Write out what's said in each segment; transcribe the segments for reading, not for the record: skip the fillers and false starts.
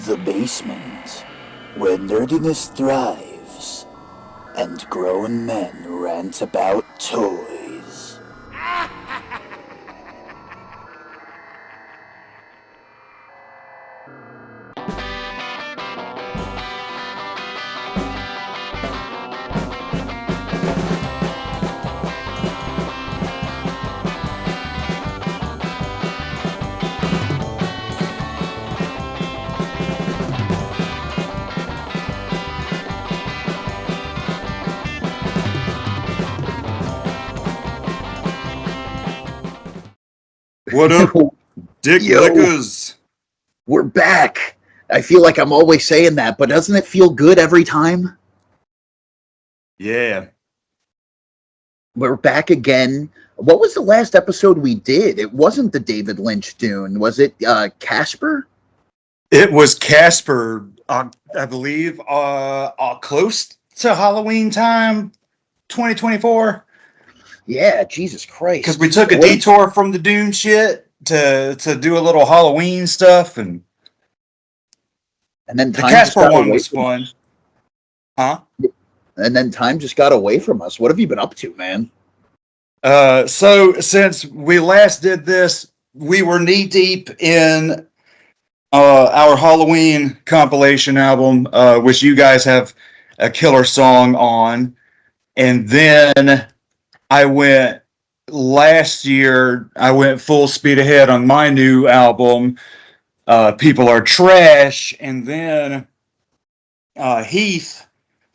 The basement, where nerdiness thrives, and grown men rant about toys. What up, Dick Yo, Lickers? we're back. I feel like I'm always saying that, but doesn't it feel good every time? Yeah, We're back again. What was the last episode we did? It wasn't the David Lynch Dune. Was it Casper? it was Casper, I believe, close to Halloween time, 2024. Yeah, Jesus Because Christ. we took a What? detour from the Dune shit to do a little Halloween stuff, and And then the time just Casper got one away was from fun, us. huh? And then time just got away from us. What have you been up to, man? So since we last did this, we were knee deep in our Halloween compilation album, which you guys have a killer song on. And then I went I went full speed ahead on my new album, People Are Trash. And then Heath,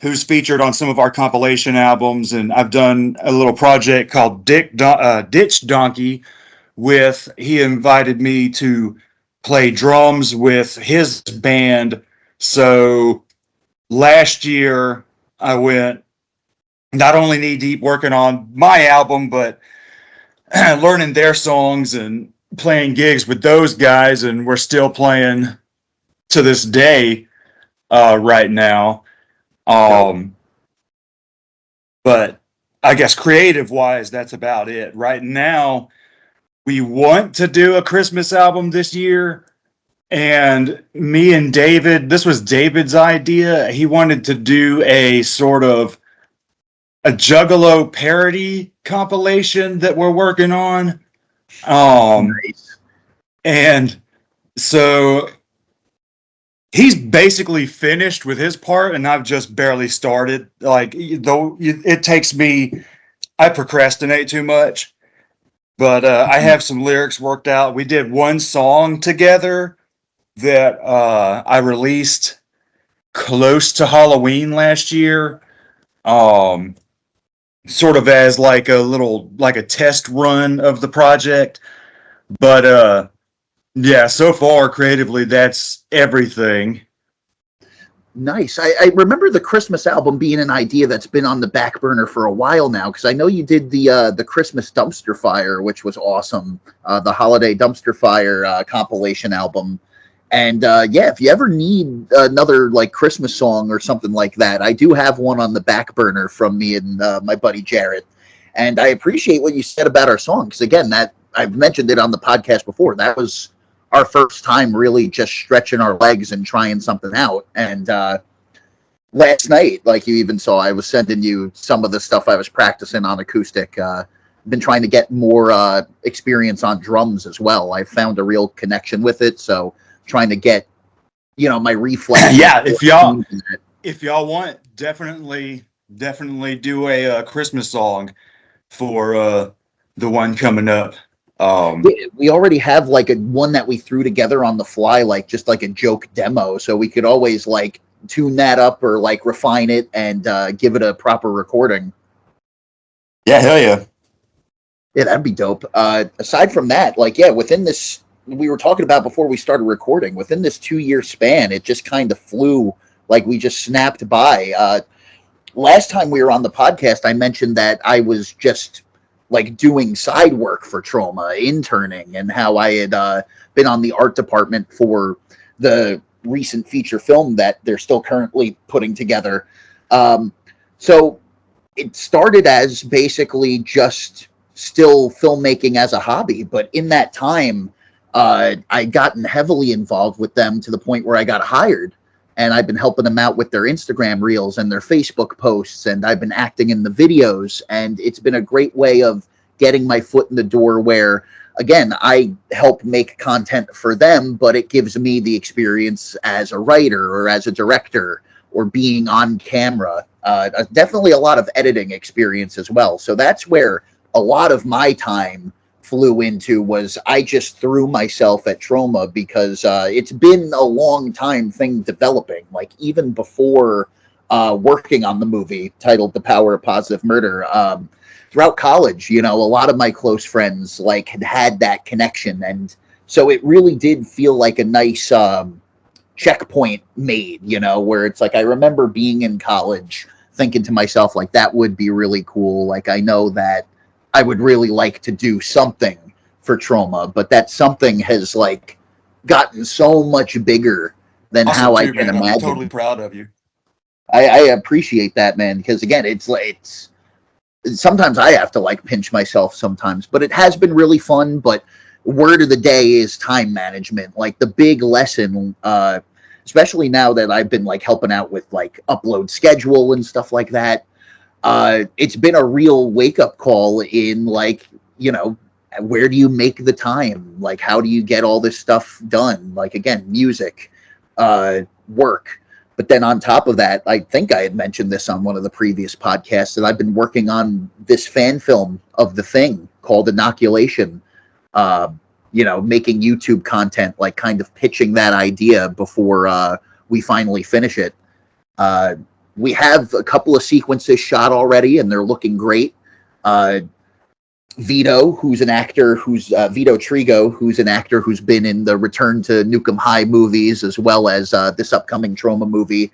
who's featured on some of our compilation albums, and I've done a little project called Ditch Donkey he invited me to play drums with his band. So last year I went not only knee deep working on my album, but learning their songs and playing gigs with those guys. And we're still playing to this day right now. Um, but I guess creative wise, that's about it. Right now, we want to do a Christmas album this year. And me and David, this was David's idea. He wanted to do a sort of a Juggalo parody compilation that we're working on. Nice. And so he's basically finished with his part, and I've just barely started. Like, though it takes me, I procrastinate too much, but I have some lyrics worked out. We did one song together that I released close to Halloween last year. Um, Sort of as like like a test run of the project. But yeah, so far creatively, that's everything. Nice. I remember the Christmas album being an idea that's been on the back burner for a while now, because I know you did the Christmas Dumpster Fire, which was awesome. The Holiday Dumpster Fire compilation album. And yeah, if you ever need another like Christmas song or something like that, I do have one on the back burner from me and my buddy Jarrett. And I appreciate what you said about our song, because again, that I've mentioned it on the podcast before. That was our first time really just stretching our legs and trying something out. And last night, like you even saw, I was sending you some of the stuff I was practicing on acoustic. Been trying to get more experience on drums as well. I found a real connection with it, so trying to get my reflexes. Yeah, if y'all want, definitely do a Christmas song for the one coming up. We already have like a one that we threw together on the fly, like just like a joke demo, so we could always like tune that up or like refine it and give it a proper recording. Yeah, hell yeah. Yeah, that'd be dope. Aside from that, like, yeah, within this, we were talking about before we started recording, within this 2 year span, it just kind of flew, like we just snapped by. Last time we were on the podcast, I mentioned that I was just like doing side work for Trauma, interning, and how I had been on the art department for the recent feature film that they're still currently putting together. So it started as basically just still filmmaking as a hobby, but in that time, I gotten heavily involved with them to the point where I got hired, and I've been helping them out with their Instagram reels and their Facebook posts, and I've been acting in the videos, and it's been a great way of getting my foot in the door where, again, I help make content for them, but it gives me the experience as a writer or as a director or being on camera. Definitely a lot of editing experience as well. So that's where a lot of my time flew into, was I just threw myself at Troma because it's been a long time thing developing. Like even before working on the movie titled The Power of Positive Murder, throughout college, you know, a lot of my close friends like had that connection, and so it really did feel like a nice checkpoint made, you know, where it's like I remember being in college thinking to myself, like, that would be really cool. Like, I know that I would really like to do something for Troma, but that something has like gotten so much bigger than Awesome how I too, can man. I'm totally imagine. proud of you. I appreciate that, man, because again, it's sometimes I have to like pinch myself sometimes, but it has been really fun. But word of the day is time management. Like the big lesson, especially now that I've been like helping out with like upload schedule and stuff like that. It's been a real wake up call in like, you know, where do you make the time? Like, how do you get all this stuff done? Like, again, music, work. But then on top of that, I think I had mentioned this on one of the previous podcasts that I've been working on this fan film of The Thing called Inoculation. You know, making YouTube content, like kind of pitching that idea before we finally finish it. We have a couple of sequences shot already, and they're looking great. Vito, who's an actor, Vito Trigo, who's an actor who's been in the Return to Nukem High movies, as well as this upcoming Troma movie.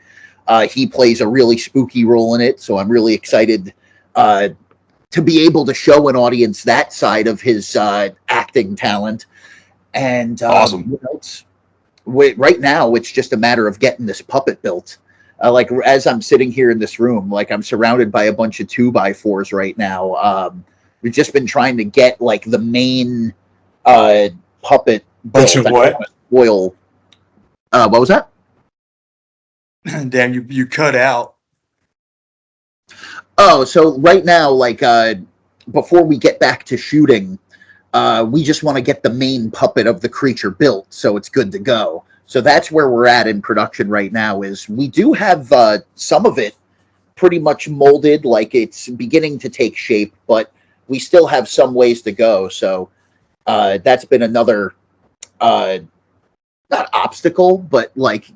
He plays a really spooky role in it, so I'm really excited to be able to show an audience that side of his acting talent. And Awesome. you know, right now, it's just a matter of getting this puppet built. Like as I'm sitting here in this room, like I'm surrounded by a bunch of 2x4s right now. We've just been trying to get like the main puppet Bunch built. of I don't what? want to spoil. What was that? Damn, you cut out. Oh, so right now, like before we get back to shooting, we just want to get the main puppet of the creature built so it's good to go. So that's where we're at in production right now. Is we do have some of it pretty much molded, like it's beginning to take shape, but we still have some ways to go. So that's been another not obstacle, but like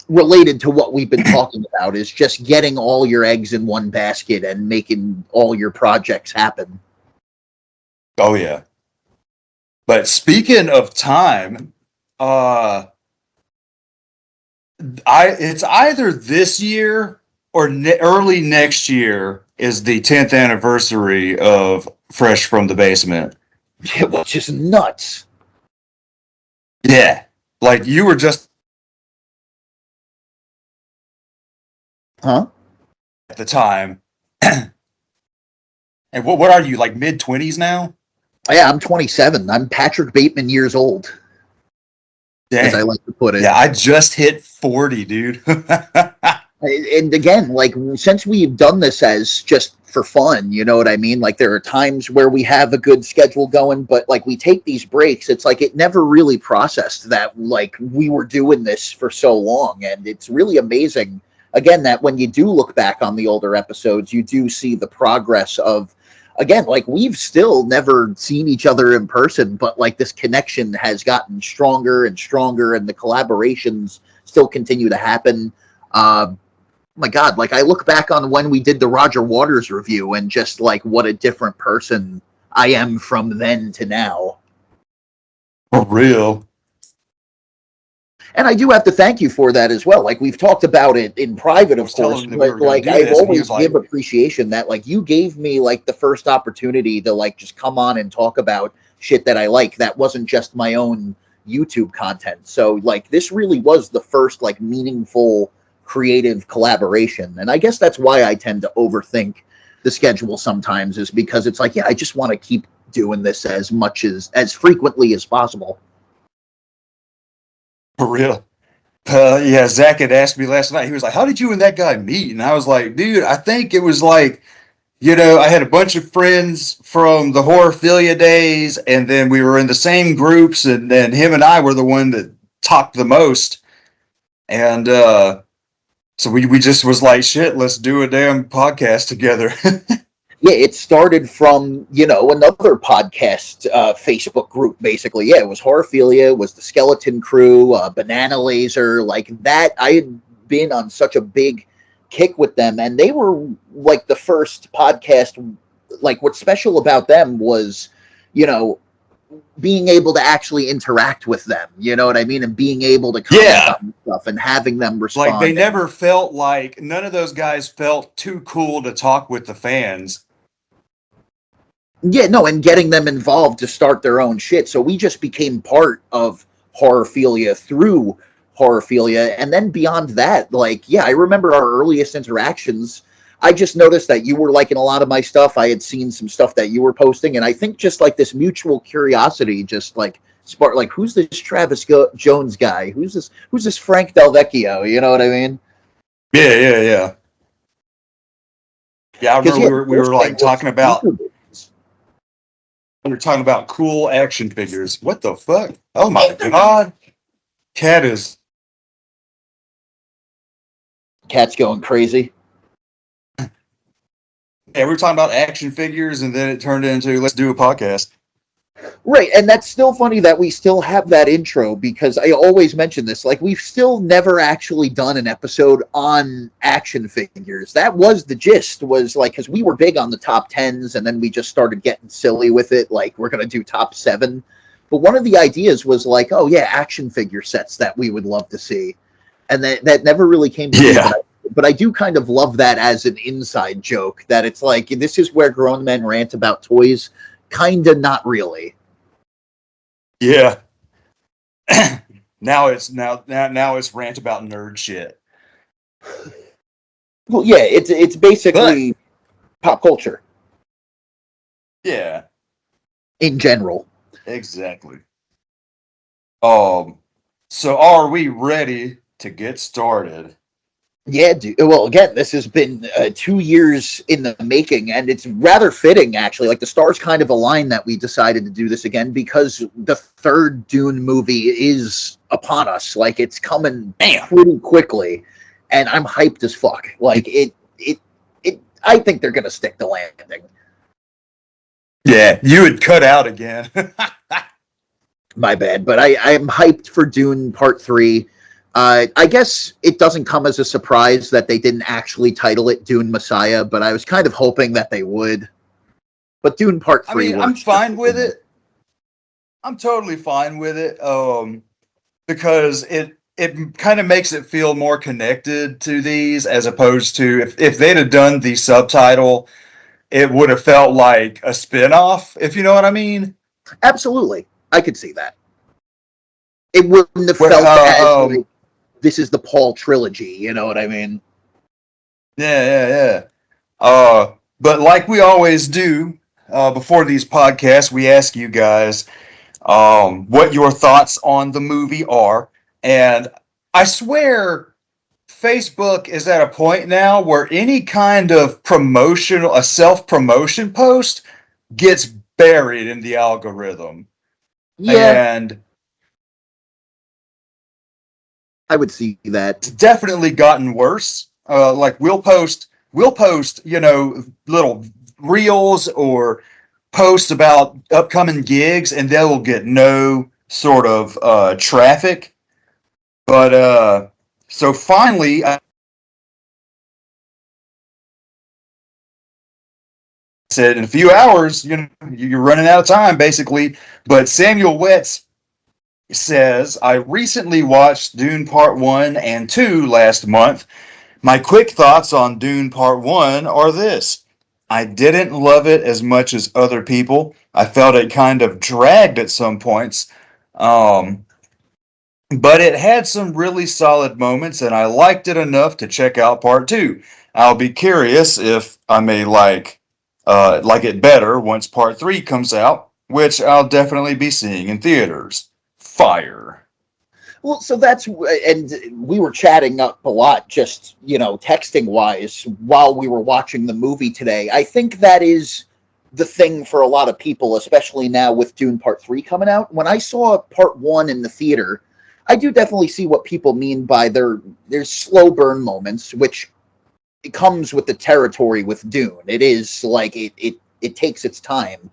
related to what we've been talking about, is just getting all your eggs in one basket and making all your projects happen. Oh yeah. But speaking of time, it's either this year or early next year is the 10th anniversary of Fresh from the Basement. Which is nuts. Yeah. Like you were just Huh? at the time. And what are you, like mid-20s now? Yeah, I'm 27. I'm Patrick Bateman years old, as I Dang. like to put it. Yeah, I just hit 40, dude. And again, like since we've done this as just for fun, you know what I mean? Like there are times where we have a good schedule going, but like we take these breaks. It's like it never really processed that like we were doing this for so long. And it's really amazing, again, that when you do look back on the older episodes, you do see the progress of, again, like we've still never seen each other in person, but like this connection has gotten stronger and stronger, and the collaborations still continue to happen. My God, like I look back on when we did the Roger Waters review and just like what a different person I am from then to now. For real. And I do have to thank you for that as well. Like we've talked about it in private, I of was telling course, him that we but were going like to do I've this, and he always was like, give appreciation that like you gave me like the first opportunity to like just come on and talk about shit that I like. That wasn't just my own YouTube content. So like this really was the first like meaningful creative collaboration. And I guess that's why I tend to overthink the schedule sometimes, is because it's like, yeah, I just want to keep doing this as much as frequently as possible. For real. Yeah, Zach had asked me last night. He was like, "How did you and that guy meet?" And I was like, "Dude, I think it was like, I had a bunch of friends from the horophilia days, and then we were in the same groups, and then him and I were the one that talked the most, and so we just was like, shit, let's do a damn podcast together." Yeah, it started from, another podcast Facebook group, basically. Yeah, it was Horophilia, it was the Skeleton Crew, Banana Laser, like that. I had been on such a big kick with them, and they were like the first podcast. Like, what's special about them was, you know, being able to actually interact with them, you know what I mean? And being able to comment Yeah, on stuff and having them like they respond. And never felt like none of those guys felt too cool to talk with the fans. yeah, no, and getting them involved to start their own shit. So we just became part of Horophilia through Horophilia. And then beyond that, like, yeah, I remember our earliest interactions. I just noticed that you were liking a lot of my stuff. I had seen some stuff that you were posting. And I think just like this mutual curiosity, just like spark, like, who's this Jones guy? Who's this Frank Del Vecchio? You know what I mean? Yeah, yeah, yeah. Yeah, I Because remember yeah, we the were first thing like was talking about Beetlejuice. we were talking about cool action figures. What the fuck? Oh my god. Cat is Cat's going crazy. Yeah, we were talking about action figures and then it turned into let's do a podcast. Right, and that's still funny that we still have that intro because I always mention this. Like, we've still never actually done an episode on action figures. That was the gist, was like, because we were big on the top tens, and then we just started getting silly with it. Like, we're going to do top seven. But one of the ideas was like, oh, yeah, action figure sets that we would love to see. And that never really came to be. Yeah. But I do kind of love that as an inside joke, that it's like, this is where grown men rant about toys. Kind of not really. Yeah. now it's rant about nerd shit. Well, yeah, it's basically pop culture Yeah, in general. exactly. So are we ready to get started? Yeah, dude. Well, again, this has been 2 years in the making, and it's rather fitting, actually. Like, the stars kind of align that we decided to do this again because the third Dune movie is upon us. Like, it's coming pretty quickly, and I'm hyped as fuck. Like, it. I think they're gonna stick the landing. Yeah, you would cut out again. My bad, but I'm hyped for Dune Part 3. I guess it doesn't come as a surprise that they didn't actually title it Dune Messiah, but I was kind of hoping that they would. But Dune Part 3 I'm works. fine with it. I'm totally fine with it. Because it kind of makes it feel more connected to these as opposed to if they'd have done the subtitle, it would have felt like a spin-off, if you know what I mean. Absolutely. I could see that. It wouldn't have Well, felt as like, this is the Paul trilogy, you know what I mean? Yeah. But like we always do, before these podcasts, we ask you guys what your thoughts on the movie are. And I swear Facebook is at a point now where any kind of promotional, a self-promotion post gets buried in the algorithm. Yeah, And I would see that. it's definitely gotten worse. Like we'll post, little reels or posts about upcoming gigs, and they will get no sort of traffic. But so finally, I said in a few hours, you're running out of time, basically. But Samuel Wetz says, I recently watched Dune Part 1 and 2 last month. My quick thoughts on Dune Part 1 are this. I didn't love it as much as other people. I felt it kind of dragged at some points. But it had some really solid moments, and I liked it enough to check out Part 2. I'll be curious if I may like it better once Part 3 comes out, which I'll definitely be seeing in theaters. Fire. Well, so that's, and we were chatting up a lot, just, texting wise, while we were watching the movie today. I think that is the thing for a lot of people, especially now with Dune Part 3 coming out. When I saw Part 1 in the theater, I do definitely see what people mean by there's slow burn moments, which it comes with the territory with Dune. It is like it takes its time.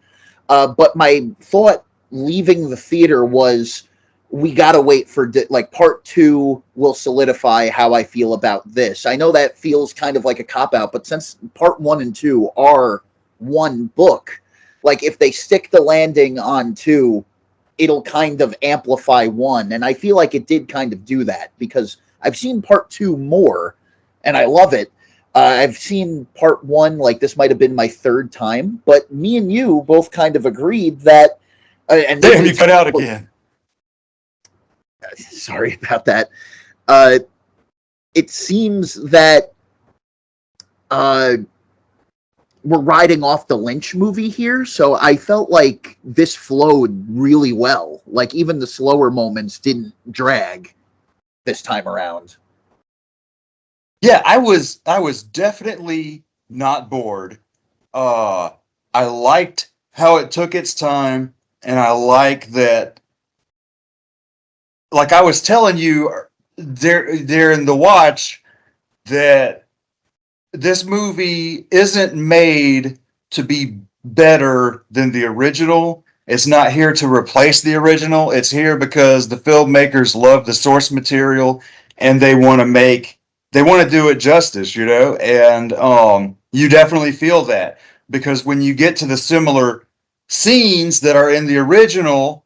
But my thought leaving the theater was, we gotta wait for like part two will solidify how I feel about this. I know that feels kind of like a cop out, but since part one and two are one book, like if they stick the landing on two, it'll kind of amplify one. And I feel like it did kind of do that because I've seen part two more and I love it. I've seen part one, like this might have been my third time, but me and you both kind of agreed that, and maybe Damn, you cut out again. Sorry about that. It seems that we're riding off the Lynch movie here, so I felt like this flowed really well. Like even the slower moments didn't drag this time around. Yeah, I was definitely not bored. I liked how it took its time, and I like that. Like I was telling you there in the watch, that this movie isn't made to be better than the original. It's not here to replace the original. It's here because the filmmakers love the source material and they want to do it justice, and you definitely feel that because when you get to the similar scenes that are in the original,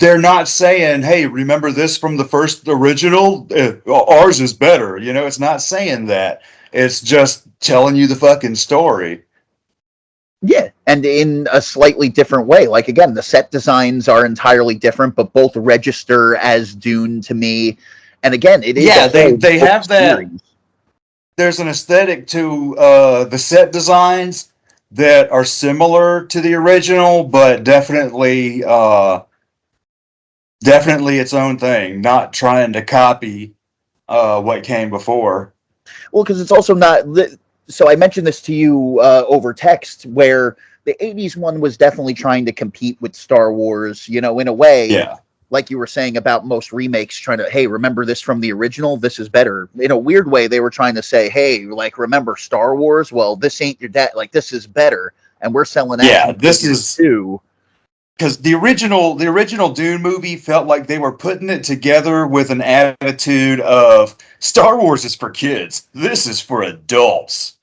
they're not saying, "Hey, remember this from the first original? Ours is better." It's not saying that. It's just telling you the fucking story. Yeah, and in a slightly different way. Like again, the set designs are entirely different, but both register as Dune to me. And again, it is a Yeah, they whole they book have that. series. There's an aesthetic to the set designs that are similar to the original, but definitely its own thing. Not trying to copy what came before. Well, because it's also not. So I mentioned this to you over text, where the '80s one was definitely trying to compete with Star Wars. In a way, Yeah. like you were saying about most remakes, trying to, hey, remember this from the original? This is better. In a weird way, they were trying to say, hey, like remember Star Wars? Well, this ain't your dad. Like this is better, and we're selling Yeah, action this figures is too. because the original Dune movie felt like they were putting it together with an attitude of Star Wars is for kids. This is for adults.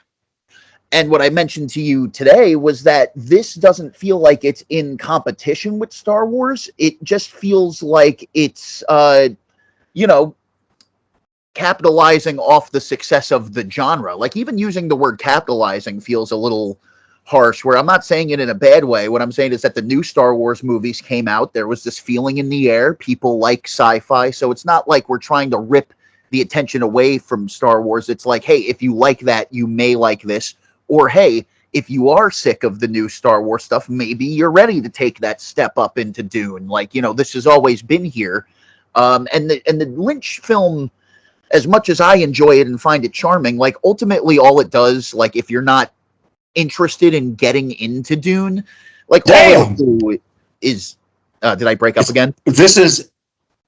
And what I mentioned to you today was that this doesn't feel like it's in competition with Star Wars. It just feels like it's, you know, capitalizing off the success of the genre. Like even using the word capitalizing feels a little harsh, where I'm not saying it in a bad way. What I'm saying is that the new Star Wars movies came out. There was this feeling in the air. People like sci-fi. So it's not like we're trying to rip the attention away from Star Wars. It's like, hey, if you like that, you may like this. Or hey, if you are sick of the new Star Wars stuff, maybe you're ready to take that step up into Dune. Like, this has always been here. And the Lynch film, as much as I enjoy it and find it charming, like ultimately all it does, like if you're not interested in getting into Dune, like all it'll Damn. do is, did I break up It's, again? this is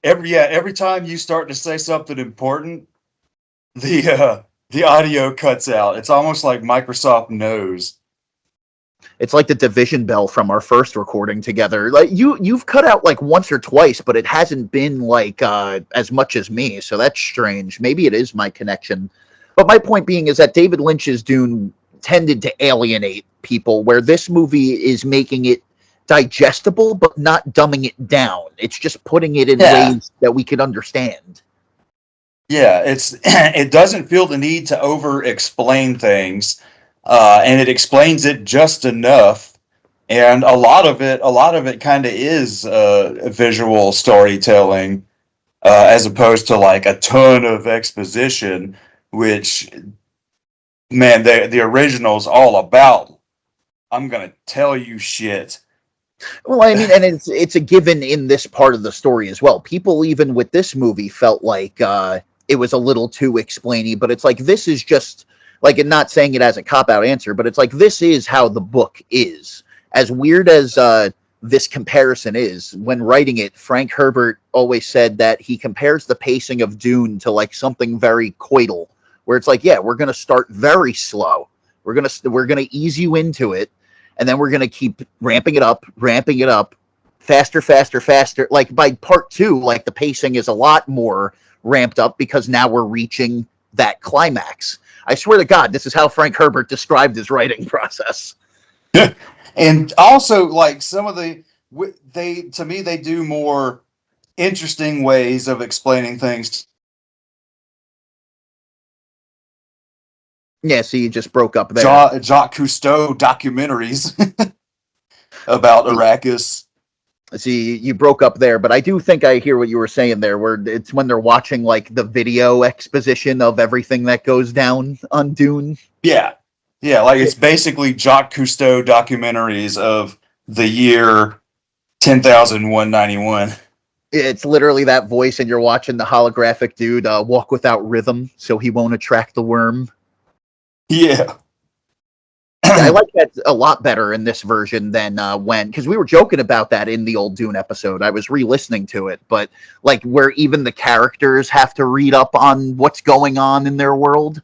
every time you start to say something important, the audio cuts out. It's almost like Microsoft knows. It's like the division bell from our first recording together. Like you've cut out like once or twice, but it hasn't been like as much as me. So that's strange. Maybe it is my connection. But my point being is that David Lynch's Dune tended to alienate people, where this movie is making it digestible but not dumbing it down. It's just putting it in Yeah. ways that we can understand. Yeah, it doesn't feel the need to over explain things, and it explains it just enough. And a lot of it kind of is visual storytelling, as opposed to like a ton of exposition, which, man, the original's all about. I'm gonna tell you shit. Well, I mean, and it's a given in this part of the story as well. People even with this movie felt like it was a little too explainy, but it's like this is just like, and not saying it as a cop out answer, but it's like this is how the book is. As weird as this comparison is, when writing it, Frank Herbert always said that he compares the pacing of Dune to like something very coital, where it's like, yeah, we're gonna start very slow. We're gonna ease you into it, and then we're going to keep ramping it up, faster, faster, faster. Like by part 2, like the pacing is a lot more ramped up because now we're reaching that climax. I swear to God, this is how Frank Herbert described his writing process. And also, like some of they to me they do more interesting ways of explaining things. Yeah, so you just broke up there. Jacques Cousteau documentaries about Arrakis. See, you broke up there, but I do think I hear what you were saying there, where it's when they're watching like the video exposition of everything that goes down on Dune. Yeah, yeah, like it's basically Jacques Cousteau documentaries of the year 10,191. It's literally that voice, and you're watching the holographic dude walk without rhythm, so he won't attract the worm. Yeah. Yeah, I like that a lot better in this version than because we were joking about that in the old Dune episode. I was re-listening to it, but like where even the characters have to read up on what's going on in their world,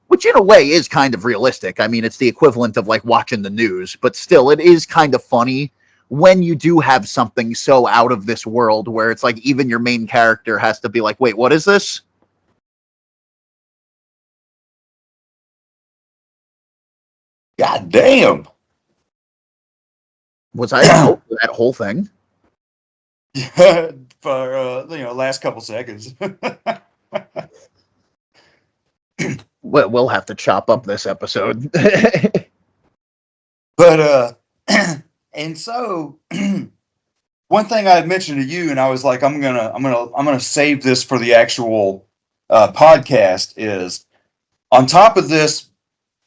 which in a way is kind of realistic. I mean, it's the equivalent of like watching the news, but still, it is kind of funny when you do have something so out of this world where it's like even your main character has to be like, wait, what is this? God damn. Was I in that whole thing? For last couple seconds. We'll have to chop up this episode. But and so one thing I had mentioned to you, and I was like, I'm gonna save this for the actual podcast. Is on top of this,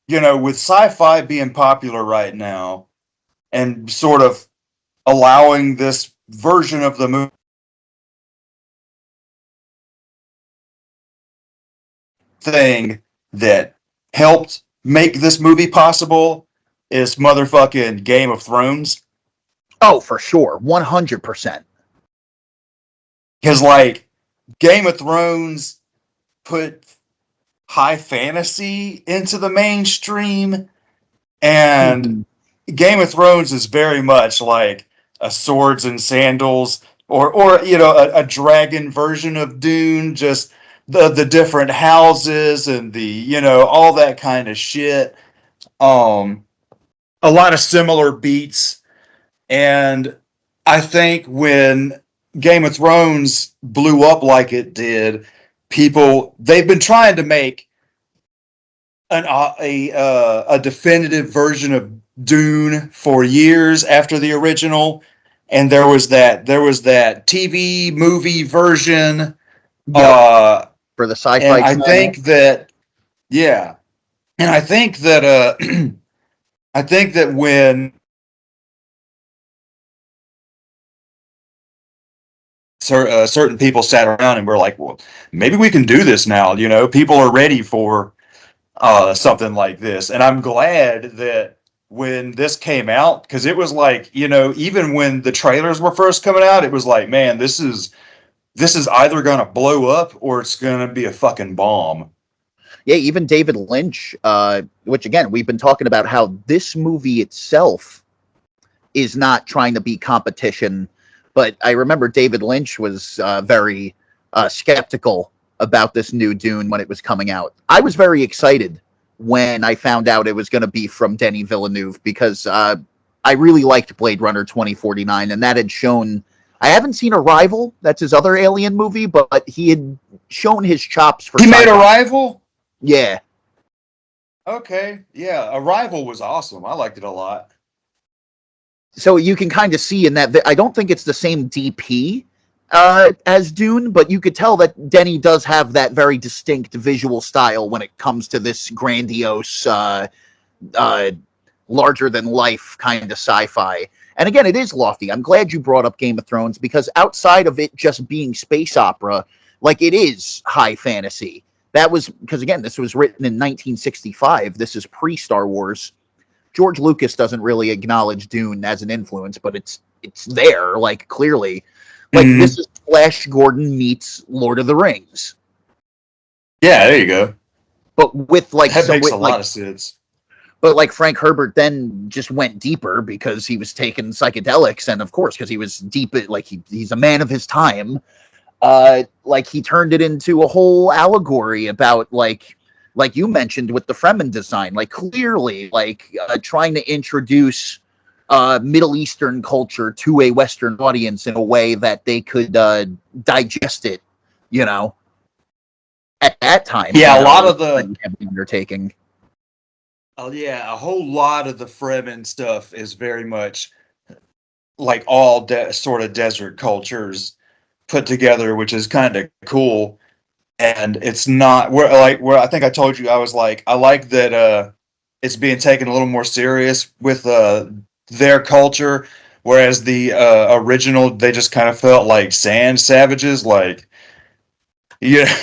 with sci-fi being popular right now, and sort of allowing this version of the movie thing that helped make this movie possible is motherfucking Game of Thrones. Oh, for sure. 100%. Because, like, Game of Thrones put high fantasy into the mainstream, and Game of Thrones is very much like a swords and sandals or a dragon version of Dune, just the different houses and the all that kind of shit. A lot of similar beats, and I think when Game of Thrones blew up like it did, they've been trying to make a definitive version of Dune for years after the original, and there was that TV movie version. For the sci-fi and I channel. think that yeah, and I think that I think that when certain people sat around and were like, well, maybe we can do this now. People are ready for something like this. And I'm glad that when this came out, because it was like, even when the trailers were first coming out, it was like, man, this is either going to blow up or it's going to be a fucking bomb. Yeah, even David Lynch, which again, we've been talking about how this movie itself is not trying to be competition. But I remember David Lynch was very skeptical about this new Dune when it was coming out. I was very excited when I found out it was going to be from Denis Villeneuve because I really liked Blade Runner 2049, and that had shown. I haven't seen Arrival. That's his other alien movie, but he had shown his chops for. He made Arrival? Yeah. Okay. Yeah. Arrival was awesome. I liked it a lot. So you can kind of see in that. I don't think it's the same DP as Dune, but you could tell that Denny does have that very distinct visual style when it comes to this grandiose, larger than life kind of sci-fi. And again, it is lofty. I'm glad you brought up Game of Thrones, because outside of it just being space opera, like, it is high fantasy. That was because, again, this was written in 1965. This is pre-Star Wars. George Lucas doesn't really acknowledge Dune as an influence, but it's there, like, clearly. Like, this is Flash Gordon meets Lord of the Rings. Yeah, there you go. But with, like, that makes a lot of sense. But, like, Frank Herbert then just went deeper because he was taking psychedelics, and of course, because he was deep, like, he's a man of his time. Like, he turned it into a whole allegory about, like you mentioned with the Fremen design, like, clearly, like, trying to introduce Middle Eastern culture to a Western audience in a way that they could digest it, you know, at that time. Yeah, a lot of the heavy undertaking. Oh yeah, a whole lot of the Fremen stuff is very much like all sort of desert cultures put together, which is kind of cool. And it's not where I think I told you I was like, I like that it's being taken a little more serious with their culture, whereas the original, they just kind of felt like sand savages, like, yeah.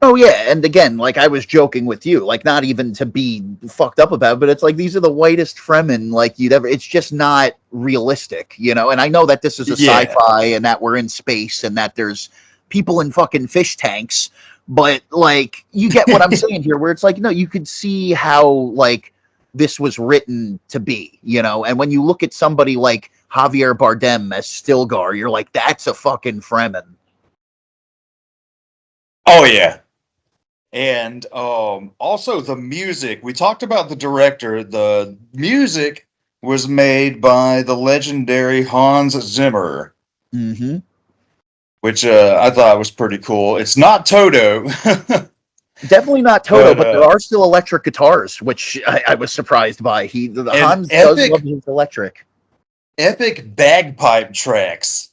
Oh yeah, and again, like, I was joking with you, like, not even to be fucked up about it, but it's like, these are the whitest Fremen like you'd ever. It's just not realistic, you know. And I know that this is a sci-fi, and that we're in space, and that there's people in fucking fish tanks, but, like, you get what I'm saying here, where it's like, no, you could see how, like, this was written to be, you know. And when you look at somebody like Javier Bardem as Stilgar, you're like, that's a fucking Fremen. Oh yeah. And also the music. We talked about the director. The music was made by the legendary Hans Zimmer, which I thought was pretty cool. It's not Toto. Definitely not Toto, but there are still electric guitars, which I was surprised by. Hans does love his electric. Epic bagpipe tracks.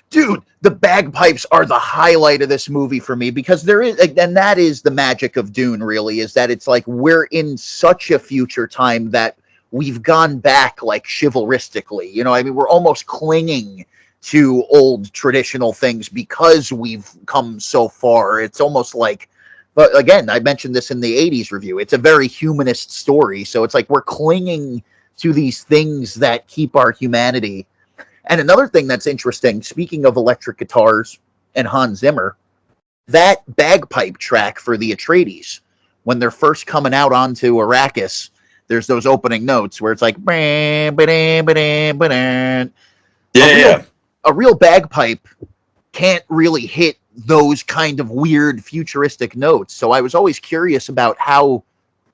Dude, the bagpipes are the highlight of this movie for me, because there is, and that is the magic of Dune, really, is that it's like we're in such a future time that we've gone back, like, chivalristically. You know, I mean, we're almost clinging to old traditional things because we've come so far. It's almost like, but again, I mentioned this in the 80s review, it's a very humanist story. So it's like we're clinging to these things that keep our humanity. And another thing that's interesting, speaking of electric guitars and Hans Zimmer, that bagpipe track for the Atreides, when they're first coming out onto Arrakis, there's those opening notes where it's like, a real bagpipe can't really hit those kind of weird futuristic notes. So I was always curious about how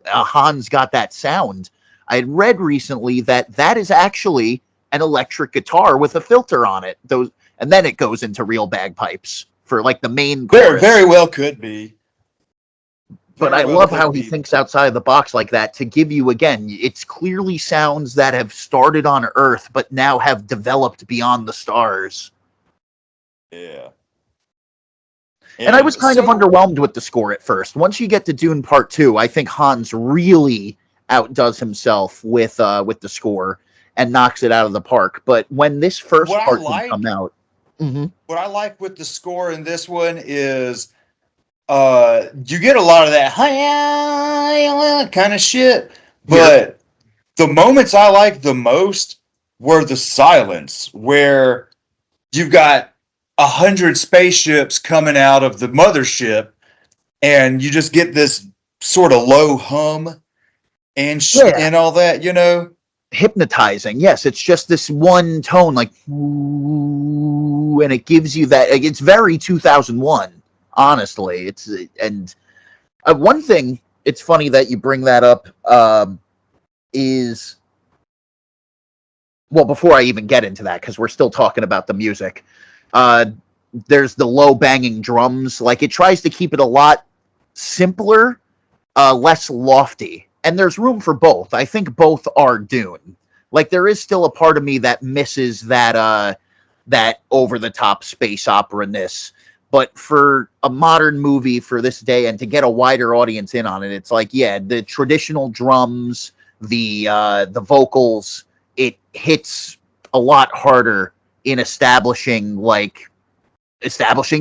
Hans got that sound. I had read recently that is actually an electric guitar with a filter on it. And then it goes into real bagpipes for, like, the main chorus. Very well could be. But I love how he thinks outside of the box like that to give you, again, it's clearly sounds that have started on Earth but now have developed beyond the stars. Yeah. And I was kind of underwhelmed with the score at first. Once you get to Dune Part 2, I think Hans really outdoes himself with the score and knocks it out of the park. But when this first part did come out, what I like with the score in this one is you get a lot of that kind of shit, but the moments I like the most were the silence, where you've got 100 spaceships coming out of the mothership, and you just get this sort of low hum and and all that, you know. Hypnotizing. Yes, it's just this one tone, like, ooh, and it gives you that. It's very 2001. Honestly, and one thing. It's funny that you bring that up. Is, well, before I even get into that, because we're still talking about the music. There's the low banging drums. Like, it tries to keep it a lot simpler, less lofty. And there's room for both. I think both are Dune. Like, there is still a part of me that misses that over-the-top space opera-ness. But for a modern movie for this day, and to get a wider audience in on it, it's like, yeah, the traditional drums, the vocals, it hits a lot harder in establishing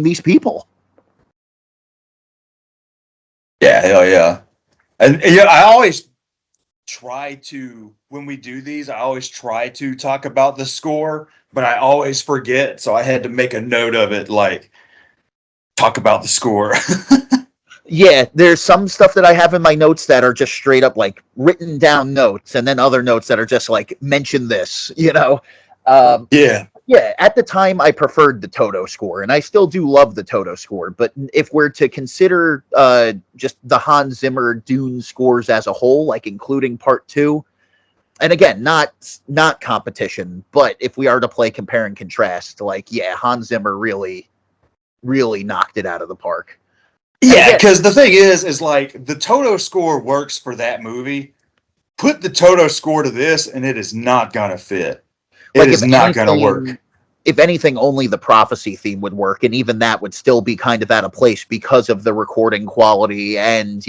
these people. Yeah, hell yeah. And yeah, I always try to, when we do these, I always try to talk about the score, but I always forget. So I had to make a note of it, like, talk about the score. Yeah, there's some stuff that I have in my notes that are just straight up like written down notes, and then other notes that are just like mention this, you know. Um, Yeah. yeah, at the time I preferred the Toto score, and I still do love the Toto score. But if we're to consider just the Hans Zimmer Dune scores as a whole, like including Part Two, and again, not competition, but if we are to play compare and contrast, like yeah, Hans Zimmer really knocked it out of the park. And Yeah, again, because the thing is like the Toto score works for that movie. Put the Toto score to this, and it is not gonna fit. It like is not gonna work. if anything, only the prophecy theme would work, and even that would still be kind of out of place because of the recording quality and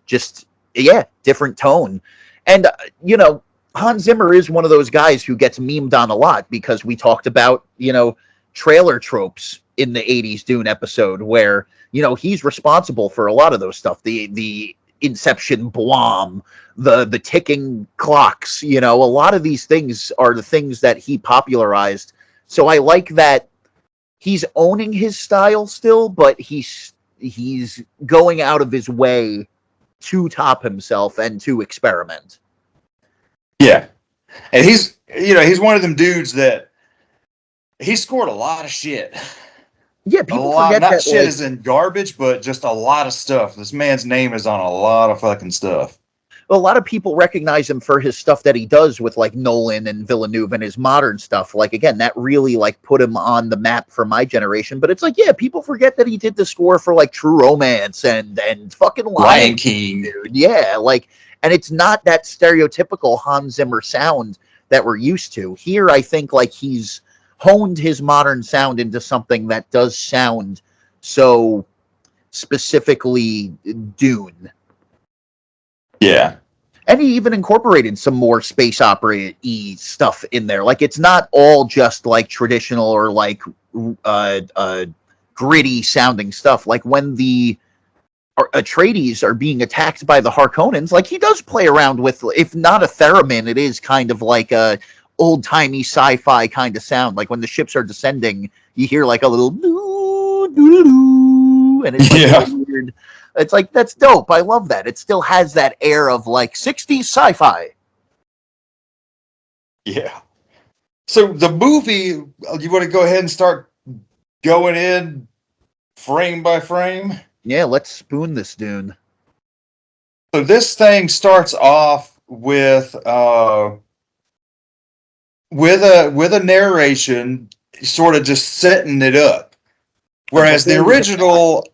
just yeah, different tone. And Hans Zimmer is one of those guys who gets memed on a lot because we talked about trailer tropes in the '80s Dune episode where he's responsible for a lot of those stuff. The Inception Blom, the ticking clocks, a lot of these things are the things that he popularized. So I like that he's owning his style still, but he's going out of his way to top himself and to experiment. Yeah. And he's one of them dudes that he scored a lot of shit. Yeah, A people lot, forget not that shit as in garbage, but just a lot of stuff. This man's name is on a lot of fucking stuff. a lot of people recognize him for his stuff that he does with like Nolan and Villeneuve and his modern stuff. Like again, that really like put him on the map for my generation. But it's like, yeah, people forget that he did the score for like True Romance and fucking Lion Lion King, King. dude. Yeah, like, and it's not that stereotypical Hans Zimmer sound that we're used to. Here, I think like he's honed his modern sound into something that does sound so specifically Dune. Yeah. And he even incorporated some more space opera-y stuff in there. Like it's not all just like traditional or like gritty sounding stuff. Like when the Atreides are being attacked by the Harkonnens, like he does play around with, if not a theremin, it is kind of like a old timey sci-fi kind of sound. Like when the ships are descending, you hear like a little doo doo doo, and it's like Yeah. weird. It's like that's dope. I love that. It still has that air of like '60s sci-fi. Yeah. So the movie, you want to go ahead and start going in frame by frame? Yeah, let's spoon this Dune. So this thing starts off with a narration, sort of just setting it up. Whereas the original,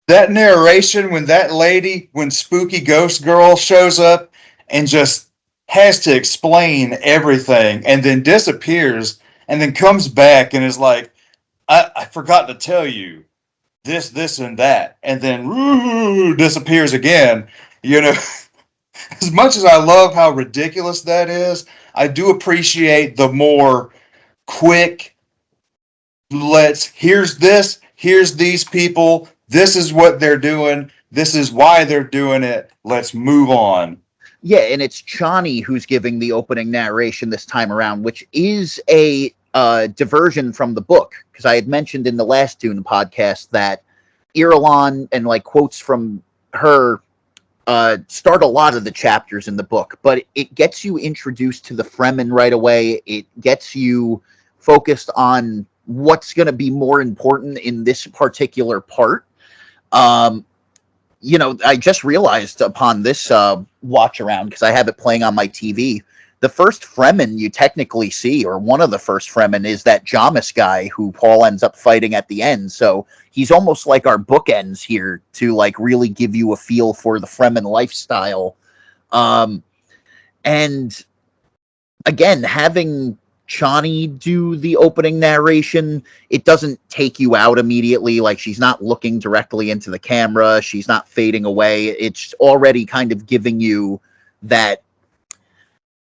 that narration, when Spooky Ghost Girl shows up and just has to explain everything and then disappears and then comes back and is like, I forgot to tell you this, and that, and then disappears again. As much as I love how ridiculous that is, I do appreciate the more quick, here's these people, this is what they're doing, this is why they're doing it, let's move on. Yeah, and it's Chani who's giving the opening narration this time around, which is a diversion from the book. Because I had mentioned in the last Dune podcast that Irulan and like quotes from her start a lot of the chapters in the book, but it gets you introduced to the Fremen right away. It gets you focused on what's going to be more important in this particular part. I just realized upon this watch around, because I have it playing on my TV, the first Fremen you technically see, or one of the first Fremen, is that Jamis guy who Paul ends up fighting at the end. So he's almost like our bookends here to like really give you a feel for the Fremen lifestyle. And again, having Chani do the opening narration, it doesn't take you out immediately. Like she's not looking directly into the camera. She's not fading away. It's already kind of giving you that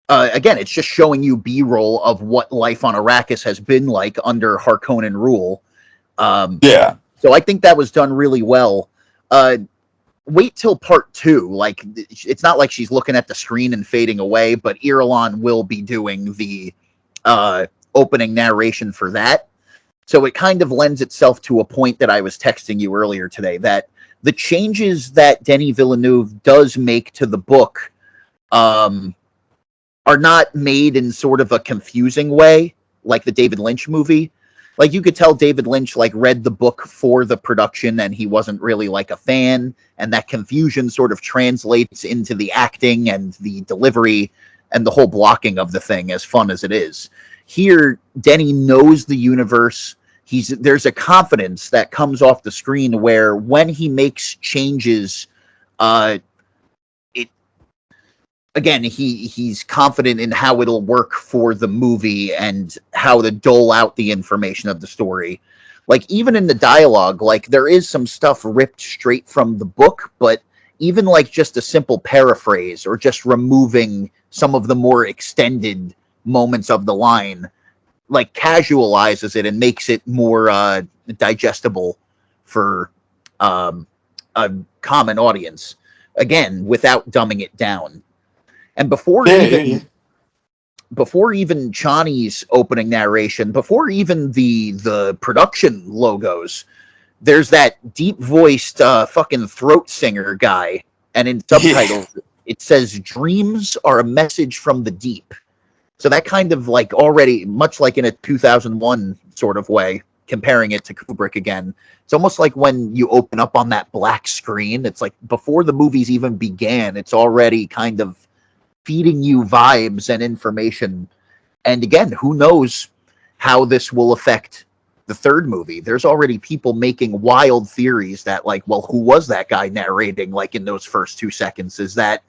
Again, it's just showing you B-roll of what life on Arrakis has been like under Harkonnen rule. Yeah. So I think that was done really well. Wait till part 2. Like, it's not like she's looking at the screen and fading away, but Irulan will be doing the opening narration for that. So it kind of lends itself to a point that I was texting you earlier today, that the changes that Denis Villeneuve does make to the book are not made in sort of a confusing way, like the David Lynch movie. Like, you could tell David Lynch like read the book for the production and he wasn't really like a fan, and that confusion sort of translates into the acting and the delivery and the whole blocking of the thing, as fun as it is. Here, Denny knows the universe. There's a confidence that comes off the screen where when he makes changes, it again, he's confident in how it'll work for the movie and how to dole out the information of the story. Like, even in the dialogue, like, there is some stuff ripped straight from the book, but even like just a simple paraphrase or just removing some of the more extended moments of the line, like, casualizes it and makes it more digestible for a common audience, again, without dumbing it down. And before even Chani's opening narration, before even the production logos, there's that deep voiced fucking throat singer guy, and in subtitles it says "Dreams are a message from the deep." So that kind of, like, already, much like in a 2001 sort of way, comparing it to Kubrick again, it's almost like when you open up on that black screen, it's like before the movies even began, it's already kind of feeding you vibes and information. And again, who knows how this will affect the third movie? There's already people making wild theories that, like, well, who was that guy narrating, like, in those first 2 seconds? Is that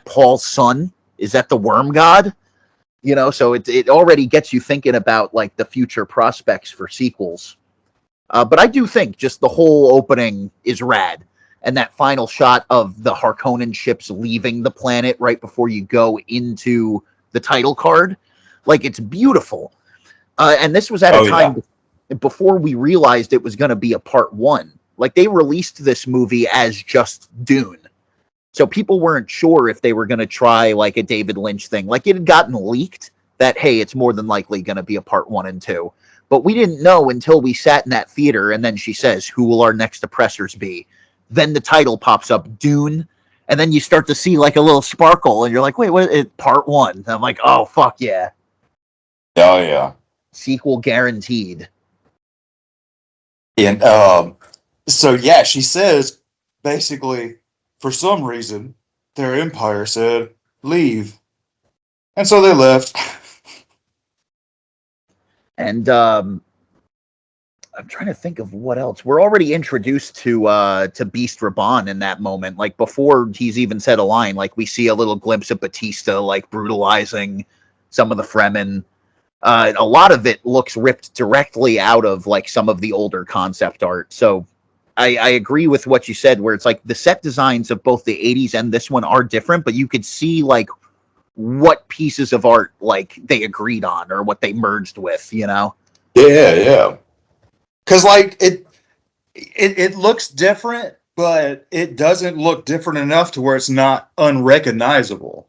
Paul's son? Is that the worm god? You know, so it already gets you thinking about, like, the future prospects for sequels. But I do think just the whole opening is rad. And that final shot of the Harkonnen ships leaving the planet right before you go into the title card, like, it's beautiful. And this was at a time before we realized it was going to be a part 1. Like, they released this movie as just Dune. So people weren't sure if they were going to try, like, a David Lynch thing. Like, it had gotten leaked that, hey, it's more than likely going to be a part 1 and 2. But we didn't know until we sat in that theater, and then she says, "Who will our next oppressors be?" Then the title pops up, Dune, and then you start to see, like, a little sparkle, and you're like, wait, what? Part 1. And I'm like, oh, fuck yeah. Oh, yeah. Sequel guaranteed. And so, yeah, she says, basically, for some reason, their empire said, leave. And so they left. And I'm trying to think of what else. We're already introduced to Beast Raban in that moment. Like, before he's even said a line, like, we see a little glimpse of Batista, like, brutalizing some of the Fremen. A lot of it looks ripped directly out of, like, some of the older concept art. So I agree with what you said, where it's like the set designs of both the 80s and this one are different, but you could see, like, what pieces of art, like, they agreed on or what they merged with, you know? Yeah. Because, like, it looks different, but it doesn't look different enough to where it's not unrecognizable.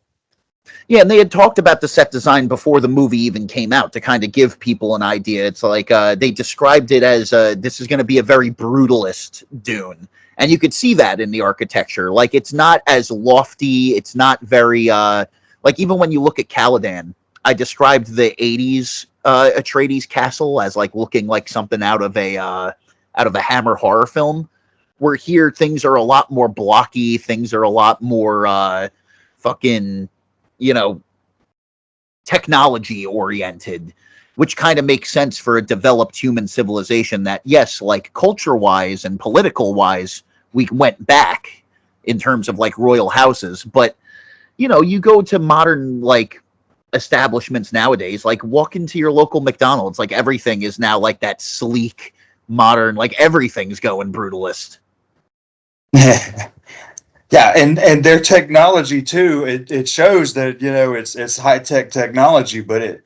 Yeah, and they had talked about the set design before the movie even came out to kind of give people an idea. It's like they described it as this is going to be a very brutalist Dune. And you could see that in the architecture. Like, it's not as lofty. It's not very, like, even when you look at Caladan, I described the 80s Atreides castle as, like, looking like something out of a Hammer horror film. Where here, things are a lot more blocky. Things are a lot more fucking, you know, technology oriented, which kind of makes sense for a developed human civilization that, yes, like, culture wise and political wise, we went back in terms of, like, royal houses. But, you know, you go to modern, like, establishments nowadays, like, walk into your local McDonald's, like, everything is now like that sleek, modern, like, everything's going brutalist. Yeah, and their technology too. It shows that it's high tech technology, but it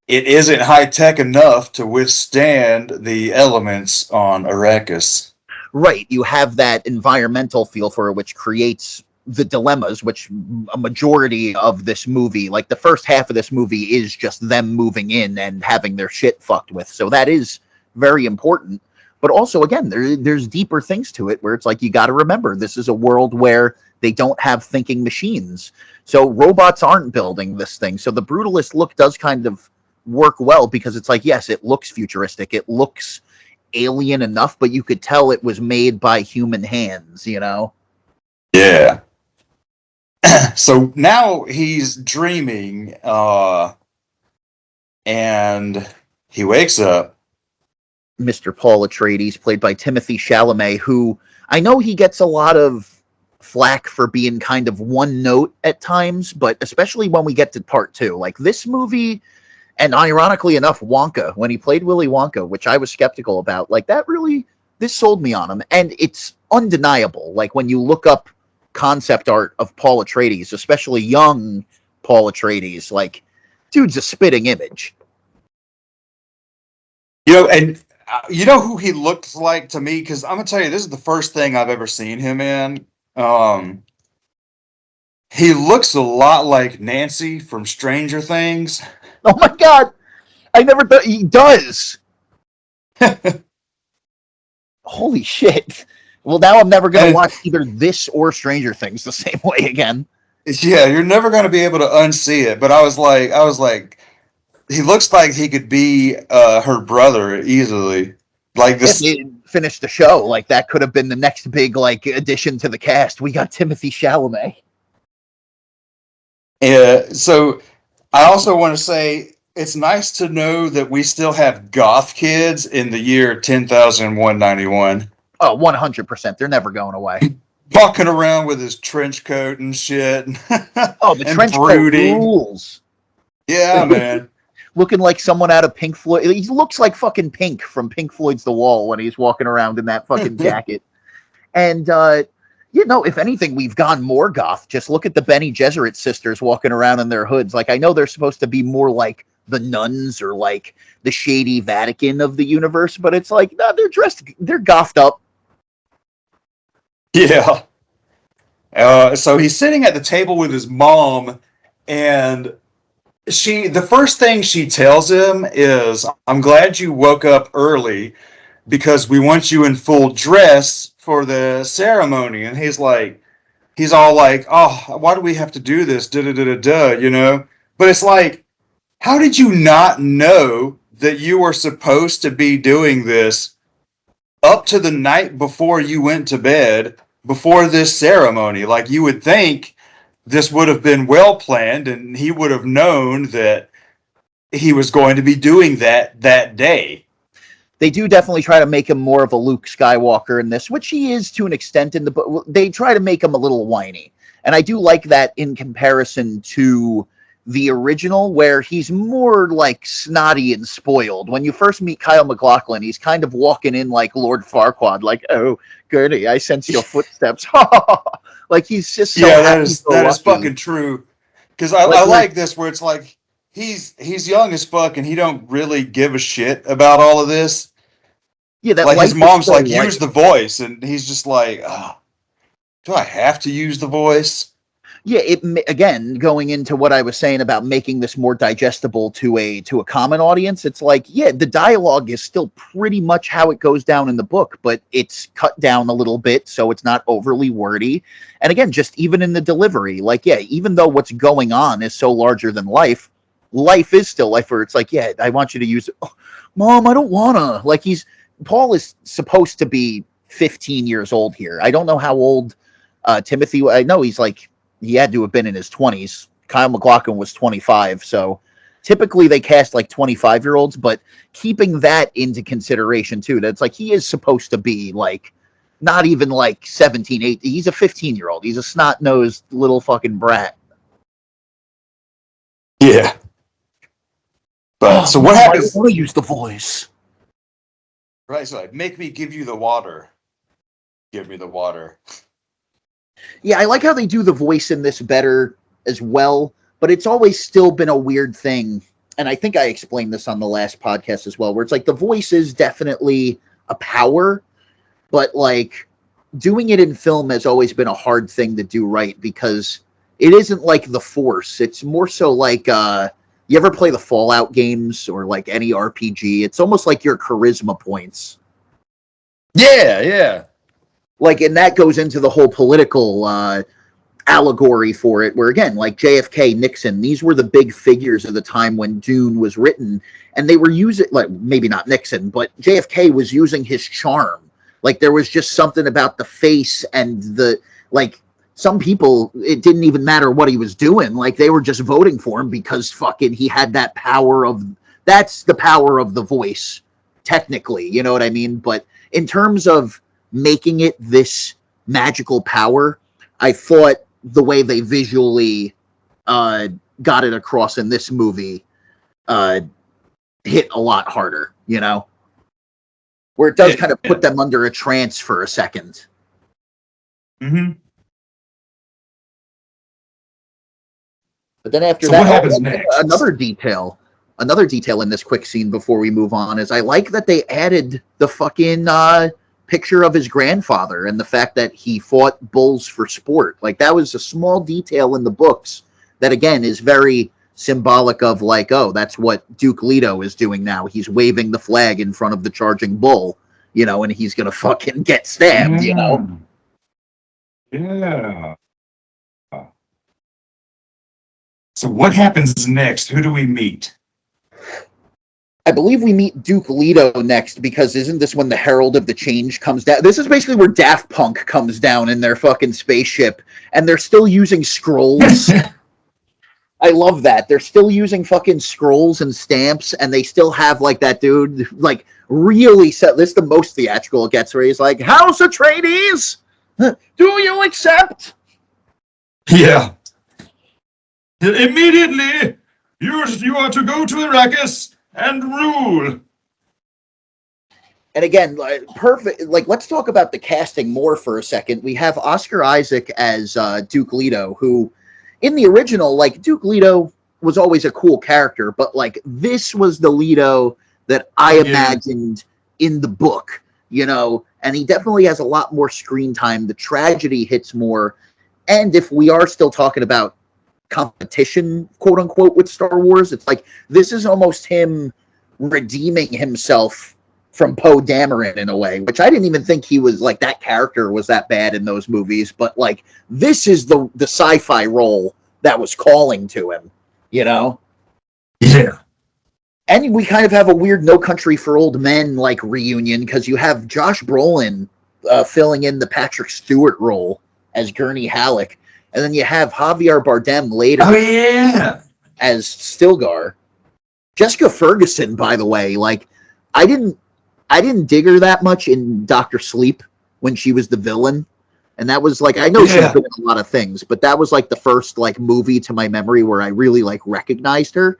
isn't high tech enough to withstand the elements on Arrakis. Right, you have that environmental feel for it, which creates the dilemmas, which a majority of this movie, like the first half of this movie, is just them moving in and having their shit fucked with. So that is very important. But also, again, there's deeper things to it where it's like you got to remember this is a world where they don't have thinking machines. So robots aren't building this thing. So the brutalist look does kind of work well because it's like, yes, it looks futuristic. It looks alien enough, but you could tell it was made by human hands, you know? Yeah. So now he's dreaming, and he wakes up. Mr. Paul Atreides, played by Timothy Chalamet, who I know he gets a lot of flack for being kind of one note at times, but especially when we get to part two. Like this movie, and ironically enough, Wonka, when he played Willy Wonka, which I was skeptical about, like that really, this sold me on him. And it's undeniable. Like when you look up concept art of Paul Atreides, especially young Paul Atreides, like, dude's a spitting image. And you know who he looks like to me? Because I'm gonna tell you, this is the first thing I've ever seen him in. Um, he looks a lot like Nancy from Stranger Things. Oh my God. I never thought he does. Holy shit. Well, now I'm never going to And watch either this or Stranger Things the same way again. yeah, you're never gonna be able to unsee it. But I was like, he looks like he could be her brother easily. Like If this, they finished the show, like that could have been the next big like addition to the cast. We got Timothy Chalamet. yeah. So I also want to say it's nice to know that we still have goth kids in the year 10,191 Oh, 100%. They're never going away. walking around with his trench coat and shit Oh, the and trench coat brooding. rules. Yeah, man. Looking like someone out of Pink Floyd. He looks like fucking Pink from Pink Floyd's The Wall when he's walking around in that fucking jacket. And if anything, we've gone more goth. Just look at the Benny Gesserit sisters walking around in their hoods. Like I know they're supposed to be more like the nuns or like the shady Vatican of the universe, but it's like no, they're gothed up. Yeah. So he's sitting at the table with his mom, and the first thing she tells him is, "I'm glad you woke up early because we want you in full dress for the ceremony." And he's all like, "Oh, why do we have to do this? Da da da da da." But it's like, how did you not know that you were supposed to be doing this up to the night before you went to bed before this ceremony? Like, you would think this would have been well planned and he would have known that he was going to be doing that day. They do definitely try to make him more of a Luke Skywalker in this, which he is to an extent in the book. They try to make him a little whiny. And I do like that in comparison to the original, where he's more like snotty and spoiled. When you first meet Kyle MacLachlan, he's kind of walking in like Lord Farquaad, like, "Oh, Gertie, I sense your footsteps." Like he's just so Yeah, happy go that is lucky. fucking true. Because I Like we're like this where it's like he's young as fuck and he don't really give a shit about all of this. yeah, that Like his life is mom's so like, light. use the voice, and he's just like, oh, do I have to use the voice? Yeah, again going into what I was saying about making this more digestible to a common audience. It's like, yeah, the dialogue is still pretty much how it goes down in the book, but it's cut down a little bit so it's not overly wordy. And again, just even in the delivery, like, yeah, even though what's going on is so larger than life, life is still life. Where it's like, yeah, I want you to use it. Oh, Mom, I don't wanna. Like Paul is supposed to be 15 years old here. I don't know how old Timothy. I know he had to have been in his 20s. Kyle MacLachlan was 25. So typically they cast like 25-year-olds, but keeping that into consideration too, that's like he is supposed to be like not even like 17, 18. He's a 15-year-old. He's a snot-nosed little fucking brat. Yeah. But Oh, so what Mom, I don't happens? want to use the voice. Right. So like, make me give you the water. Give me the water. Yeah, I like how they do the voice in this better as well, but it's always still been a weird thing. And I think I explained this on the last podcast as well, where it's like the voice is definitely a power, but like doing it in film has always been a hard thing to do right because it isn't like the Force. It's more so like you ever play the Fallout games or like any RPG? It's almost like your charisma points. Yeah, yeah. Like, and that goes into the whole political allegory for it, where again, like JFK, Nixon, these were the big figures of the time when Dune was written, and they were using, like, maybe not Nixon, but JFK was using his charm. Like, there was just something about the face and the, like, some people, it didn't even matter what he was doing. Like, they were just voting for him because fucking he had that power of, that's the power of the voice, technically, you know what I mean? But in terms of making it this magical power, I thought the way they visually uh, got it across in this movie uh, hit a lot harder, you know, where it does kind of put them under a trance for a second. Mm-hmm. But then after So that, what happens next? another detail in this quick scene before we move on is I like that they added the fucking picture of his grandfather and the fact that he fought bulls for sport. Like, that was a small detail in the books that again is very symbolic of, like, oh, that's what Duke Leto is doing now. He's waving the flag in front of the charging bull, you know, and he's gonna fucking get stabbed, you know. Yeah. So what happens next? Who do we meet? I believe we meet Duke Leto next, because isn't this when the Herald of the Change comes down? This is basically where Daft Punk comes down in their fucking spaceship, and they're still using scrolls. I love that. They're still using fucking scrolls and stamps, and they still have, like, that dude, like, really set. This is the most theatrical it gets, where he's like, House Atreides, do you accept? Yeah. Immediately, you are to go to Arrakis and rule. And again, like, perfect. Like, let's talk about the casting more for a second. We have Oscar Isaac as Duke Leto, who, in the original, like, Duke Leto was always a cool character, but like, this was the Leto that I imagined in the book, you know. And he definitely has a lot more screen time. The tragedy hits more. And if we are still talking about competition, quote unquote, with Star Wars, it's like this is almost him redeeming himself from Poe Dameron in a way, which I didn't even think he was, like, that character was that bad in those movies. But like, this is the sci-fi role that was calling to him, you know? Yeah. And we kind of have a weird No Country for Old Men like reunion, because you have Josh Brolin filling in the Patrick Stewart role as Gurney Halleck, and then you have Javier Bardem later as Stilgar. Jessica Ferguson, by the way, like, I didn't dig her that much in Doctor Sleep when she was the villain. And that was like, I know she's been in a lot of things, but that was like the first like movie to my memory where I really like recognized her.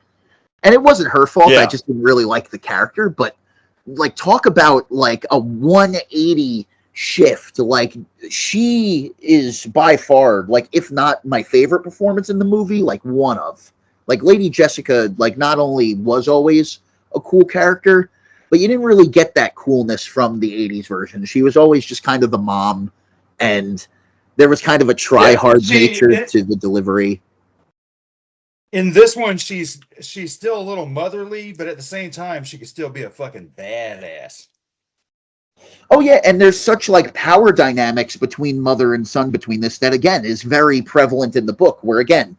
And it wasn't her fault. I just didn't really like the character. But like, talk about like a 180 shift. Like, she is by far, like, if not my favorite performance in the movie, like one of. Like, Lady Jessica, like, not only was always a cool character, but you didn't really get that coolness from the 80s version. She was always just kind of the mom, and there was kind of a try-hard nature to the delivery. In this one, she's still a little motherly, but at the same time, she could still be a fucking badass. Oh yeah, and there's such like power dynamics between mother and son between this that again is very prevalent in the book, where again,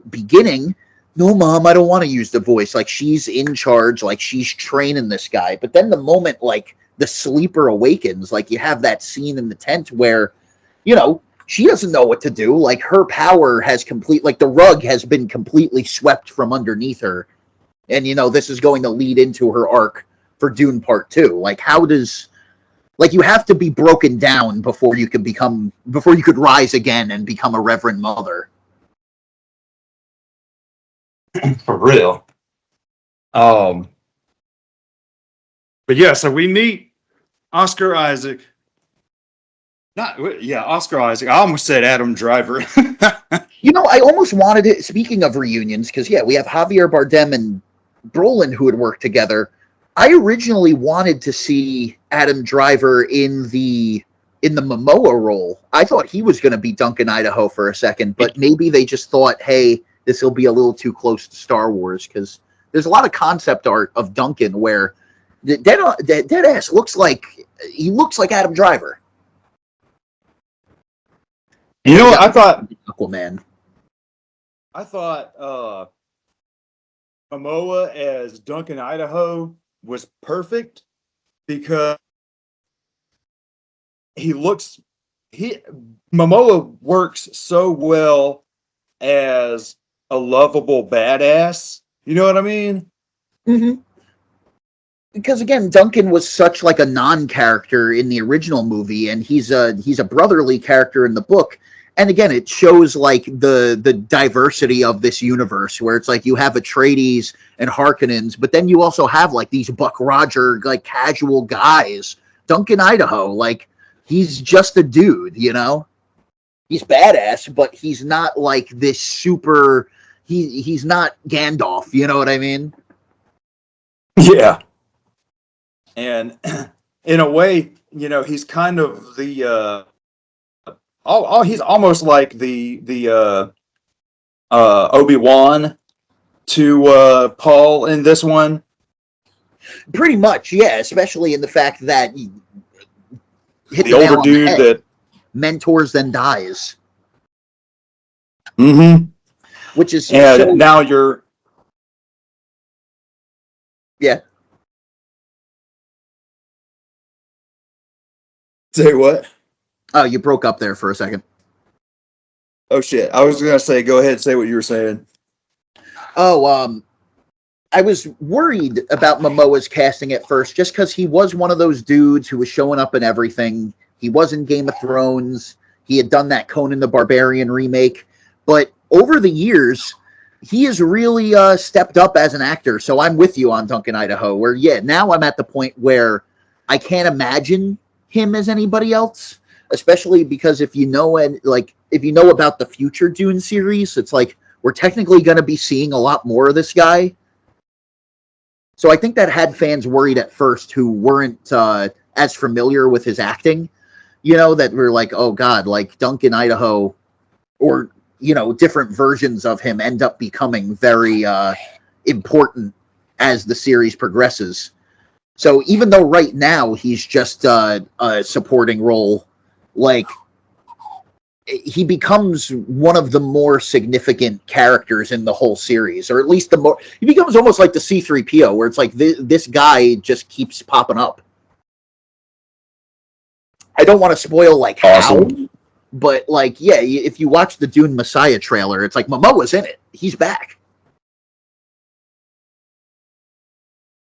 beginning, no mom, I don't want to use the voice. Like, she's in charge, like, she's training this guy. But then the moment like the sleeper awakens, like, you have that scene in the tent where, you know, she doesn't know what to do. Like, her power has like, the rug has been completely swept from underneath her. And, you know, this is going to lead into her arc for Dune Part 2. Like, how does, like, you have to be broken down before you could rise again and become a reverend mother. For real. But yeah, so we meet Oscar Isaac. Oscar Isaac. I almost said Adam Driver. You know, I almost wanted it. Speaking of reunions, because yeah, we have Javier Bardem and Brolin who had worked together. I originally wanted to see Adam Driver in the Momoa role. I thought he was going to be Duncan Idaho for a second, but maybe they just thought, hey, this will be a little too close to Star Wars, because there's a lot of concept art of Duncan where the dead ass looks like Adam Driver. You know what? I thought Aquaman. Momoa as Duncan Idaho was perfect because Momoa works so well as a lovable badass. You know what I mean? Mm-hmm. Because again, Duncan was such like a non-character in the original movie, and he's a brotherly character in the book. And again, it shows like the diversity of this universe, where it's like you have Atreides and Harkonnens, but then you also have like these Buck Roger like casual guys. Duncan Idaho, like he's just a dude, you know. He's badass, but he's not like this super. He's not Gandalf, you know what I mean? Yeah. And in a way, you know, he's kind of the he's almost like the Obi-Wan to Paul in this one. Pretty much, yeah. Especially in the fact that he hit the older dude that mentors then dies. Mm-hmm. Which is and now you're yeah. Say what? Oh, you broke up there for a second. Oh shit! I was gonna say, go ahead and say what you were saying. Oh, I was worried about Momoa's casting at first, just because he was one of those dudes who was showing up in everything. He was in Game of Thrones. He had done that Conan the Barbarian remake, but over the years, he has really stepped up as an actor. So I'm with you on Duncan Idaho. Where now I'm at the point where I can't imagine him as anybody else, especially because if you know about the future Dune series, it's like we're technically going to be seeing a lot more of this guy. So I think that had fans worried at first who weren't as familiar with his acting, you know, that were like, oh God, like Duncan Idaho or, you know, different versions of him end up becoming very important as the series progresses. So even though right now he's just a supporting role, like he becomes one of the more significant characters in the whole series, or at least he becomes almost like the C-3PO, where it's like this guy just keeps popping up. I don't want to spoil like how, but like if you watch the Dune Messiah trailer, it's like Momoa's in it. He's back.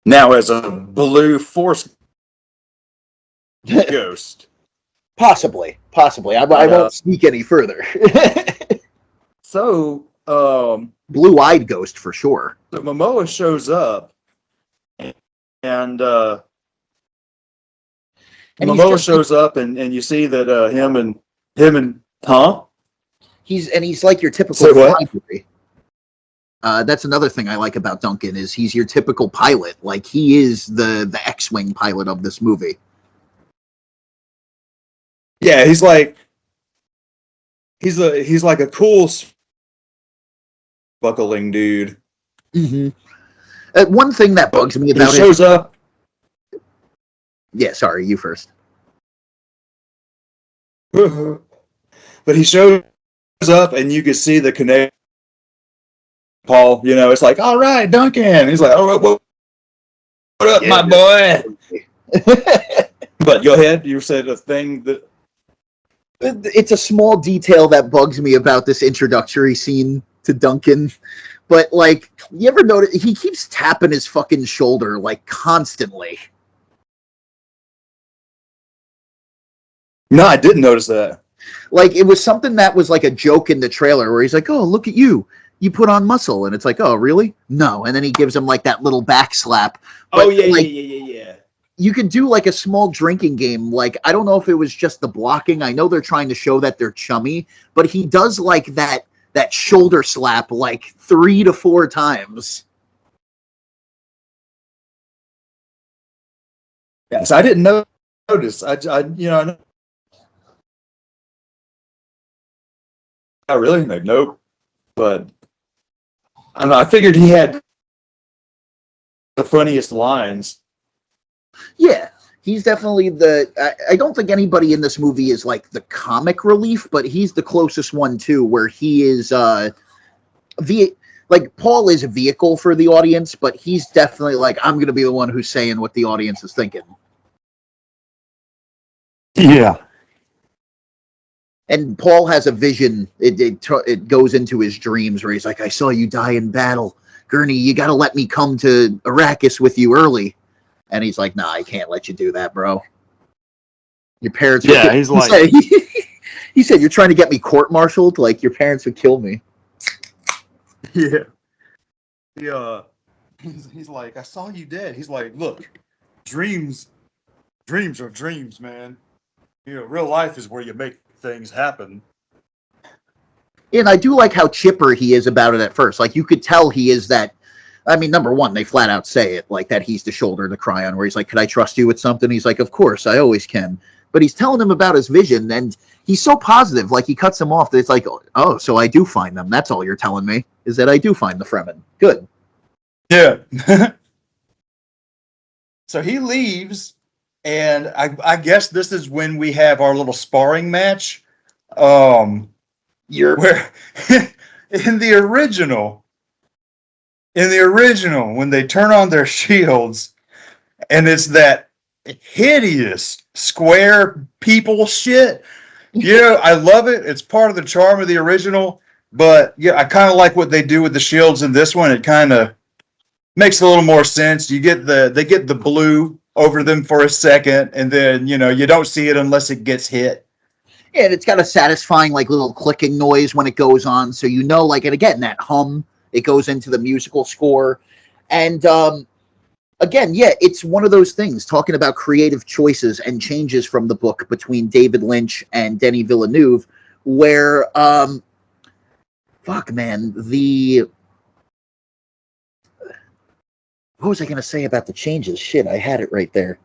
Now as a blue force ghost. Possibly. I won't speak any further. So, blue-eyed ghost for sure. So Momoa shows up, and Momoa shows up, and you see that him and Tom. He's like your typical fly boy. That's another thing I like about Duncan is he's your typical pilot. Like he is the X-wing pilot of this movie. Yeah, he's like a cool buckling dude. Mm-hmm. One thing that bugs me about he shows up. Yeah, sorry, you first. But he shows up, and you can see the connection. Paul, you know, it's like, all right, Duncan. He's like, all right, what up, my boy? But go ahead. You said a thing that. It's a small detail that bugs me about this introductory scene to Duncan. But, like, you ever notice he keeps tapping his fucking shoulder, like, constantly? No, I didn't notice that. Like, it was something that was like a joke in the trailer where he's like, oh, look at you. You put on muscle. And it's like, oh, really? No. And then he gives him, like, that little back slap. But, oh, yeah. you could do like a small drinking game. Like, I don't know if it was just the blocking. I know they're trying to show that they're chummy, but he does like that shoulder slap like 3 to 4 times. Yes, I didn't notice. Not really. Nope. But I don't know. I figured he had the funniest lines. Yeah, he's definitely I don't think anybody in this movie is like the comic relief, but he's the closest one too, where he is like Paul is a vehicle for the audience, but he's definitely like, I'm going to be the one who's saying what the audience is thinking. Yeah. And Paul has a vision. It goes into his dreams where he's like, I saw you die in battle. Gurney, you got to let me come to Arrakis with you early. And he's like, nah, I can't let you do that, bro. Your parents would Yeah, he's like... he said, you're trying to get me court-martialed? Like, your parents would kill me. Yeah. Yeah. He's like, I saw you dead. He's like, look, dreams are dreams, man. You know, real life is where you make things happen. And I do like how chipper he is about it at first. Like, you could tell he is that. I mean, number one, they flat out say it, like that he's the shoulder to cry on, where he's like, could I trust you with something? He's like, of course, I always can. But he's telling him about his vision, and he's so positive. Like, he cuts him off. That it's like, oh, so I do find them. That's all you're telling me, is that I do find the Fremen. Good. Yeah. So he leaves, and I guess this is when we have our little sparring match. Where in the original, when they turn on their shields, and it's that hideous square people shit. Yeah, I love it. It's part of the charm of the original. But yeah, I kind of like what they do with the shields in this one. It kind of makes a little more sense. They get the blue over them for a second, and then you don't see it unless it gets hit. Yeah, and it's got a satisfying like little clicking noise when it goes on, so like, and again, that hum, it goes into the musical score. And again, yeah, it's one of those things, talking about creative choices and changes from the book between David Lynch and Denis Villeneuve, where fuck man, what was I gonna say about the changes? Shit, I had it right there.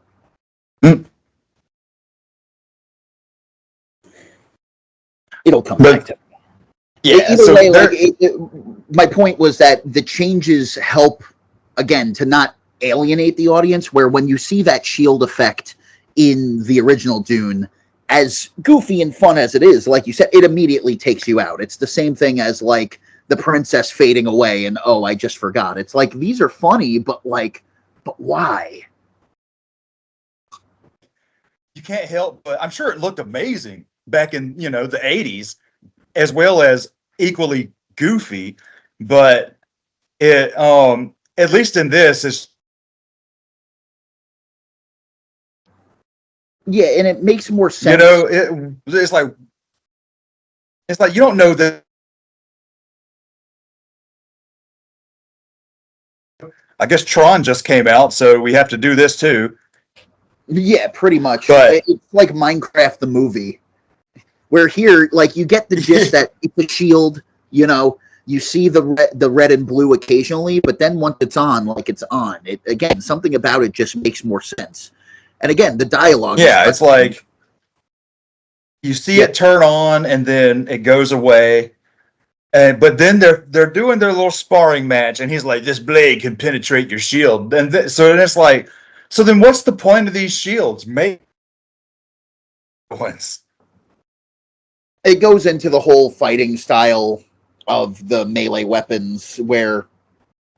It'll come back to me. Yeah. Either way, my point was that the changes help, again, to not alienate the audience, where when you see that shield effect in the original Dune, as goofy and fun as it is, like you said, it immediately takes you out. It's the same thing as like the princess fading away and, oh, I just forgot. It's like, these are funny, but why? You can't help but, I'm sure it looked amazing back in, the 80s, as well as equally goofy, but it, at least in this, is. Yeah, and it makes more sense. It's like you don't know that. I guess Tron just came out, so we have to do this too. Yeah, pretty much. But it's like Minecraft the movie, where here, like, you get the gist that it's a shield, you see the red and blue occasionally, but then once it's on, like, it's on. It, again, something about it just makes more sense. And again, the dialogue. Yeah, it's like you see it turn on and then it goes away. But then they're doing their little sparring match, and he's like, "This blade can penetrate your shield." And so it's like, so then what's the point of these shields? Make ones. It goes into the whole fighting style of the melee weapons, where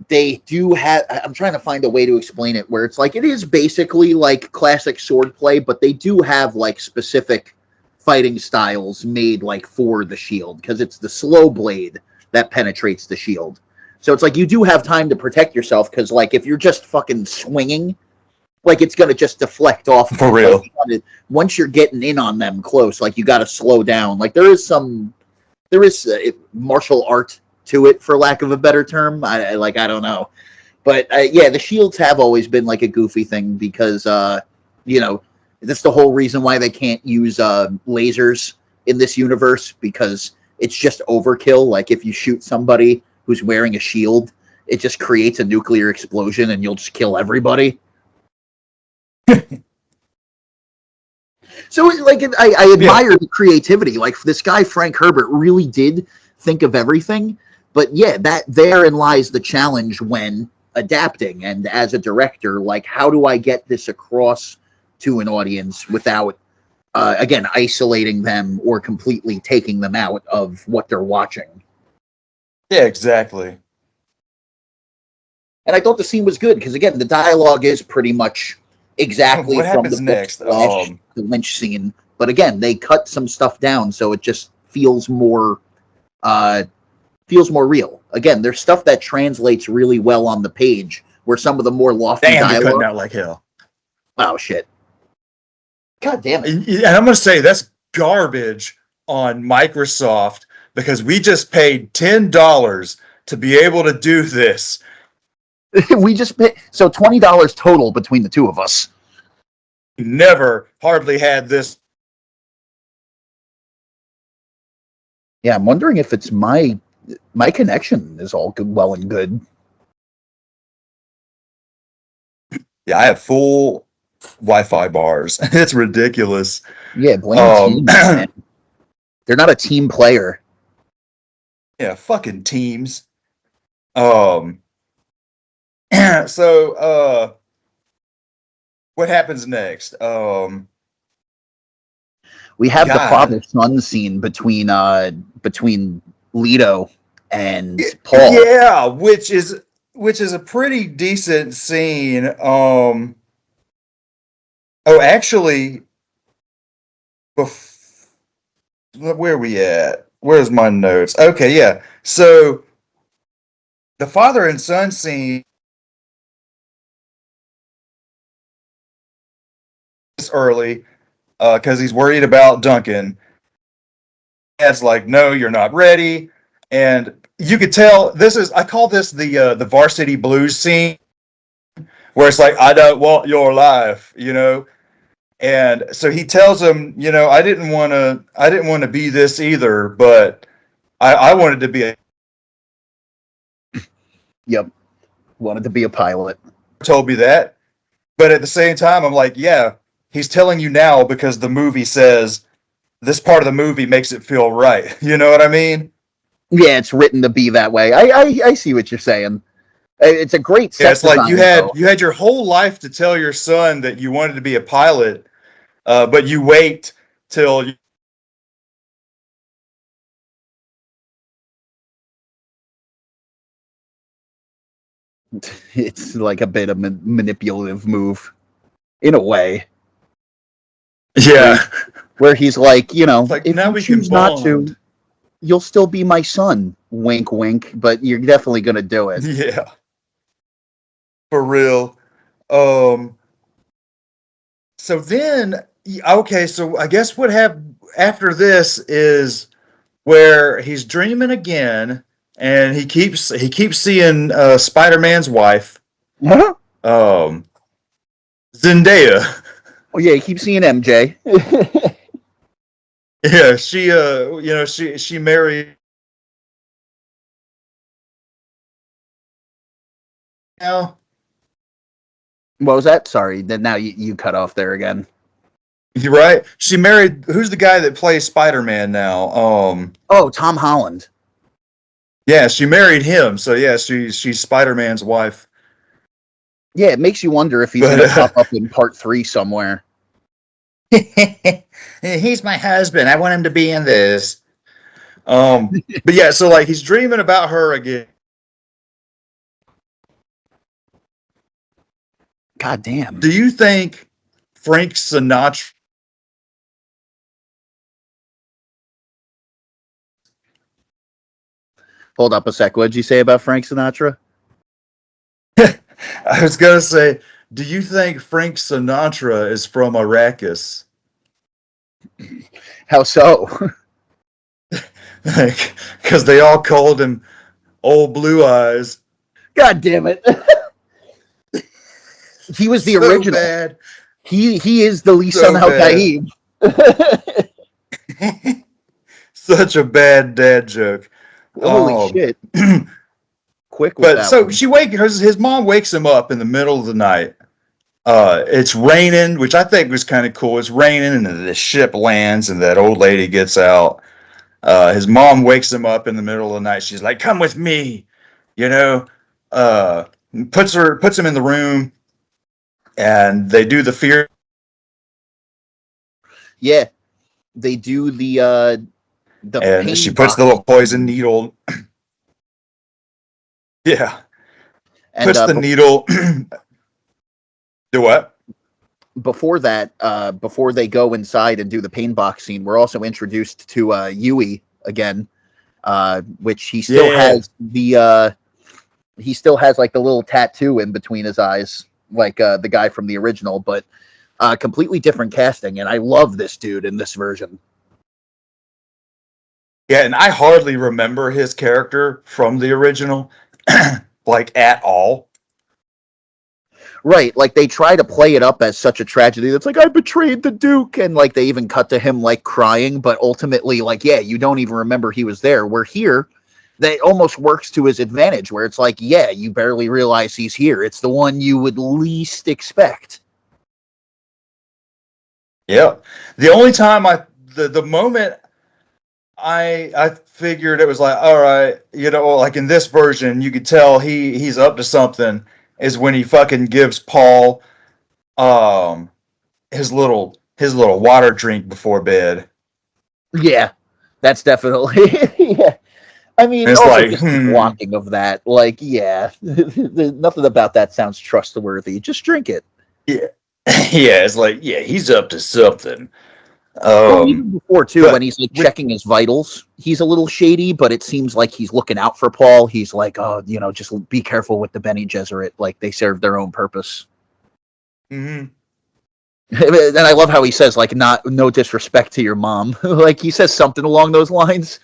they do have. I'm trying to find a way to explain it, where it's like it is basically like classic swordplay, but they do have like specific fighting styles made like for the shield, because it's the slow blade that penetrates the shield. So it's like you do have time to protect yourself, because like if you're just fucking swinging, like it's gonna just deflect off. For real. Once you're getting in on them close, like you got to slow down. Like there is martial art to it, for lack of a better term. I don't know, But yeah, the shields have always been like a goofy thing because you know, that's the whole reason why they can't use lasers in this universe, because it's just overkill. Like if you shoot somebody who's wearing a shield, it just creates a nuclear explosion and you'll just kill everybody. So like I admire the creativity. Like this guy Frank Herbert really did think of everything. But yeah, that therein lies the challenge when adapting. And as a director, like how do I get this across to an audience without again isolating them or completely taking them out of what they're watching? Yeah, exactly. And I thought the scene was good because again, the dialogue is pretty much exactly What from the happens book next? Flash, the Lynch scene. But again, they cut some stuff down so it just feels more real. Again, there's stuff that translates really well on the page where some of the more lofty Damn, you're cutting dialogue. out like hell. Oh shit. God damn it. And I'm gonna say that's garbage on Microsoft because we just paid $10 to be able to do this. We just paid, so $20 total between the two of us. Never hardly had this. Yeah, I'm wondering if it's my connection is all good, well and good. Yeah, I have full Wi-Fi bars. It's ridiculous. Yeah, blame teams, man. They're not a team player. Yeah, fucking Teams. So what happens next? We have the God. father-son scene between Leto and Paul. Yeah, which is a pretty decent scene. Oh, actually, where are we at? Where's my notes? Okay, yeah. So the father and son scene is early because he's worried about Duncan. Dad's like, "No, you're not ready," and you could tell this is. I call this the Varsity Blues scene, where it's like, "I don't want your life," you know. And so he tells him, you know, I didn't want to be this either, but I wanted to be a Yep. Wanted to be a pilot. told me that. But at the same time, I'm like, yeah, he's telling you now because the movie says this part of the movie makes it feel right. You know what I mean? Yeah, it's written to be that way. I see what you're saying. It's a great set. Yeah, it's like design, you had your whole life to tell your son that you wanted to be a pilot, but you wait till you, it's like a bit of a manipulative move in a way. yeah. Where he's like, you know, Like, if now you we can choose not bond. to, you'll still be my son. Wink, wink. But you're definitely gonna do it. Yeah, for real. Um, so then, okay, so I guess what happened after this is where he's dreaming again, and he keeps seeing Spider-Man's wife, Huh? um, Zendaya. Oh yeah, you keep seeing MJ. Yeah, she you know, she married now. What was that? Sorry, then now you cut off there again. You right? She married who's the guy that plays Spider-Man now? Oh, Tom Holland. Yeah, she married him. So yeah, she's Spider-Man's wife. Yeah, it makes you wonder if he's But gonna pop up in part 3 somewhere. he's my husband. I want him to be in this. But yeah, so like he's dreaming about her again. God damn. Do you think Frank Sinatra? Hold up a sec. What did you say about Frank Sinatra? I was gonna say, do you think Frank Sinatra is from Arrakis? How so? Like, because they all called him Old Blue Eyes. God damn it. He was the So original. bad. He is the Lee So Sun Al bad. Gaib. Such a bad dad joke. Holy shit! Quick with But that so one. his mom wakes him up in the middle of the night. It's raining, which I think was kind of cool. It's raining, and the ship lands, and that old lady gets out. His mom wakes him up in the middle of the night. She's like, "Come with me," you know. Uh, puts him in the room, and they do the fear. Yeah, they do the And she pain puts the box little poison scene. needle. Yeah, And puts the needle. Do what? before that, before they go inside and do the pain box scene, we're also introduced to Yui again, which he still Yeah, has he still has like the little tattoo in between his eyes, like the guy from the original, but completely different casting. And I love this dude in this version. yeah, and I hardly remember his character from the original, like at all. Right, like they try to play it up as such a tragedy. That's like I betrayed the Duke, and like they even cut to him like crying. But ultimately, like yeah, you don't even remember he was there. Where here, that almost works to his advantage. Where it's like yeah, you barely realize he's here. It's the one you would least expect. Yeah, the only time the moment I figured it was like, all right, like in this version, you could tell he's up to something is when he fucking gives Paul um his little water drink before bed. Yeah, that's definitely yeah. I mean, And it's also like, just the blocking of that. Like yeah, nothing about that sounds trustworthy. Just drink it. yeah, yeah, it's like, yeah, he's up to something. Well, even before too, when But he's like with checking his vitals, he's a little shady, but it seems like he's looking out for Paul. He's like, oh, just be careful with the Bene Gesserit. Like they serve their own purpose. mhm. And I love how he says, like, not no disrespect to your mom. Like he says something along those lines.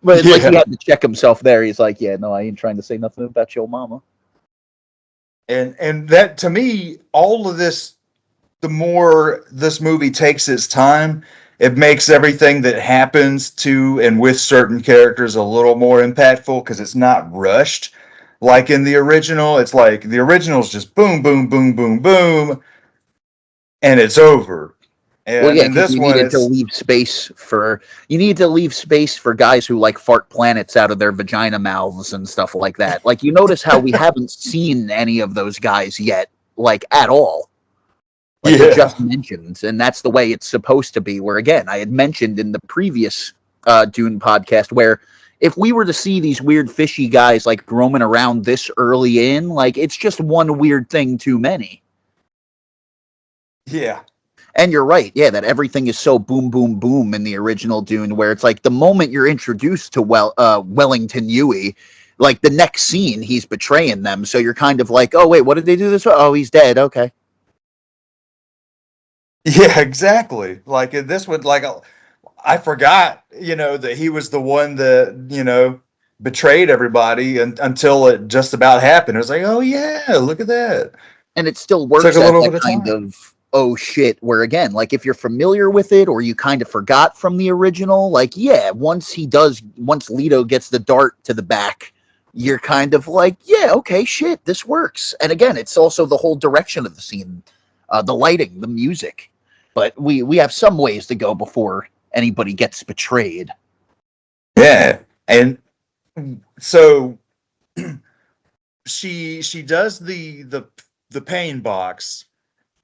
But it's like he Yeah, had to check himself there. He's like, yeah, no, I ain't trying to say nothing about your mama. and that to me, all of this, the more this movie takes its time, it makes everything that happens to and with certain characters a little more impactful because it's not rushed. Like in the original, it's like the original is just boom, boom, boom, boom, boom, and it's over. Well, And yeah, in because this one, it's you need to leave space for guys who like fart planets out of their vagina mouths and stuff like that. Like you notice how we haven't seen any of those guys yet, like at all. Like they're yeah, just mentioned, and that's the way it's supposed to be. Where again, I had mentioned in the previous Dune podcast, where if we were to see these weird fishy guys like roaming around this early in, like it's just one weird thing too many. yeah, And you're right, yeah, that everything is so boom, boom, boom in the original Dune, where it's like the moment you're introduced to Wellington Yui, like the next scene, he's betraying them. So you're kind of like, oh wait, what did they do this? Oh, he's dead. Okay. yeah, exactly. Like in this one, like I forgot, that he was the one that, betrayed everybody until it just about happened. It was like, oh yeah, look at that. And it still Took works a as little that bit of kind time. of oh shit, where again, like if you're familiar with it or you kind of forgot from the original, like yeah, once Leto gets the dart to the back, you're kind of like, yeah, okay, shit, this works. And again, it's also the whole direction of the scene, the lighting, the music. But we have some ways to go before anybody gets betrayed. Yeah. And so she does the pain box,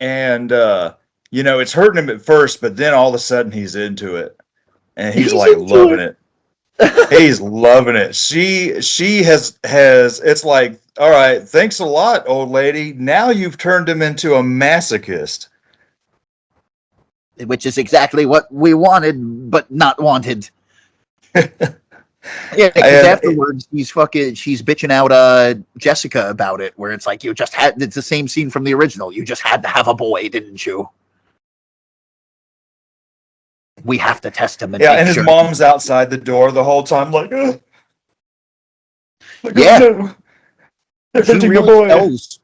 and it's hurting him at first, but then all of a sudden he's into it. And he's He's like into loving it. He's loving it. She has it's like, all right, thanks a lot, old lady. Now you've turned him into a masochist. it, which is exactly what we wanted, but not wanted. Yeah, because And afterwards she's bitching out Jessica about it, where it's like it's the same scene from the original. You just had to have a boy, didn't you? We have to test him and yeah, make and his sure. mom's outside the door the whole time, like, oh Yeah, no, they're she hunting a really boy. sells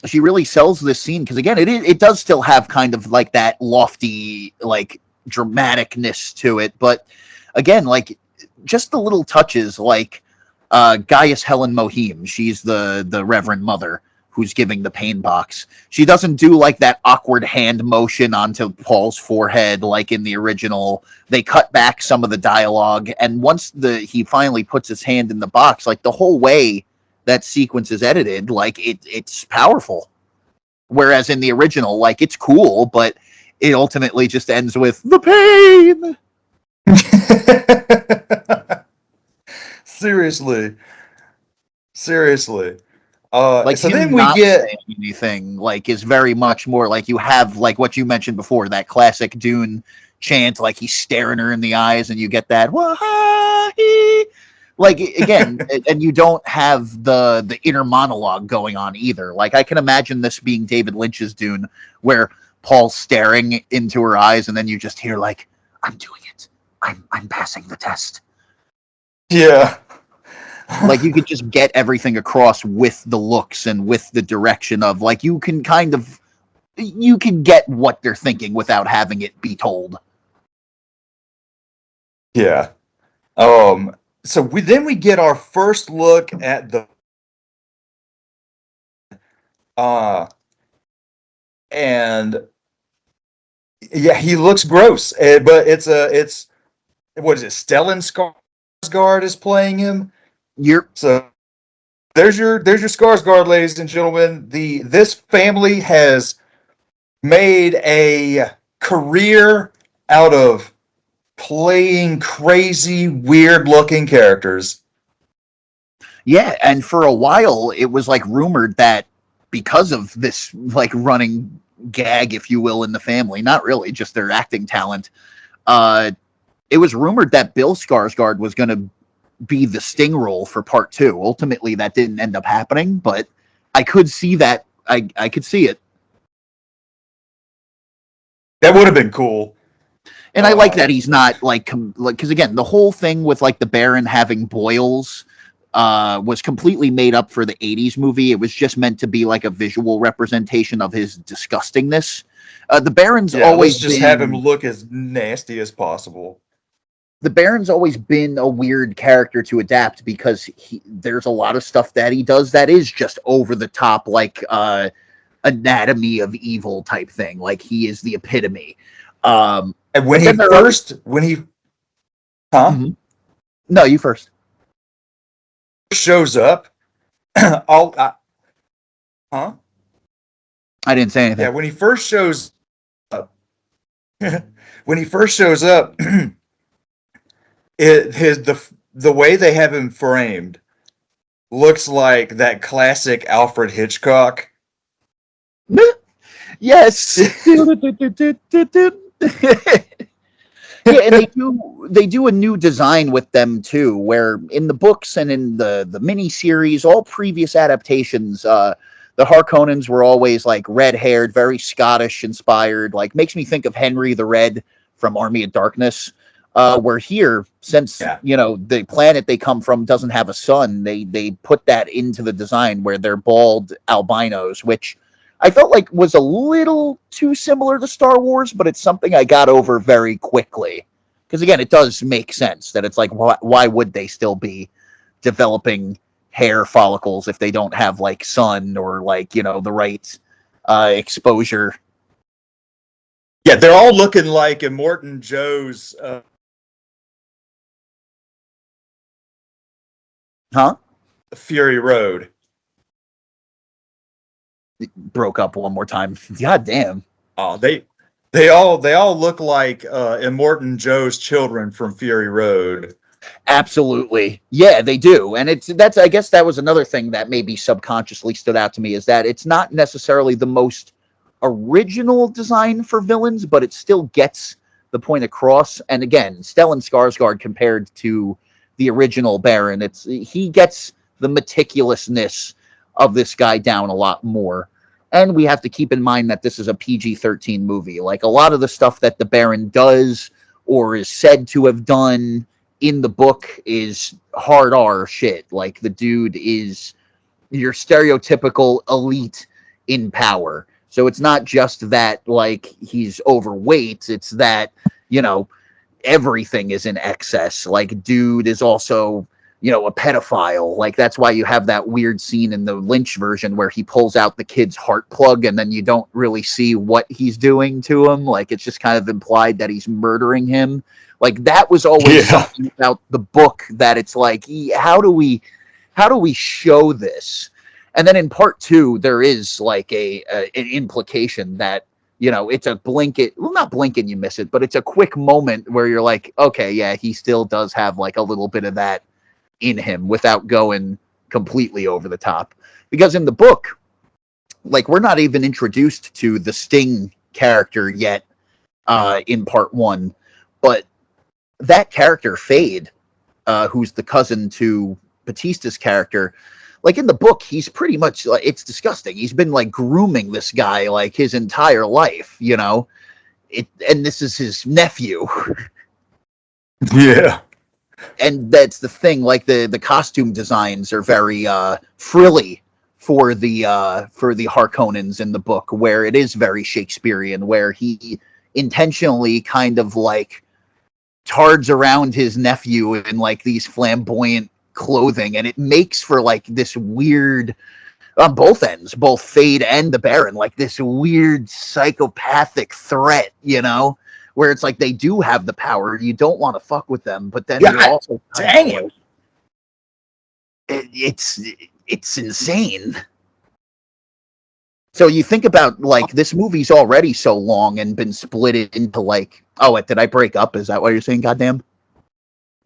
she really sells this scene because again, it does still have kind of like that lofty, like dramaticness to it, but again, like just the little touches, like Gaius Helen Mohim, she's the Reverend Mother who's giving the pain box. She doesn't do like that awkward hand motion onto Paul's forehead like in the original. They cut back some of the dialogue, and once he finally puts his hand in the box, like the whole way that sequence is edited, like it's powerful. Whereas in the original, like it's cool, but it ultimately just ends with the pain. Seriously. Like So him then we not get saying anything like is very much more like you have like what you mentioned before, that classic Dune chant, like he's staring her in the eyes and you get that Wah-hee! Like again, and you don't have the inner monologue going on either. Like I can imagine this being David Lynch's Dune, where Paul's staring into her eyes and then you just hear like, I'm doing it. I'm passing the test. yeah. Like you could just get everything across with the looks and with the direction of like you can get what they're thinking without having it be told. Yeah. So we get our first look at the uh and yeah, he looks gross. But it's what is it? Stellan Skarsgård is playing him. You're So there's your Skarsgård, ladies and gentlemen. This family has made a career out of playing crazy, weird looking characters. Yeah, and for a while it was like rumored that because of this like running gag, if you will, in the family, not really, just their acting talent, uh it was rumored that Bill Skarsgård was gonna be the Sting role for part two. Ultimately that didn't end up happening, but I could see that. I could see it. That would have been cool. And I like that he's not like because again, the whole thing with like the Baron having boils was completely made up for the 80s movie. It was just meant to be like a visual representation of his disgustingness. The Baron's always let's just been, have him look as nasty as possible. the Baron's always been a weird character to adapt because there's a lot of stuff that he does that is just over the top, like anatomy of evil type thing. Like he is the epitome. And when he Mhm. No, you first. shows up, all huh? I didn't say anything. Yeah, when he first shows up, when he first shows up, the way they have him framed looks like that classic Alfred Hitchcock. Yes. Yeah, and they do a new design with them too, where in the books and in the mini series, all previous adaptations, the Harkonnens were always like red haired, very Scottish inspired. Like makes me think of Henry the Red from Army of Darkness. Where here, since Yeah. the planet they come from doesn't have a sun, they put that into the design where they're bald albinos, which I felt like was a little too similar to Star Wars, but it's something I got over very quickly. Because again, it does make sense that it's like, why would they still be developing hair follicles if they don't have like sun or like, the right exposure? Yeah, they're all looking like Immortan Joe's Huh? Fury Road. Broke up one more time. God damn. Oh, they all look like Immortan Joe's children from Fury Road. Absolutely. Yeah, they do. And that's I guess that was another thing that maybe subconsciously stood out to me, is that it's not necessarily the most original design for villains, but it still gets the point across. And again, Stellan Skarsgård compared to the original Baron, he gets the meticulousness of this guy down a lot more. And we have to keep in mind that this is a PG-13 movie. Like a lot of the stuff that the Baron does or is said to have done in the book is hard R shit. Like the dude is your stereotypical elite in power. So it's not just that like he's overweight, it's that, you know, everything is in excess. Like, dude is also, you know, a pedophile. Like, that's why you have that weird scene in the Lynch version where he pulls out the kid's heart plug and then you don't really see what he's doing to him. Like, it's just kind of implied that he's murdering him. Like, that was always Yeah. something about the book that it's like, how do we show this? And then in part 2, there is like an implication that, you know, it's a blink it, well, not blink and you miss it, but it's a quick moment where you're like, okay, yeah, he still does have like a little bit of that in him without going completely over the top. Because in the book, like, we're not even introduced to the Sting character yet in part 1, but that character, Fade, who's the cousin to Batista's character, like in the book, he's pretty much like, it's disgusting. He's been like grooming this guy like his entire life, you know. And this is his nephew. Yeah. And that's the thing, like the costume designs are very frilly for the Harkonnens in the book, where it is very Shakespearean, where he intentionally kind of like tards around his nephew in like these flamboyant clothing, and it makes for like this weird, on both ends, both Fade and the Baron, like this weird psychopathic threat, you know, where it's like they do have the power, you don't want to fuck with them, but then you're also damn. It's insane. So you think about like this movie's already so long and been split into like, oh, did I break up? Is that what you're saying? Goddamn.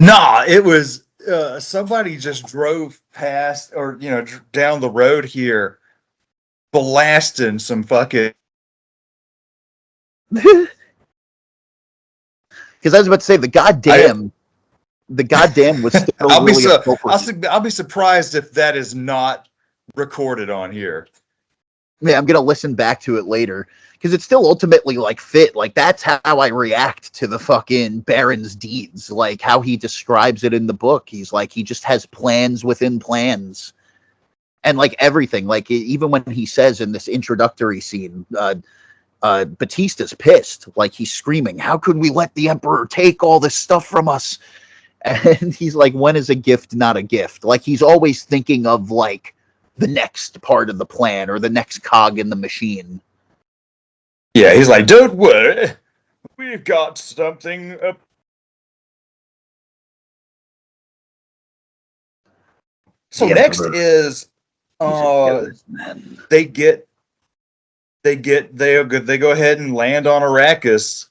Nah, it was somebody just drove past or down the road here, blasting some fucking. Because I was about to say the goddamn was still really appropriate. I'll be surprised if that is not recorded on here. Yeah, I'm gonna listen back to it later because it's still ultimately like fit. Like, that's how I react to the fucking Baron's deeds. Like how he describes it in the book. He's like, he just has plans within plans, and like everything. Like even when he says in this introductory scene, Batista's pissed. Like he's screaming, "How could we let the Emperor take all this stuff from us?" And he's like, "When is a gift not a gift?" Like he's always thinking of like the next part of the plan or the next cog in the machine. Yeah, he's like, don't worry, we've got something up. So The next Emperor. is they go ahead and land on Arrakis,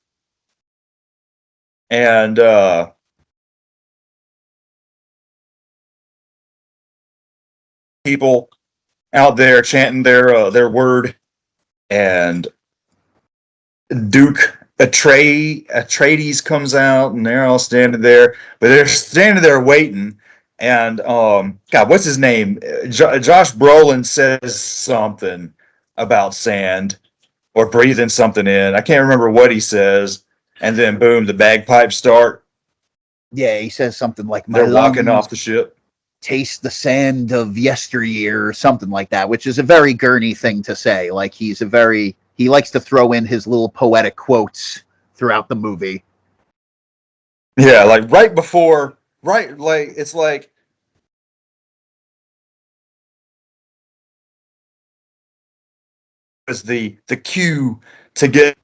and people out there chanting their word, and Duke Atreides comes out, and they're all standing there, but they're standing there waiting. And God, what's his name? Josh Brolin says something about sand or breathing something in. I can't remember what he says. And then boom, the bagpipes start. Yeah, he says something like, they're walking off the ship. Taste the sand of yesteryear or something like that, which is a very Gurney thing to say. Like he likes to throw in his little poetic quotes throughout the movie. Yeah, like like it's like was the cue to get.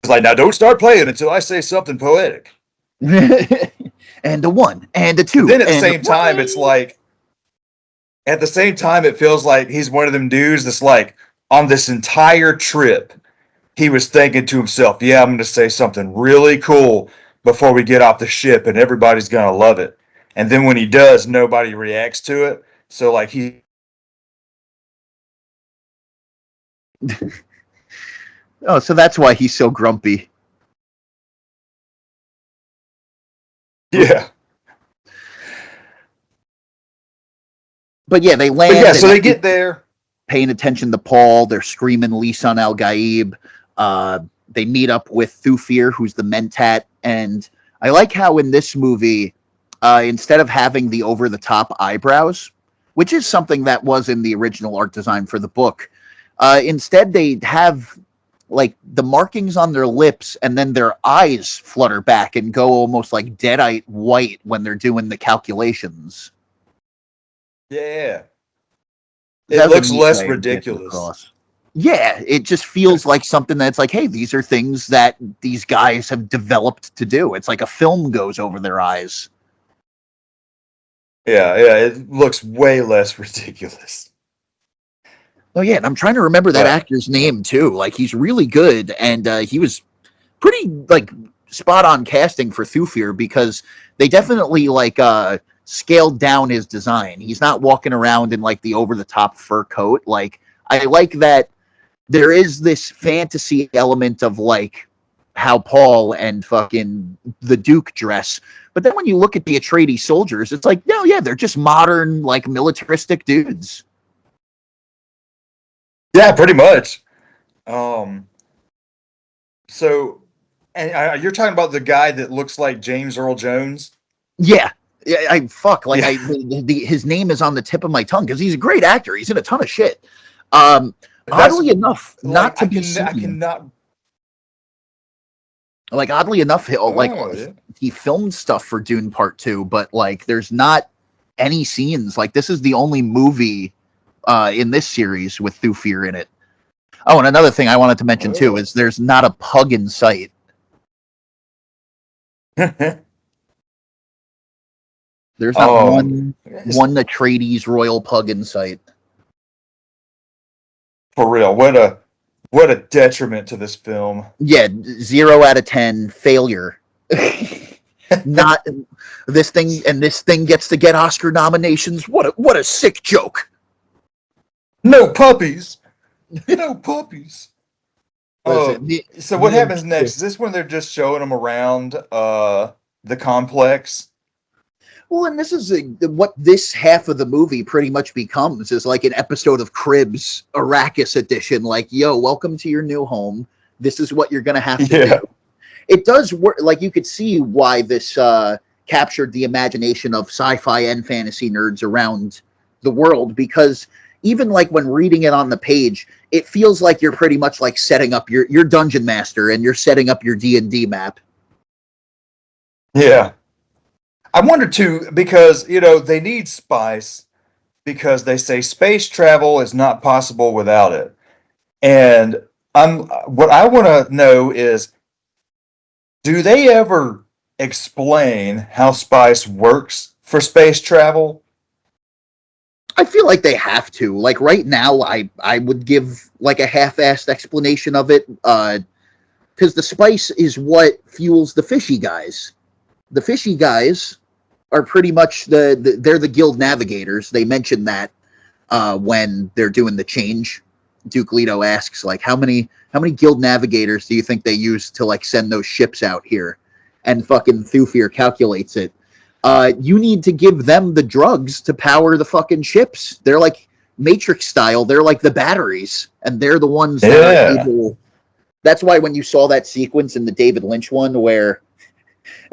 It's like, now don't start playing until I say something poetic. And a 1 and a 2. But then at the same time, it's like, at the same time, it feels like he's one of them dudes that's like, on this entire trip, he was thinking to himself, yeah, I'm going to say something really cool before we get off the ship, and everybody's going to love it. And then when he does, nobody reacts to it. So, like, Oh, so that's why he's so grumpy. Yeah. But yeah, they land. But yeah, so they get there. Paying attention to Paul. They're screaming Lisan Al Gaib. They meet up with Thufir, who's the Mentat. And I like how in this movie, instead of having the over-the-top eyebrows, which is something that was in the original art design for the book. Instead, they have like the markings on their lips, and then their eyes flutter back and go almost like deadite white when they're doing the calculations. Yeah. That It was a looks neat less way of getting ridiculous. across. Yeah, it just feels like something that's like, hey, these are things that these guys have developed to do. It's like a film goes over their eyes. Yeah, it looks way less ridiculous. Oh yeah, and I'm trying to remember that But actor's name too. Like he's really good, and he was pretty like spot on casting for Thufir because they definitely like scaled down his design. He's not walking around in like the over the top fur coat. Like I like that there is this fantasy element of like how Paul and fucking the Duke dress. But then when you look at the Atreides soldiers, it's like, no, yeah, they're just modern, like militaristic dudes. yeah, pretty much. Um, so, and you're talking about the guy that looks like James Earl Jones? Yeah. I fuck like Yeah, his name is on the tip of my tongue because he's a great actor. He's in a ton of shit. Um, that's oddly enough, not like to be I seen. cannot. Like oddly enough, Oh, yeah. he filmed stuff for Dune Part Two, but like there's not any scenes. Like this is the only movie in this series with Thufir in it. Oh, and another thing I wanted to mention too Oh. is there's not a pug in sight. There's not It's- one Atreides royal pug in sight. for real, what a detriment to this film. Yeah, 0 out of 10 failure. Not this thing, and this thing gets to get Oscar nominations. What a sick joke. No puppies. No puppies. Listen, So what me and happens next? Is this when they're just showing them around the complex? well, and this is what this half of the movie pretty much becomes is like an episode of Cribs Arrakis edition. Like, yo, welcome to your new home. This is what you're gonna have to Yeah. do. It does work. Like you could see why this captured the imagination of sci-fi and fantasy nerds around the world because even like when reading it on the page, it feels like you're pretty much like setting up your dungeon master and you're setting up your D&D map. Yeah. I wonder too, because they need spice because they say space travel is not possible without it. And what I want to know is, do they ever explain how spice works for space travel? I feel like they have to. Like right now, I would give like a half-assed explanation of it, because the spice is what fuels the fishy guys. The fishy guys are pretty much they're the guild navigators. They mention that when they're doing the change. Duke Leto asks like how many guild navigators do you think they use to like send those ships out here? And fucking Thufir calculates it. You need to give them the drugs to power the fucking ships. They're like Matrix style. They're like the batteries, and they're the ones that are Yeah. able. That's why when you saw that sequence in the David Lynch one where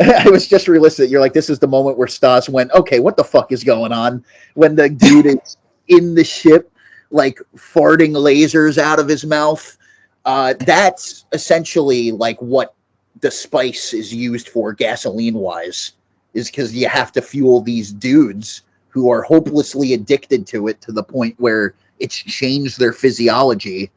I was just realistic. You're like, this is the moment where Stas went, okay, what the fuck is going on? When the dude is in the ship, like farting lasers out of his mouth. That's essentially like what the spice is used for, gasoline wise, is because you have to fuel these dudes who are hopelessly addicted to it to the point where it's changed their physiology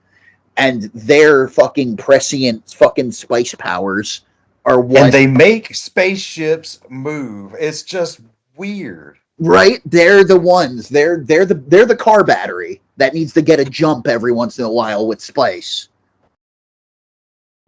and their fucking prescient fucking spice powers are And what they make spaceships move. It's just weird. right they're the ones they're the car battery that needs to get a jump every once in a while with spice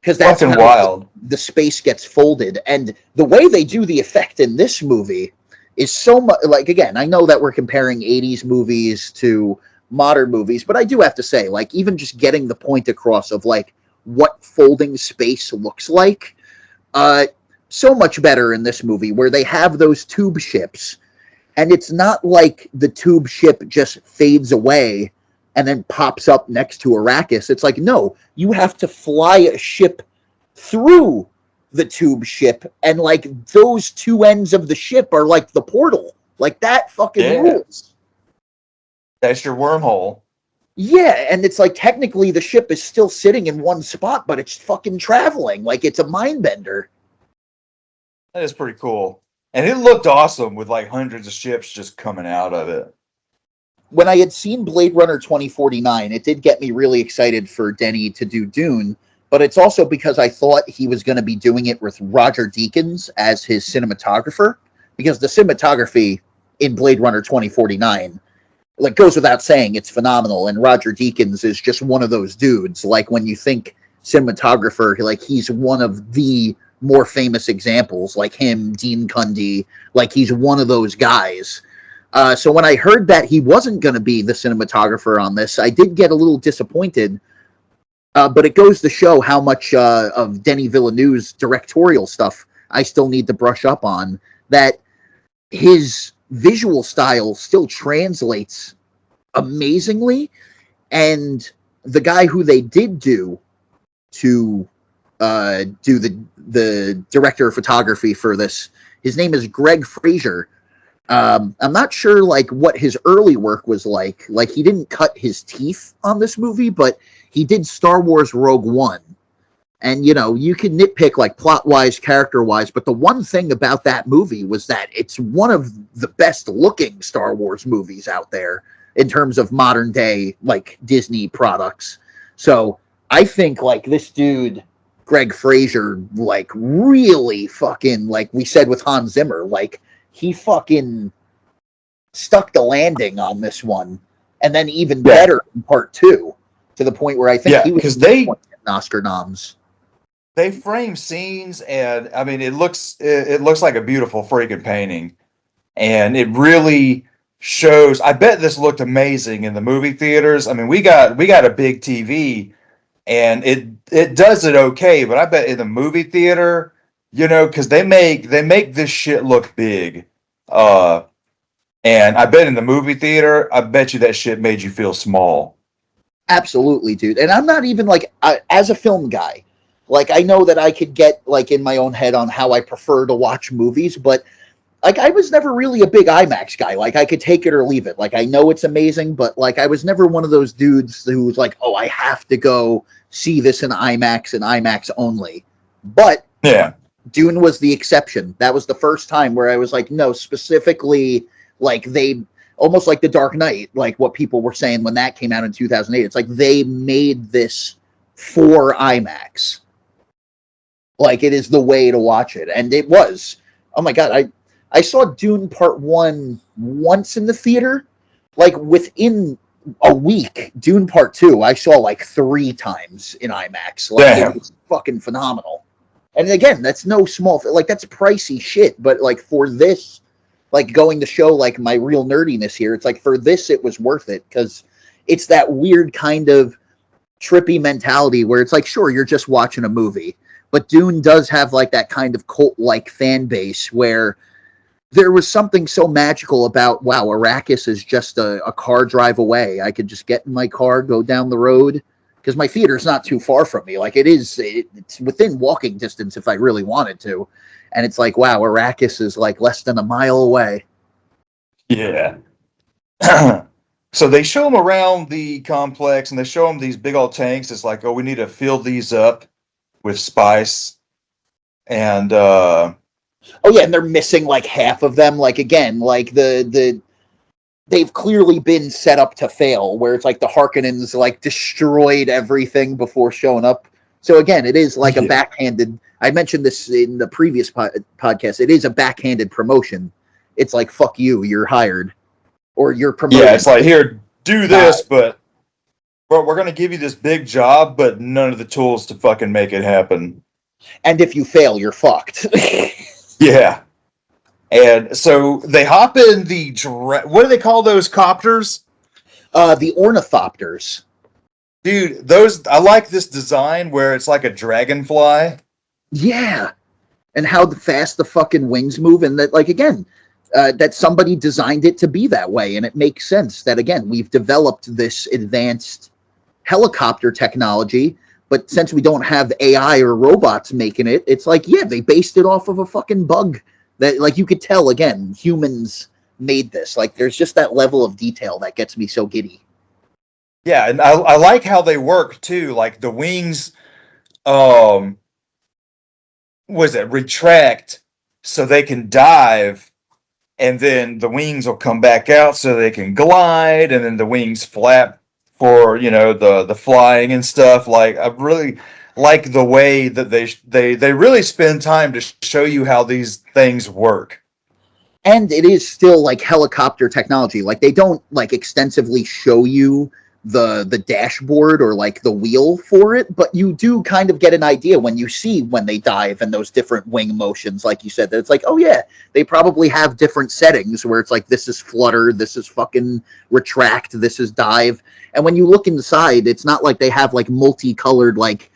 because that's Fucking how wild. the space gets folded and the way they do the effect in this movie is so much like again I know that we're comparing 80s movies to modern movies but I do have to say like even just getting the point across of like what folding space looks like uh so much better in this movie where they have those tube ships and it's not like the tube ship just fades away and then pops up next to Arrakis. It's like, no, you have to fly a ship through the tube ship, and like those two ends of the ship are like the portal. Like that fucking Yeah. rules. That's your wormhole. Yeah, and it's like technically the ship is still sitting in one spot, but it's fucking traveling like it's a mind bender. That is pretty cool. And it looked awesome with like hundreds of ships just coming out of it. When I had seen Blade Runner 2049, it did get me really excited for Denny to do Dune, but it's also because I thought he was going to be doing it with Roger Deakins as his cinematographer, because the cinematography in Blade Runner 2049, like, goes without saying, it's phenomenal, and Roger Deakins is just one of those dudes. Like, when you think cinematographer, like, he's one of the more famous examples, like him, Dean Cundey, like, he's one of those guys. So when I heard that he wasn't going to be the cinematographer on this, I did get a little disappointed. But it goes to show how much of Denis Villeneuve's directorial stuff I still need to brush up on. That his visual style still translates amazingly, and the guy who they did do to do the director of photography for this, his name is Greg Fraser. I'm not sure like what his early work was like. Like, he didn't cut his teeth on this movie, but he did Star Wars Rogue One. And, you know, you can nitpick like plot wise, character wise, but the one thing about that movie was that it's one of the best looking Star Wars movies out there in terms of modern day like Disney products. So I think like this dude, Greg Fraser, like really fucking, like we said with Hans Zimmer, like he fucking stuck the landing on this one, and then even better in part two, to the point where I think he was because they Oscar noms. they frame scenes, and I mean it looks like a beautiful freaking painting, and it really shows. I bet this looked amazing in the movie theaters. I mean, we got a big TV, and it does it okay, but I bet in the movie theater, you know, because they make this shit look big. And I bet in the movie theater, I bet you that shit made you feel small. Absolutely, dude. And I'm not even like, as a film guy, like I know that I could get like in my own head on how I prefer to watch movies, but like I was never really a big IMAX guy. Like I could take it or leave it. Like I know it's amazing, but like I was never one of those dudes who was like, oh, I have to go see this in IMAX and IMAX only. But Yeah. Dune was the exception. That was the first time where I was like, no, specifically, like they almost like The Dark Knight, like what people were saying when that came out in 2008. It's like they made this for IMAX. Like it is the way to watch it, and it was. Oh my god, I saw Dune Part 1 once in the theater. Like within a week, Dune Part 2 I saw like 3 times in IMAX. Like it was fucking phenomenal. And again, that's no small, like that's pricey shit, but like for this, like going to show like my real nerdiness here, it's like for this it was worth it, because it's that weird kind of trippy mentality where it's like, sure, you're just watching a movie, but Dune does have like that kind of cult like fan base where there was something so magical about, wow, Arrakis is just a car drive away. I could just get in my car, go down the road, because my theater's not too far from me. Like it's within walking distance if I really wanted to. And it's like, wow, Arrakis is like less than a mile away. Yeah. So they show them around the complex, and they show them these big old tanks. It's like, oh, we need to fill these up with spice. And oh yeah, and they're missing like half of them. Like again, like the they've clearly been set up to fail, where it's like the Harkonnens like destroyed everything before showing up. So again, it is like a backhanded. I mentioned this in the previous podcast. It is a backhanded promotion. It's like, fuck you, you're hired, or you're promoted. Yeah, it's like, here, do this, but we're going to give you this big job, but none of the tools to fucking make it happen. And if you fail, you're fucked. Yeah. And so they hop in the what do they call those copters? The ornithopters. Dude, those, I like this design where it's like a dragonfly. Yeah. And how fast the fucking wings move, and that, like, again, that somebody designed it to be that way, and it makes sense that, again, we've developed this advanced helicopter technology, but since we don't have AI or robots making it, it's like, yeah, they based it off of a fucking bug that, like, you could tell, again, humans made this. Like, there's just that level of detail that gets me so giddy. Yeah, and I like how they work too. Like the wings, um, was it retract so they can dive, and then the wings will come back out so they can glide, and then the wings flap for the flying and stuff. Like I really like the way that they really spend time to show you how these things work. And it is still like helicopter technology. Like, they don't like extensively show you the dashboard or like the wheel for it, but you do kind of get an idea when you see when they dive and those different wing motions, like you said, that it's like, oh yeah, they probably have different settings where it's like, this is flutter, this is fucking retract, this is dive. And when you look inside, it's not like they have like multicolored like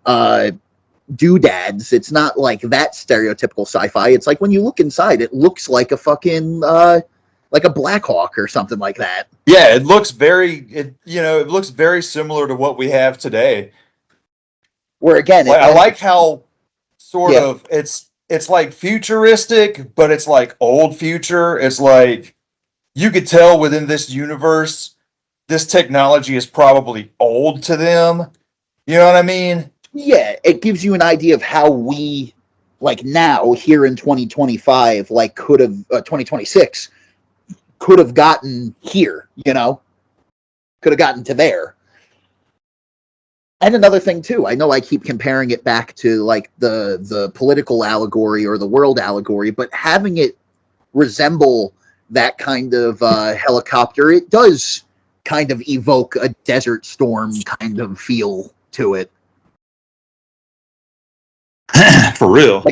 uh doodads. It's not like that stereotypical sci-fi. It's like when you look inside, it looks like a fucking like a Black Hawk or something like that. Yeah, it looks it looks very similar to what we have today. Where again, Like it I lends. like how sort Yeah, of it's like futuristic, but it's like old future. It's like you could tell within this universe, this technology is probably old to them. You know what I mean? yeah, it gives you an idea of how we, like now here in 2025, like could have 2026 could have gotten here. Could have gotten to there. And another thing too, I know I keep comparing it back to like the political allegory or the world allegory, but having it resemble that kind of helicopter, it does kind of evoke a Desert Storm kind of feel to it. For real.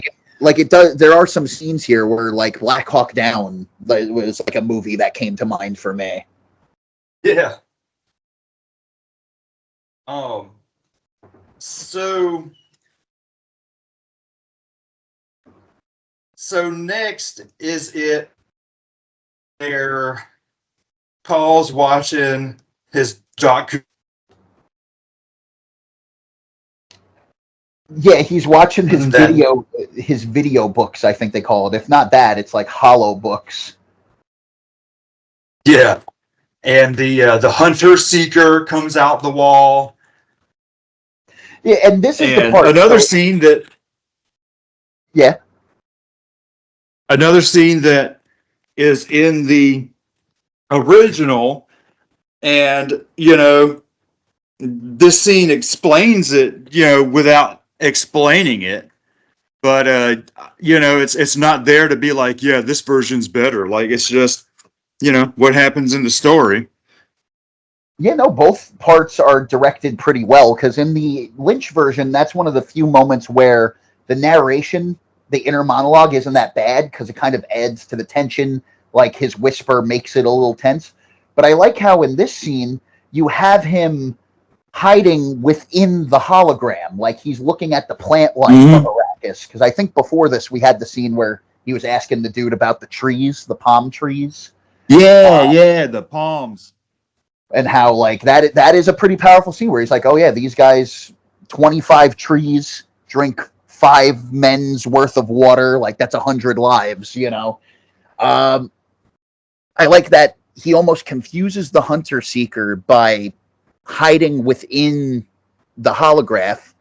Like it does. There are some scenes here where like Black Hawk Down was like a movie that came to mind for me. Yeah. Um. So next is it where Paul's watching his doc. Yeah, he's watching his Then video books, I think they call it. If not that, it's like hollow books. yeah, and the hunter seeker comes out the wall. Yeah, and this is the And part. Yeah, another scene that is in the original, and this scene explains it, without explaining it. But it's not there to be like, yeah, this version's better. Like it's just, what happens in the story. yeah, no, both parts are directed pretty well because in the Lynch version, that's one of the few moments where the narration, the inner monologue, isn't that bad because it kind of adds to the tension. Like his whisper makes it a little tense. But I like how in this scene you have him hiding within the hologram, like he's looking at the plant life of Arrakis. Because I think before this we had the scene where he was asking the dude about the trees, the palm trees, Yeah, the palms. and how like that is a pretty powerful scene where he's like, oh yeah, these guys, 25 trees drink 5 men's worth of water, like that's 100 lives. um I like that he almost confuses the hunter seeker by hiding within the holograph,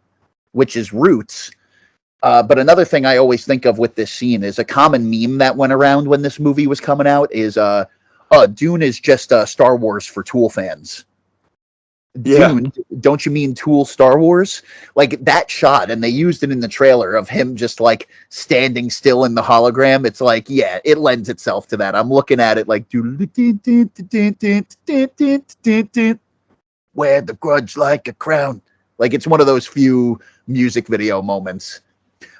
which is Roots. But another thing I always think of with this scene is a common meme that went around when this movie was coming out is Dune is just Star Wars for Tool fans. Yeah. Dune, don't you mean Tool Star Wars? Like that shot, and they used it in the trailer of him just like standing still in the hologram. It's like, yeah, it lends itself to that. I'm looking at it like, wear the grudge like a crown. Like it's one of those few music video moments.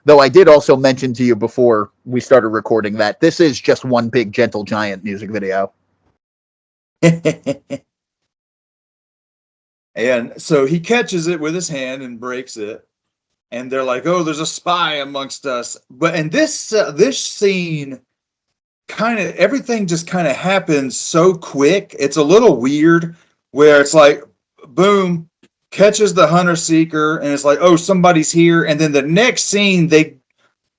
Though I did also mention to you before we started recording that this is just one big Gentle Giant music video. And so he catches it with his hand and breaks it. And they're like, "Oh, there's a spy amongst us." But in this scene, kind of everything just kind of happens so quick. It's a little weird where it's like, boom, catches the hunter seeker, and it's like, oh, somebody's here. And then the next scene, they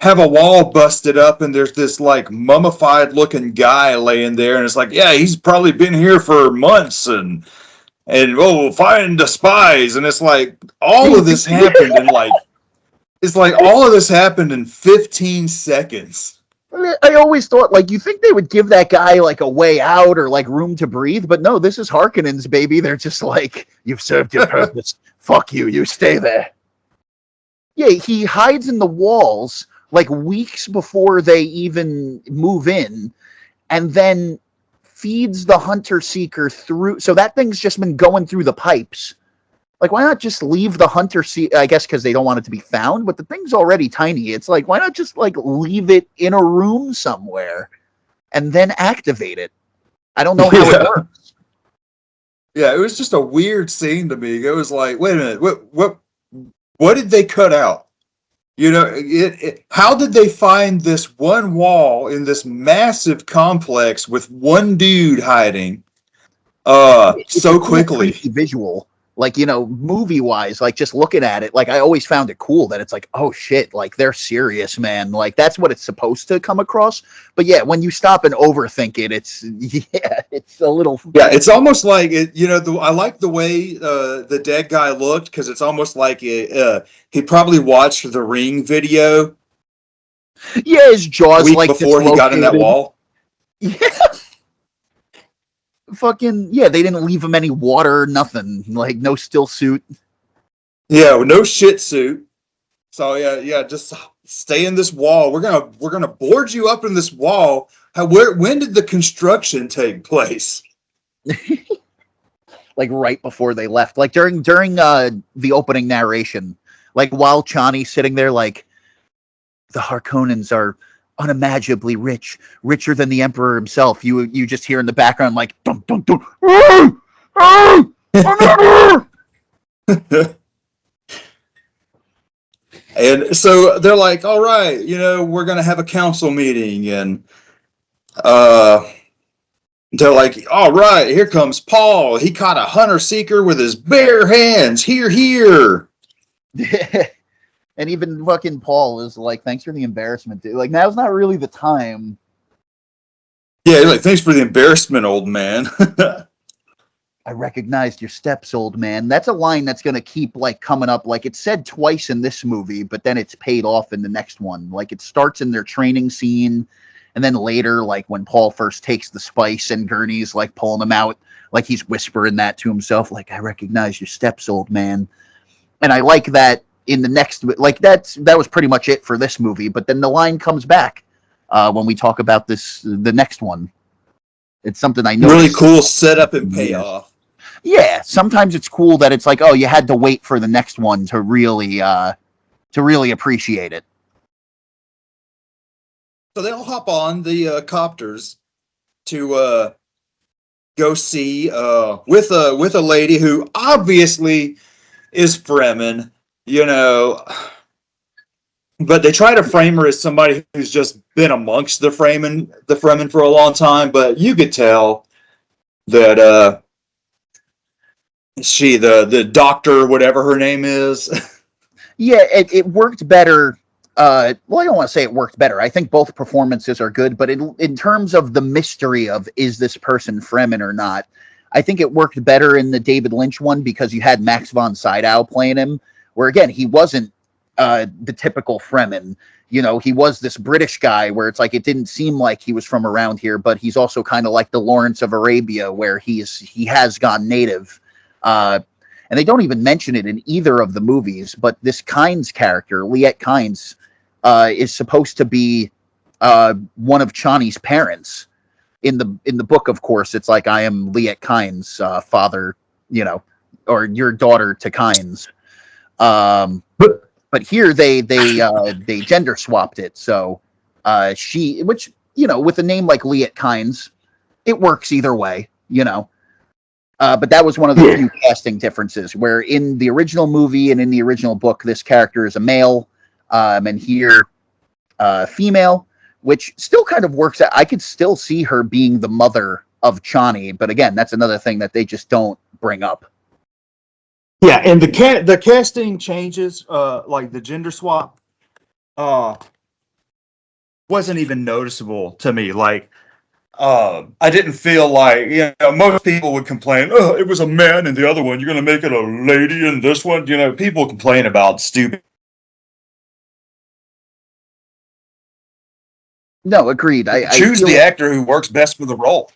have a wall busted up and there's this like mummified looking guy laying there, and it's like, yeah, he's probably been here for months, and oh, find the spies, and it's like all of this happened in like it's like all of this happened in 15 seconds. I always thought, like, you think they would give that guy like a way out or like room to breathe, but no, this is Harkonnens, baby. They're just like, you've served your purpose. Fuck you. You stay there. Yeah, he hides in the walls like weeks before they even move in, and then feeds the hunter seeker through. So that thing's just been going through the pipes. Like, why not just leave the hunter seeker? I guess because they don't want it to be found, but the thing's already tiny. It's like, why not just like leave it in a room somewhere and then activate it? I don't know how it works. Yeah, it was just a weird scene to me. It was like, wait a minute, what did they cut out? You know, how did they find this one wall in this massive complex with one dude hiding It's a so cool, quickly? creepy visual. Like, you know, movie wise, like just looking at it, like I always found it cool that it's like, oh shit, like they're serious, man. Like that's what it's supposed to come across. But yeah, when you stop and overthink it, it's yeah, it's a little. Yeah, it's almost like it. You know, I like the way the dead guy looked, because it's almost like he probably watched the Ring video Yeah, his a jaws week like before he got in that dislocated. wall. Yeah, fucking yeah. They didn't leave him any water, nothing. Like no still suit. Yeah, no shit suit. So yeah, just stay in this wall. We're gonna board you up in this wall. When did the construction take place? Like right before they left, like during the opening narration, like while Chani's sitting there, like the Harkonnens are unimaginably rich, richer than the Emperor himself. You just hear in the background like dum dum dum, And so they're like, all right, we're gonna have a council meeting, and uh they're like, all right, here comes Paul. He caught a hunter seeker with his bare hands. Here. and even fucking Paul is like, thanks for the embarrassment, dude. Like now's not really the time. Yeah, like, thanks for the embarrassment, old man. I recognized your steps, old man. That's a line that's going to keep like coming up. Like it's said twice in this movie, but then it's paid off in the next one. Like it starts in their training scene, and then later, like when Paul first takes the spice and Gurney's like pulling him out, like he's whispering that to himself, like I recognize your steps, old man. And I like that in the next, like that was pretty much it for this movie. But then the line comes back when we talk about the next one. It's something I Really noticed. cool setup and payoff. Yeah, sometimes it's cool that it's like, oh, you had to wait for the next one to really appreciate it. So they all hop on the copters to go see with a lady who obviously is Fremen, but they try to frame her as somebody who's just been amongst the Fremen for a long time. But you could tell that she the doctor, whatever her name is. Yeah, it worked better. Well, I don't want to say it worked better. I think both performances are good, but in terms of the mystery of is this person Fremen or not, I think it worked better in the David Lynch one because you had Max von Sydow playing him, where again he wasn't the typical Fremen. You know, he was this British guy where it's like it didn't seem like he was from around here, but he's also kind of like the Lawrence of Arabia, where he has gone native. And they don't even mention it in either of the movies, but this Kynes character, Liet Kynes, is supposed to be one of Chani's parents. In the book, of course, it's like I am Liet Kynes' father, or your daughter to Kynes. But here they gender swapped it, so she, which with a name like Liet Kynes, it works either way, but that was one of the few casting differences where in the original movie and in the original book, this character is a male, and here, female, which still kind of works out. I could still see her being the mother of Chani, but again, that's another thing that they just don't bring up. Yeah, and the casting changes, like the gender swap. wasn't even noticeable to me. Like, I didn't feel like, most people would complain, oh, it was a man in the other one. You're going to make it a lady in this one. People complain about stupid. No, agreed. I Choose the feel actor who works best for the role.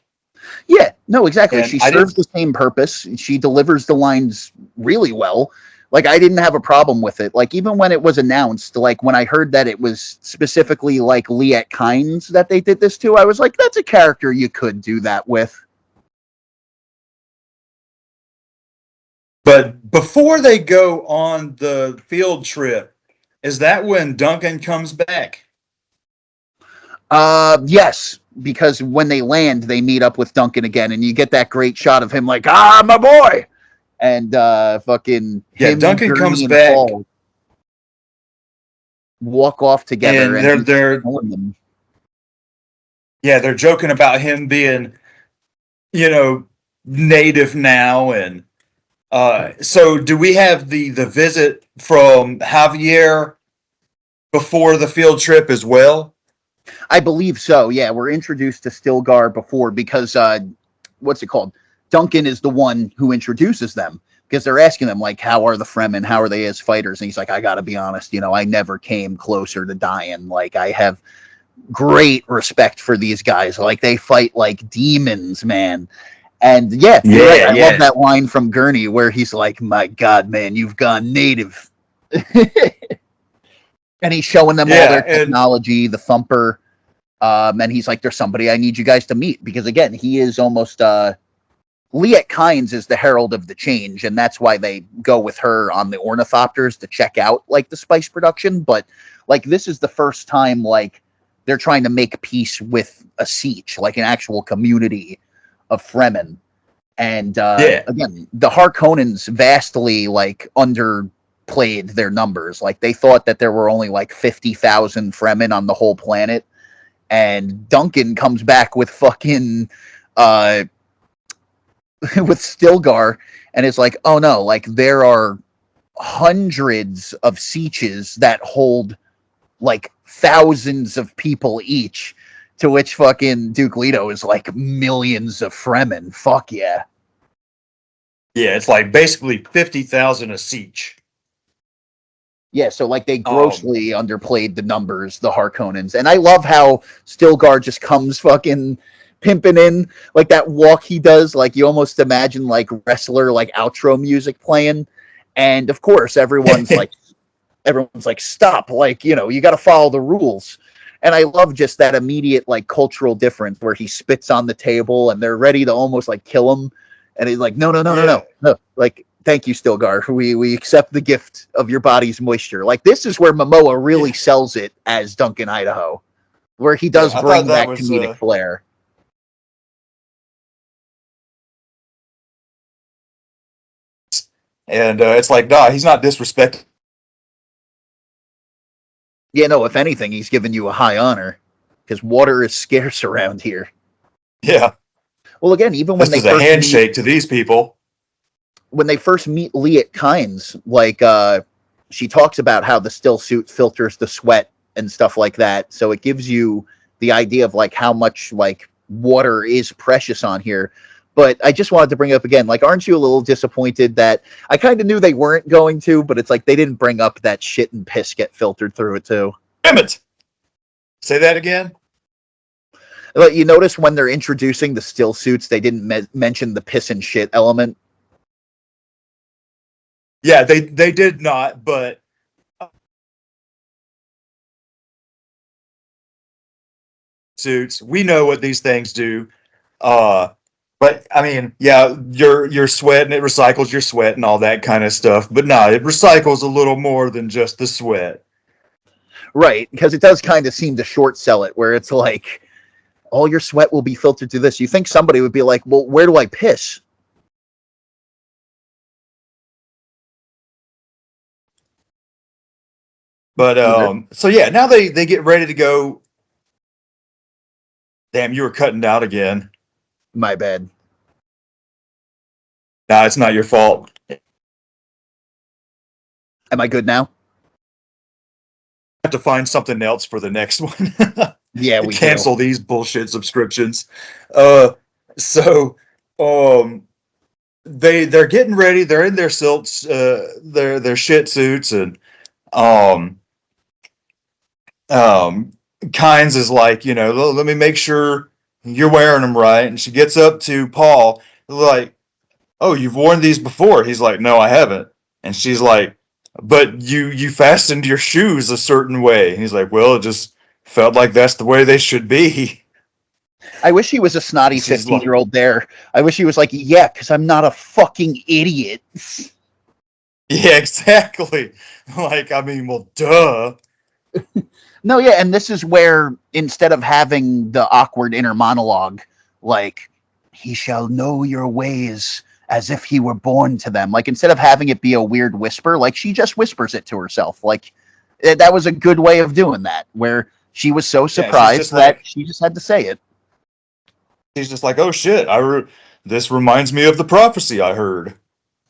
yeah, no, exactly. And She I serves didn't, the same purpose. She delivers the lines really well. Like I didn't have a problem with it. Like even when it was announced, like when I heard that it was specifically like Liet Kynes that they did this to, I was like, that's a character you could do that with. but before they go on the field trip, is that when Duncan comes back? Yes, because when they land, they meet up with Duncan again, and you get that great shot of him like, ah, my boy, and fucking Yeah, him, Duncan comes Gurney, and back, Hall walk off together, and and they're he's they're showing them. yeah, they're joking about him being, you know, native now. And so do we have the visit from Javier before the field trip as well? I believe so. Yeah, we're introduced to Stilgar before because what's it called? Duncan is the one who introduces them because they're asking them like, "How are the Fremen? How are they as fighters?" And he's like, "I got to be honest. I never came closer to dying. Like, I have great respect for these guys. Like, they fight like demons, man." And yeah, you're right. Yeah, I love yeah. that line from Gurney where he's like, "My God, man, you've gone native." And he's showing them all their Yeah, and technology, the thumper. And he's like, "There's somebody I need you guys to meet," because again, he is almost Liet Kynes is the herald of the change, and that's why they go with her on the ornithopters to check out like the spice production. But like this is the first time like they're trying to make peace with a siege, like an actual community of Fremen. And yeah, again, the Harkonnens vastly like underplayed their numbers. Like they thought that there were only like 50,000 Fremen on the whole planet, and Duncan comes back with fucking uh with Stilgar and it's like, oh no, like there are hundreds of sieges that hold like thousands of people each. To which fucking Duke Leto is like millions of Fremen. Fuck yeah. yeah. It's like basically 50,000 a siege. Yeah, so like they Um, grossly underplayed the numbers, the Harkonnens. And I love how Stilgar just comes fucking pimping in like that walk he does, like you almost imagine like wrestler like outro music playing. And of course everyone's like stop, like, you got to follow the rules. And I love just that immediate like cultural difference where he spits on the table and they're ready to almost like kill him, and he's like, no, no, no, no, yeah, no, no, like, thank you, Stilgar. We accept the gift of your body's moisture. Like this is where Momoa really yeah, sells it as Duncan Idaho, where he yeah. does I thought bring that that was, comedic flair. and it's like, nah, he's not disrespecting. Yeah, no, if anything, he's given you a high honor because water is scarce around here. Yeah, Well, again, even this is a handshake to these people. when they first meet Liet Kynes, like she talks about how the still suit filters the sweat and stuff like that. So it gives you the idea of like how much like water is precious on here. But I just wanted to bring up again, like, aren't you a little disappointed that I kind of knew they weren't going to, but it's like they didn't bring up that shit and piss get filtered through it too. Damn it! Say that again. But you notice when they're introducing the still suits, they didn't mention the piss and shit element. Yeah, they did not, but suits. We know what these things do. Uh, but I mean, yeah, your sweat and it recycles your sweat and all that kind of stuff. But no, it recycles a little more than just the sweat. Right, because it does kind of seem to short sell it, where it's like all your sweat will be filtered through this. You think somebody would be like, well, where do I piss? But You there? so yeah, now they get ready to go. Damn, you were cutting out again. My bad. Nah, it's not your fault. Am I good now? Have to find something else for the next one. Yeah, we do. Cancel these bullshit subscriptions. Uh, so um, they're getting ready. They're in their silks, their shit suits, and um, um, Kynes is like, let me make sure you're wearing them right. And she gets up to Paul, like, oh, you've worn these before. He's like, no, I haven't. And she's like, but you fastened your shoes a certain way. And he's like, well, it just felt like that's the way they should be. I wish he was a snotty And she's like, 15-year-old there. I wish he was like, yeah, because I'm not a fucking idiot. yeah, exactly. Like, I mean, well, duh. No, yeah, and this is where instead of having the awkward inner monologue, like, he shall know your ways as if he were born to them, like, instead of having it be a weird whisper, like, she just whispers it to herself. Like, that was a good way of doing that, where she was so Yeah, surprised that she just had to say it. she's just like, oh shit, this reminds me of the prophecy I heard.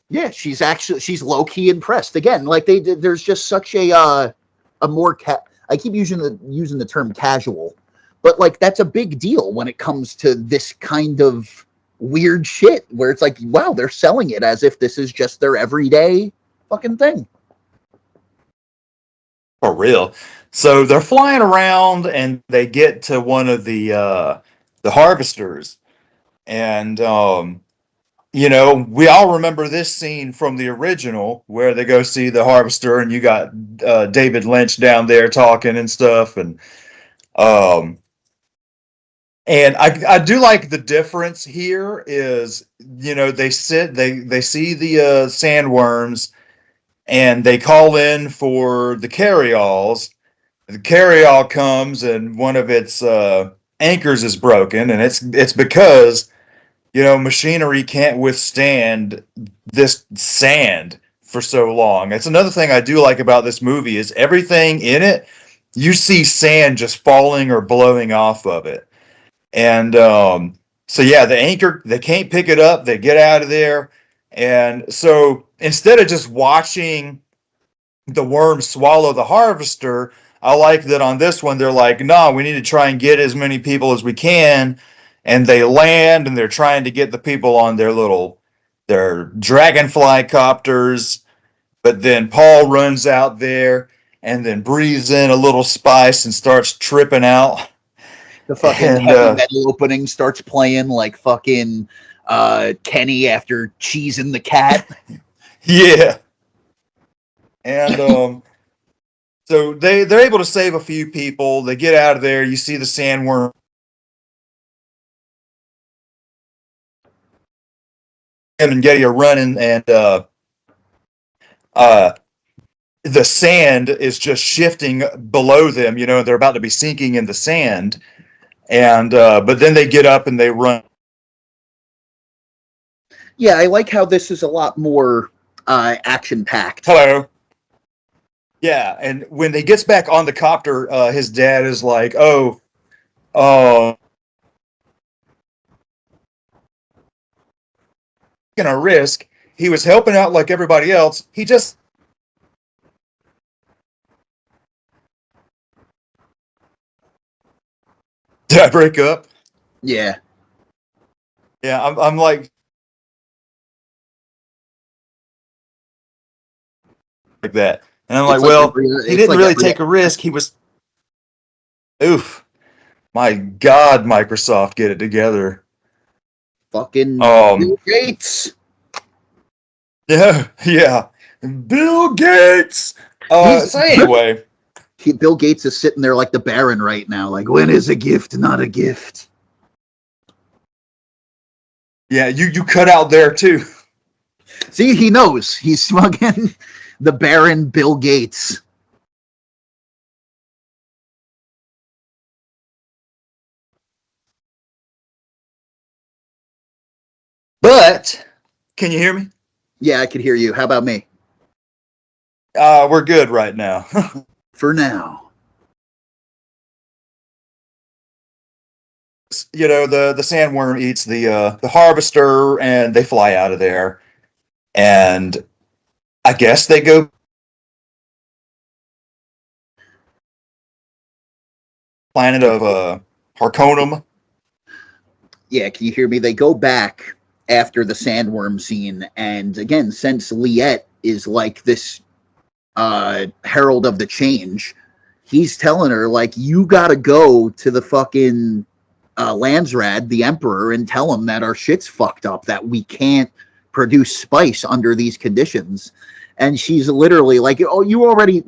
Yeah, she's low key impressed again. Like they did, there's just such a more I keep using the term casual, but like that's a big deal when it comes to this kind of weird shit where it's like, wow, they're selling it as if this is just their everyday fucking thing. For real. So they're flying around and they get to one of the harvesters. And we all remember this scene from the original where they go see the harvester and you got David Lynch down there talking and stuff. Um and I do like the difference here is, they see the sandworms and they call in for the carryalls. The carryall comes and one of its anchors is broken, and it's because machinery can't withstand this sand for so long. That's another thing I do like about this movie is everything in it. You see sand just falling or blowing off of it, and so yeah, the anchor they can't pick it up. They get out of there, and so instead of just watching the worms swallow the harvester, I like that on this one they're like, no, we need to try and get as many people as we can, and they land and they're trying to get the people on their dragonfly copters, but then Paul runs out there and then breathes in a little spice and starts tripping out. The fucking And heavy metal opening starts playing like fucking Kenny after cheesing the cat. yeah, and so they're able to save a few people. They get out of there. You see the sandworm and Getty are running, and uh, the sand is just shifting below them. They're about to be sinking in the sand, and but then they get up and they run. Yeah, I like how this is a lot more action packed. Hello. Yeah, and when he gets back on the copter, his dad is like, "Oh, uh, taking a risk. He was helping out like everybody else. He just did I break up? Yeah, Yeah, I'm like that, and I'm like, it's like well, every he it's didn't like really every take a risk. He was, oof, my God, Microsoft, get it together. fucking Um, Bill Gates. yeah, yeah, Bill Gates. He's So anyway, Bill Gates is sitting there like the Baron right now. Like, when is a gift not a gift? yeah, you cut out there too. See, he knows. He's smugging the Baron Bill Gates. But can you hear me? Yeah, I could hear you. How about me? We're good right now. For now. The sandworm eats the harvester, and they fly out of there. And I guess they go planet of Harkonum. Yeah, can you hear me? They go back after the sandworm scene, and again, since Liette is like this herald of the change, he's telling her like, you gotta go to the fucking Landsrad, the Emperor, and tell him that our shit's fucked up, that we can't produce spice under these conditions. And she's literally like, oh, you already,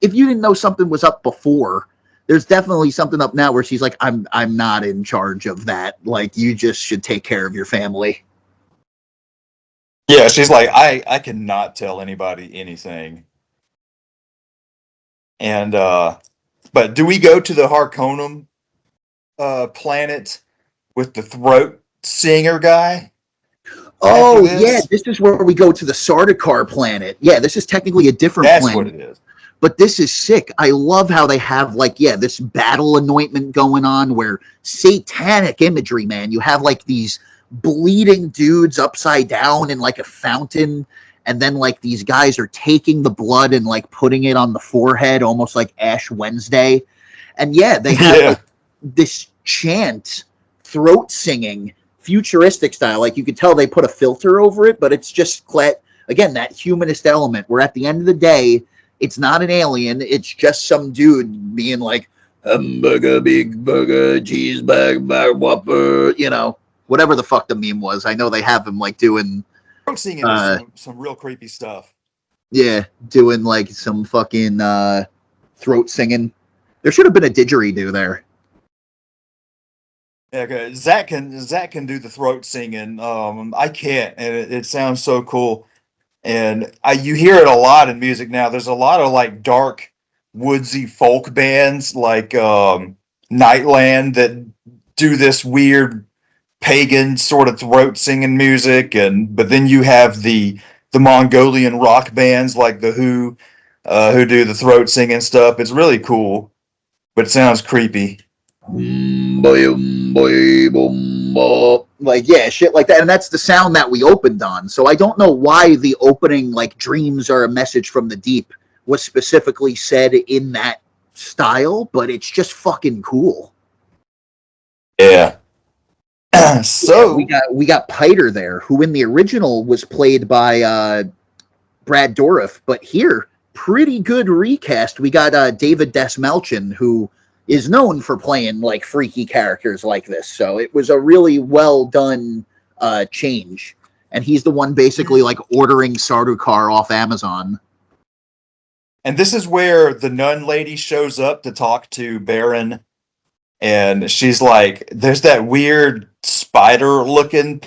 if you didn't know something was up before, there's definitely something up now, where she's like, I'm not in charge of that. Like, you just should take care of your family. Yeah, she's like, I cannot tell anybody anything. And but do we go to the Harkonum planet with the throat singer guy after Oh yeah, this? this is where we go to the Sardaukar planet. Yeah, this is technically a different That's planet. what it is. But this is sick. I love how they have like, yeah, this battle anointment going on, where satanic imagery, man. You have like these bleeding dudes upside down in like a fountain, and then like these guys are taking the blood and like putting it on the forehead, almost like Ash Wednesday. And yeah, they have Yeah. like this chant, throat singing, futuristic style. Like, you could tell they put a filter over it, but it's just again, that humanist element, where at the end of the day, it's not an alien. It's just some dude being like, hamburger, big burger, cheeseburger, whopper, whatever the fuck the meme was. I know they have him like doing, Throat singing is some real creepy stuff. yeah, doing like some fucking throat singing. There should have been a didgeridoo there. Yeah, 'cause Zach can do the throat singing. I can't, and it sounds so cool. And you hear it a lot in music now. There's a lot of like dark, woodsy folk bands like Nightland that do this weird pagan sort of throat singing music, but then you have the Mongolian rock bands like the who do the throat singing stuff. It's really cool, but it sounds creepy. Like, yeah, shit like that. And that's the sound that we opened on. So I don't know why the opening, like, dreams are a message from the deep, was specifically said in that style, but it's just fucking cool. Yeah. Yeah, So we got Piter there, who in the original was played by Brad Dourif, but here, pretty good recast. We got David Desmalchin, who is known for playing like freaky characters like this. So it was a really well done change. And he's the one basically like ordering Sardaukar off Amazon. And this is where the nun lady shows up to talk to Baron, and she's like, "There's that weird spider looking."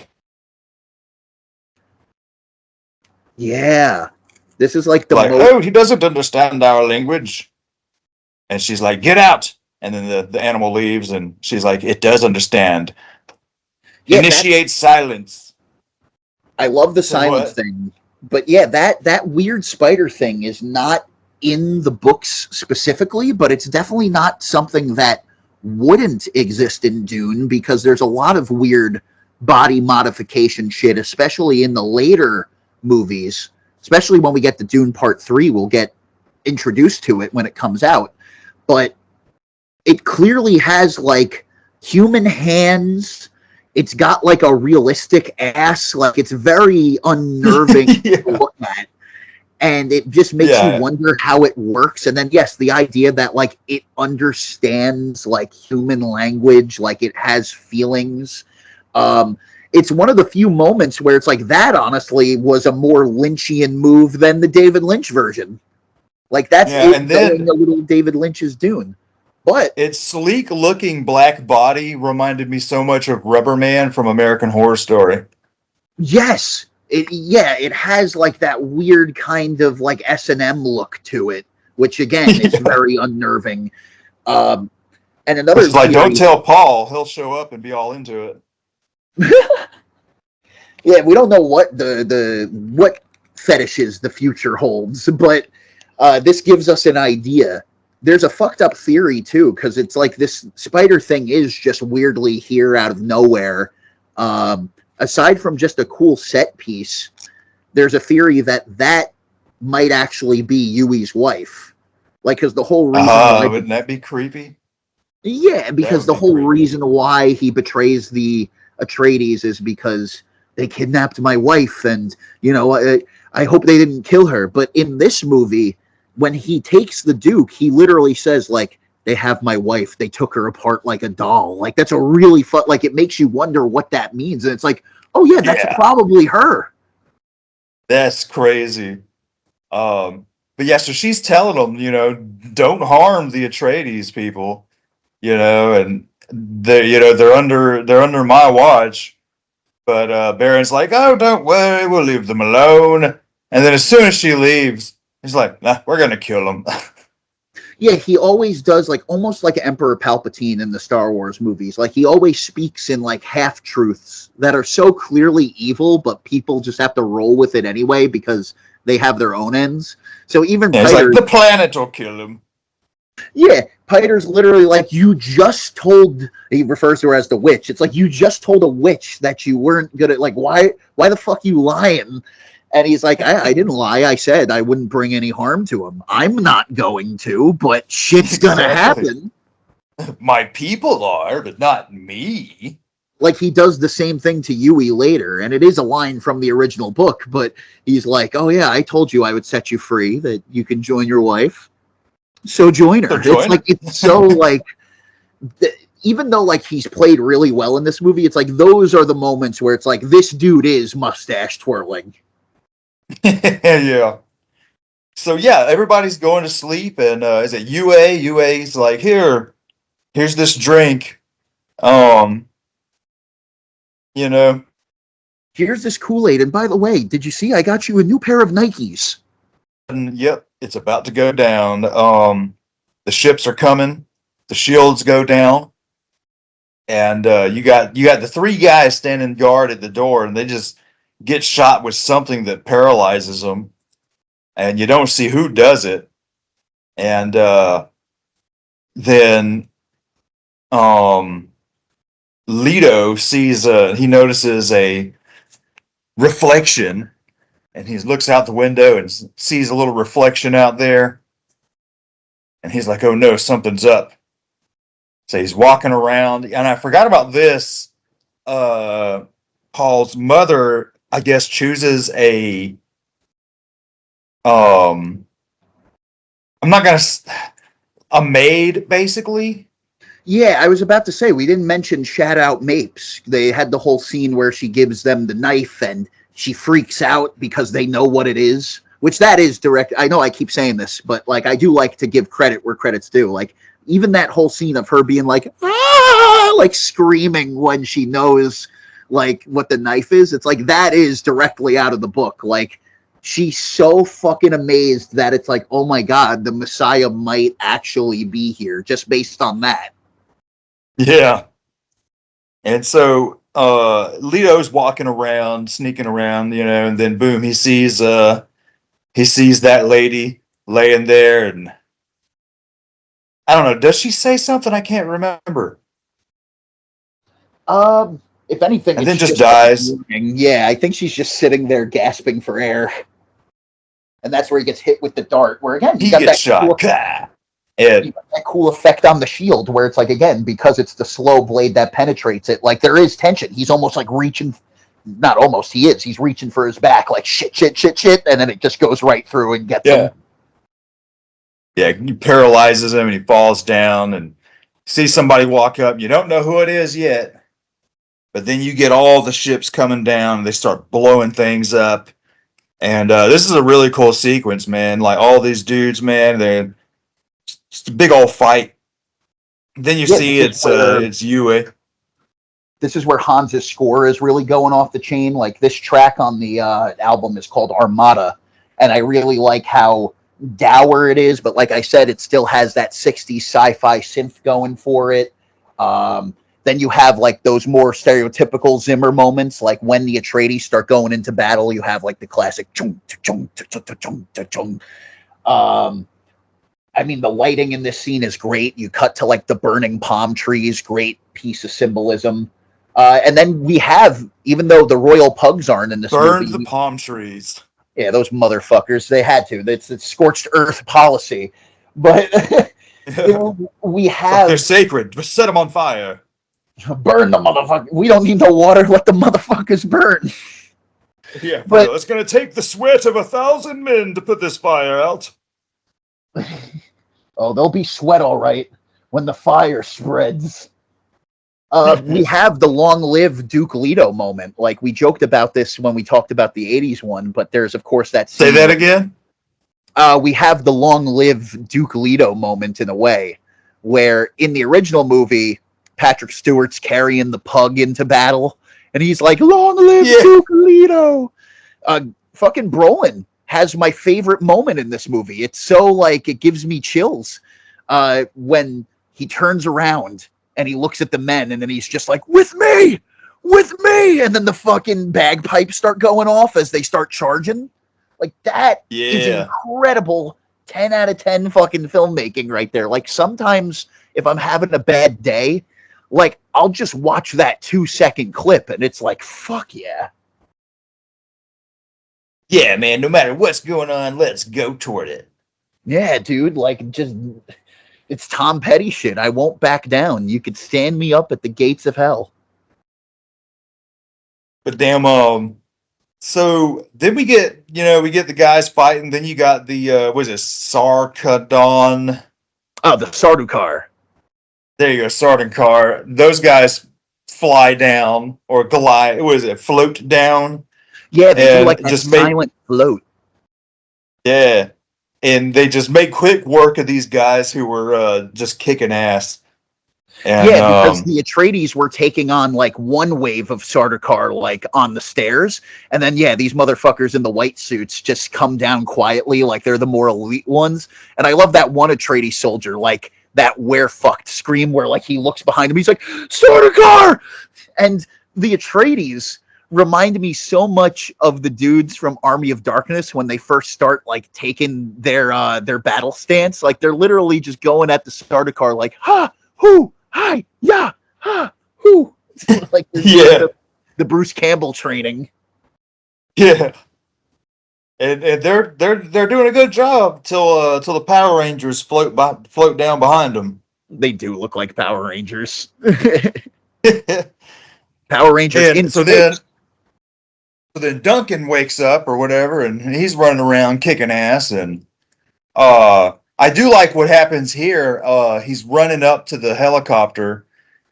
Yeah, this is like the Like, oh, he doesn't understand our language. And she's like, "Get out!" And then the animal leaves, and she's like, "It does understand. yeah. Initiate silence." I love the Say silence what? thing, but yeah, that weird spider thing is not in the books specifically, but it's definitely not something that wouldn't exist in Dune, because there's a lot of weird body modification shit, especially in the later movies. Especially when we get to Dune Part 3, we'll get introduced to it when it comes out. But it clearly has like human hands. It's got like a realistic ass. Like, it's very unnerving Yeah. to look at. And it just makes you wonder how it works. And then, yes, the idea that like it understands like human language, like it has feelings. It's one of the few moments where it's like, that honestly was a more Lynchian move than the David Lynch version. Like, that's Yeah, it and going then a little David Lynch's Dune. But its sleek looking black body reminded me so much of Rubberman from American Horror Story. yes, it has like that weird kind of like S&M look to it, which again is Yeah. very unnerving. And another It's like, don't theory, tell Paul, he'll show up and be all into it. yeah, we don't know what what fetishes the future holds, but this gives us an idea. There's a fucked up theory too, because it's like this spider thing is just weirdly here out of nowhere. Aside from just a cool set piece, there's a theory that might actually be Yui's wife. Like, because the whole reason why Wouldn't that be creepy? Yeah, That because would the be whole great. reason why he betrays the Atreides is because they kidnapped my wife, and I hope they didn't kill her. But in this movie, when he takes the Duke, he literally says like, "They have my wife. They took her apart like a doll." Like that's a really fun. Like it makes you wonder what that means, and it's like, oh yeah, that's Yeah, probably her. that's crazy. But yeah, so she's telling them, don't harm the Atreides people, and they're under my watch. But Baron's like, oh, don't worry, we'll leave them alone. And then as soon as she leaves, he's like, nah, we're gonna kill them. Yeah, he always does like almost like Emperor Palpatine in the Star Wars movies. Like he always speaks in like half truths that are so clearly evil, but people just have to roll with it anyway because they have their own ends. So even Yeah, he's like, Piter, the planet will kill them. yeah, Piter's literally like, you just told. He refers to her as the witch. It's like you just told a witch that you weren't good at. Like, why the fuck you lying? And he's like, I didn't lie. I said I wouldn't bring any harm to him. I'm not going to, but shit's gonna Exactly. happen. My people are, but not me. Like he does the same thing to Yui later, and it is a line from the original book, but he's like, oh yeah, I told you I would set you free, that you can join your wife, so join So her. It's join like, her. it's so like, even though like he's played really well in this movie, it's like those are the moments where it's like, this dude is mustache twirling. Yeah. So yeah, everybody's going to sleep, and is it UA? UA's like, here's this drink. Um, you know, Here's this Kool-Aid, and by the way, did you see I got you a new pair of Nikes? and yep, it's about to go down. The ships are coming, the shields go down, and you got the three guys standing guard at the door, and they just get shot with something that paralyzes them, and you don't see who does it, and then um, Leto sees he notices a reflection, and he looks out the window and sees a little reflection out there, and he's like, "Oh no, something's up." So he's walking around, and I forgot about this. Uh, Paul's mother, I guess, chooses um, I'm not gonna a maid basically. Yeah, I was about to say we didn't mention shout out Mapes. They had the whole scene where she gives them the knife and she freaks out because they know what it is. Which that is direct. I know I keep saying this, but like I do like to give credit where credit's due. Like even that whole scene of her being like ah, like screaming when she knows like what the knife is. It's like that is directly out of the book. Like she's so fucking amazed that it's like, oh my god, the Messiah might actually be here just based on that. Yeah, and so Leto's walking around, sneaking around, and then boom, he sees that lady laying there, and I don't know. Does she say something? I can't remember. If anything, And it's then just just like a dies. warning. Yeah, I think she's just sitting there gasping for air, and that's where he gets hit with the dart. Where again, He gets shot. you And got that cool effect on the shield, where it's like again because it's the slow blade that penetrates it. Like there is tension. He's almost like reaching, not almost. He is. He's reaching for his back, like shit, shit, shit, shit, and then it just goes right through and gets him. yeah, yeah, he paralyzes him, and he falls down, and sees somebody walk up. You don't know who it is yet, but then you get all the ships coming down, and they start blowing things up. And this is a really cool sequence, man. Like all these dudes, man, they're just a big old fight. Then you Yeah, see it's Yue. this is where Hans's score is really going off the chain. Like this track on the album is called Armada, and I really like how dour it is. But like I said, it still has that '60s sci-fi synth going for it. Then you have like those more stereotypical Zimmer moments, like when the Atreides start going into battle. You have like the classic chung chung chung chung chung chung. Um, I mean, the lighting in this scene is great. You cut to like the burning palm trees, great piece of symbolism. And then we have, even though the royal pugs aren't in this Burned the movie, palm trees. yeah, those motherfuckers, they had to. It's scorched earth policy. But We It's like they're have sacred. Just set them on fire. burn the motherfucker. We don't need no water. Let the motherfuckers burn. Yeah, for But real. It's gonna take the sweat of 1,000 men to put this fire out. oh, there'll be sweat all right when the fire spreads. We have the long-lived Duke Leto moment. Like we joked about this when we talked about the '80s one, but there's of course that Say scene. that Where, again. we have the long-lived Duke Leto moment in a way, where in the original movie, Patrick Stewart's carrying the pug into battle, and he's like, "Long live Yeah. Duke Leto." Fucking Brolin has my favorite moment in this movie. It's so like it gives me chills when he turns around and he looks at the men, and then he's just like, "With me, with me," and then the fucking bagpipes start going off as they start charging. Like that is Yeah. incredible. 10 out of 10 fucking filmmaking right there. Like sometimes if I'm having a bad day, like I'll just watch that 2-second clip and it's like, fuck yeah. Yeah, man. No matter what's going on, let's go toward it. Yeah, dude. Like just it's Tom Petty shit. I won't back down. You could stand me up at the gates of hell. But damn, so then we get the guys fighting. Then you got the was it Sarkadon? Oh, the Sardaukar. There you go, Sardaukar. Those guys fly down or glide. What is it? Float down Yeah, they do like and that just make silent float. yeah, and they just make quick work of these guys who were just kicking ass. And Yeah, because the Atreides were taking on like one wave of Sardaukar like on the stairs, and then yeah, these motherfuckers in the white suits just come down quietly like they're the more elite ones. And I love that one Atreides soldier, like that "we're fucked" scream where like he looks behind him, he's like Sardaukar, and the Atreides remind me so much of the dudes from Army of Darkness when they first start like taking their battle stance. Like they're literally just going at the Sardaukar like ha who hi, yeah, ha, who. Like yeah, the Bruce Campbell training. yeah, and they're doing a good job till the Power Rangers float down behind them. They do look like Power Rangers. Power Rangers in And space. so then Duncan wakes up or whatever, and he's running around kicking ass. And I do like what happens here. He's running up to the helicopter,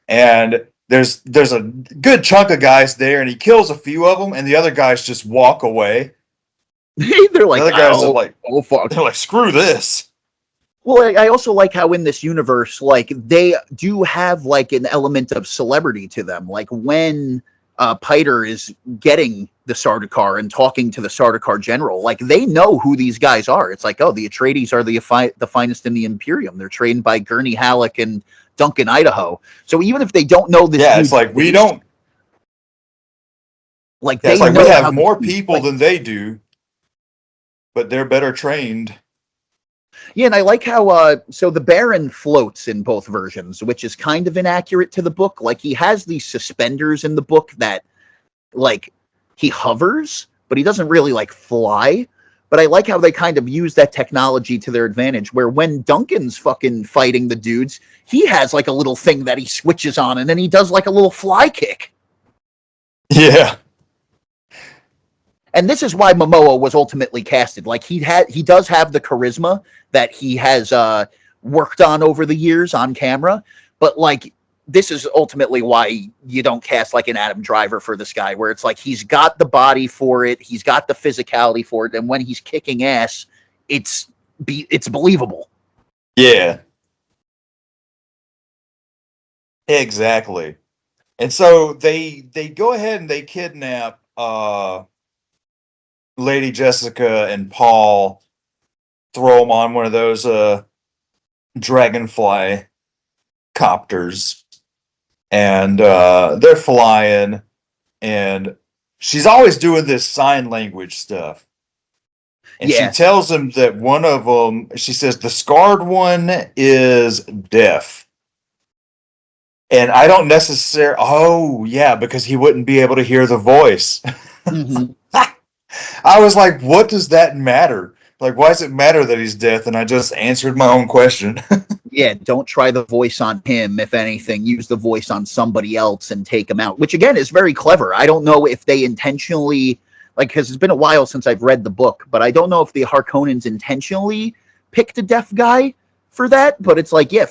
and there's a good chunk of guys there, and he kills a few of them, and the other guys just walk away. They're The like, other guys are oh, like, oh, fuck. they're like, screw this. Well, I also like how in this universe, like they do have like an element of celebrity to them. Like when Piter is getting the Sardaukar and talking to the Sardaukar general, like they know who these guys are. It's like, oh, the Atreides are the finest in the Imperium. They're trained by Gurney Halleck and Duncan Idaho. So even if they don't know this Yeah, dude's it's like we face, don't. like Yeah, it's they like we know have how more to, people like, than they do, but they're better trained. yeah, and I like how so the Baron floats in both versions, which is kind of inaccurate to the book. Like he has these suspenders in the book that like he hovers, but he doesn't really like fly. But I like how they kind of use that technology to their advantage, where when Duncan's fucking fighting the dudes, he has like a little thing that he switches on, and then he does like a little fly kick. Yeah, And this is why Momoa was ultimately casted. Like he does have the charisma that he has worked on over the years on camera, but like this is ultimately why you don't cast like an Adam Driver for this guy, where it's like he's got the body for it, he's got the physicality for it, and when he's kicking ass, it's believable. yeah, exactly. And so they go ahead and they kidnap Lady Jessica and Paul, throw them on one of those dragonfly copters, and they're flying, and she's always doing this sign language stuff. And she Yeah, tells them that one of them, she says, the scarred one is deaf. And I don't necessarily, oh, yeah, because he wouldn't be able to hear the voice. mm-hmm. I was like, what does that matter? Like, why does it matter that he's deaf? And I just answered my own question. Yeah, don't try the voice on him. If anything, use the voice on somebody else and take him out, which again is very clever. I don't know if they intentionally, like, because it's been a while since I've read the book, but I don't know if the Harkonnens intentionally picked a deaf guy for that. But it's like, yeah,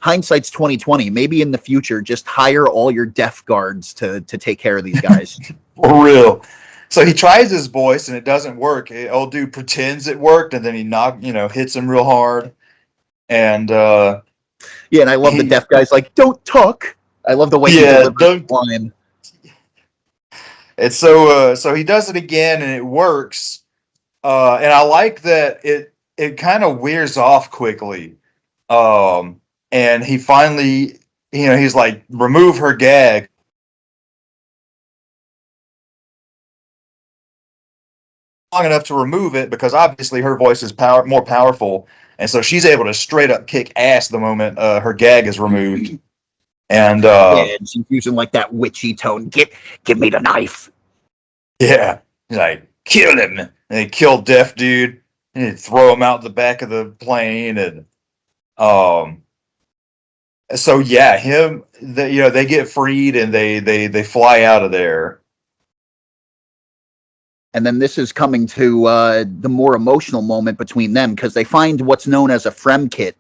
hindsight's 2020. Maybe in the future, just hire all your deaf guards to take care of these guys. For real. So he tries his voice and it doesn't work. Old dude pretends it worked and then hits him real hard. And Yeah, and I love the he deaf guys like, don't talk. I love the way he delivers the line. And so he does it again and it works. And I like that it kind of wears off quickly. And he finally, he's like, remove her gag. Long enough to remove it because obviously her voice is more powerful, and so she's able to straight up kick ass the moment her gag is removed. And yeah, and she's using like that witchy tone. Give me the knife. Yeah, he's like, kill him, and they kill deaf dude, and they throw him out the back of the plane, and so yeah, they get freed and they fly out of there. And then this is coming to the more emotional moment between them because they find what's known as a Frem kit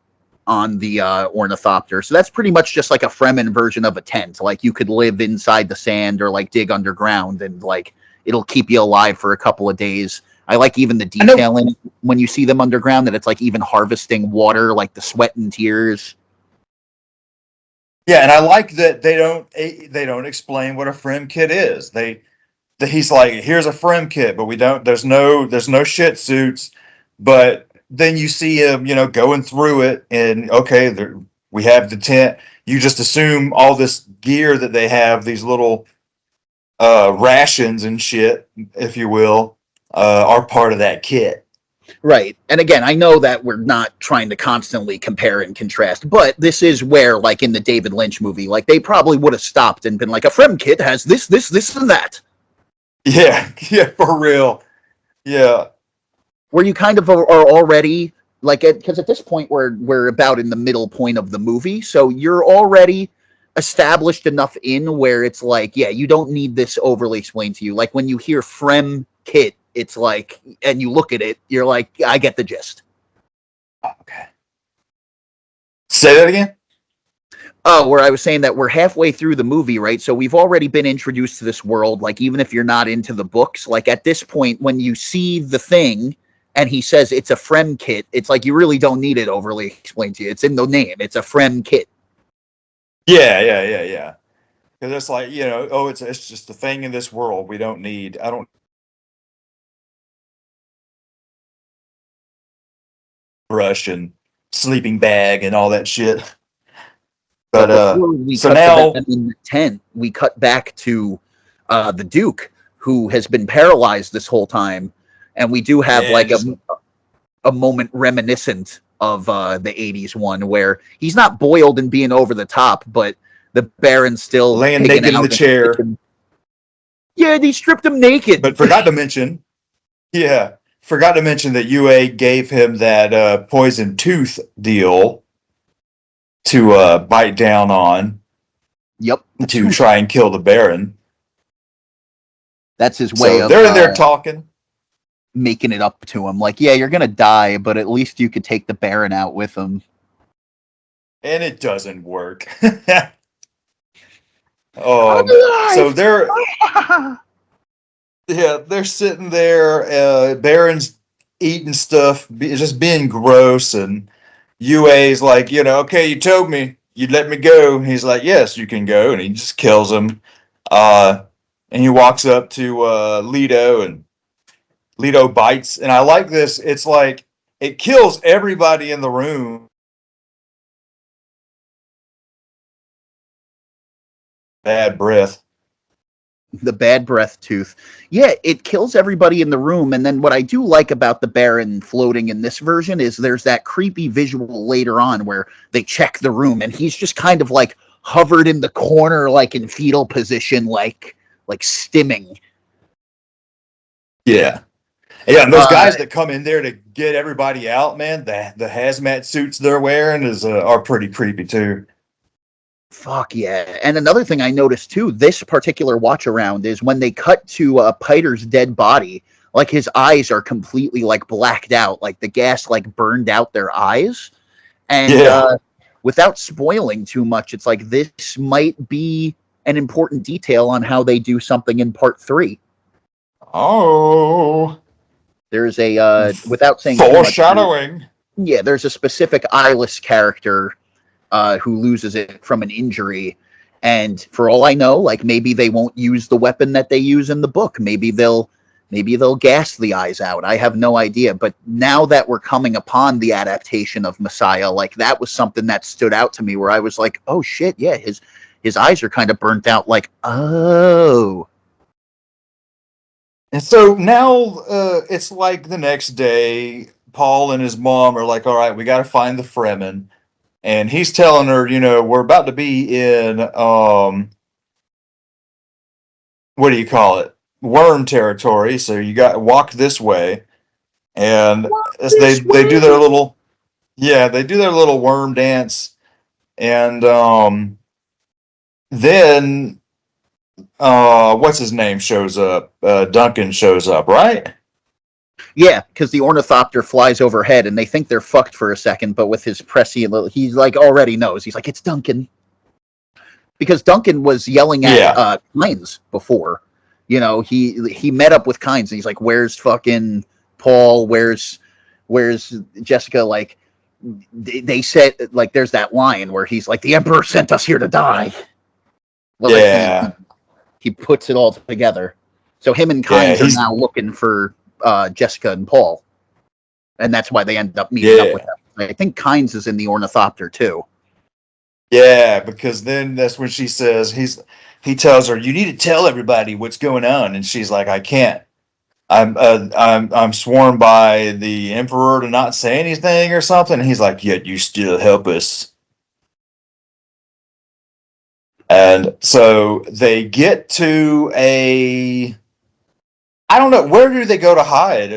on the ornithopter. So that's pretty much just like a Fremen version of a tent. Like you could live inside the sand or like dig underground and like it'll keep you alive for a couple of days. I like even the detail in it when you see them underground that it's like even harvesting water, like the sweat and tears. Yeah, and I like that they don't explain what a Frem kit is. He's like, here's a Frem kit, but we don't. There's no shit suits. But then you see him, going through it, and okay, we have the tent. You just assume all this gear that they have, these little rations and shit, if you will, are part of that kit. Right. And again, I know that we're not trying to constantly compare and contrast, but this is where, like in the David Lynch movie, like they probably would have stopped and been like, a Frem kit has this, and that. Yeah, yeah, for real. Yeah. Where you kind of are already like, because at this point we're about in the middle point of the movie, so you're already established enough in where it's like, yeah, you don't need this overly explained to you. Like when you hear Frem kit, it's like, and you look at it, you're like, I get the gist. Okay. Say that again. Oh, where I was saying that we're halfway through the movie, right? So we've already been introduced to this world. Like even if you're not into the books, like at this point, when you see the thing and he says it's a Frem kit, it's like you really don't need it overly explained to you. It's in the name. It's a Frem kit. Yeah. Because it's like, it's just a thing in this world. I don't brush and sleeping bag and all that shit. But before we so cut now to them in the tent, we cut back to the Duke, who has been paralyzed this whole time, and we do have like a moment reminiscent of the '80s one where he's not boiled and being over the top, but the Baron's still laying naked in the chair. Yeah, they stripped him naked. But forgot to mention that UA gave him that poison tooth deal to bite down on. Yep. To try and kill the Baron. That's his way of they're in there talking, making it up to him. Like, yeah, you're gonna die, but at least you could take the Baron out with him. And it doesn't work. So they're sitting there. Baron's eating stuff, just being gross, and UA's like, okay, you told me you'd let me go. And he's like, yes, you can go, and he just kills him. And he walks up to Leto, and Leto bites. And I like this. It's like it kills everybody in the room. Bad breath. The bad breath tooth. Yeah, it kills everybody in the room. And then what I do like about the Baron floating in this version is there's that creepy visual later on where they check the room and he's just kind of like hovered in the corner, like in fetal position, like stimming. Yeah. Yeah, and those Uh, guys that come in there to get everybody out, man, the hazmat suits they're wearing are pretty creepy too. Fuck yeah. And another thing I noticed too, this particular watch around is when they cut to Piter's dead body, like his eyes are completely like blacked out, like the gas like burned out their eyes. And Yeah. without spoiling too much, it's like this might be an important detail on how they do something in part 3. Oh, There's a without saying too much, foreshadowing. yeah, there's a specific eyeless character who loses it from an injury. And for all I know, like maybe they won't use the weapon that they use in the book. Maybe they'll gas the eyes out. I have no idea. But now that we're coming upon the adaptation of Messiah, like that was something that stood out to me where I was like, oh shit, yeah, his eyes are kind of burnt out. Like, oh, And so now it's like the next day, Paul and his mom are like, all right, we got to find the Fremen. And he's telling her, we're about to be in, what do you call it? Worm territory. So you got to walk this way. And as this they do their way. little, yeah, they do their little worm dance. And then, what's his name shows up? Duncan shows up, right? Yeah, because the ornithopter flies overhead and they think they're fucked for a second, but with his prescient, he's like already knows. He's like, it's Duncan. Because Duncan was yelling at Yeah. Kynes before. He met up with Kynes and he's like, "Where's fucking Paul? Where's Jessica?" Like they said, like there's that line where he's like, "The Emperor sent us here to die." Well, like Yeah. he puts it all together. So him and Yeah. Kynes are now looking for Jessica and Paul, and that's why they end up meeting up with Yeah. them. I think Kynes is in the ornithopter too. Yeah, because then that's when he tells her, you need to tell everybody what's going on. And she's like, I can't. I'm sworn by the emperor to not say anything or something. And he's like, yet you still help us. And so they get to I don't know, where do they go to hide?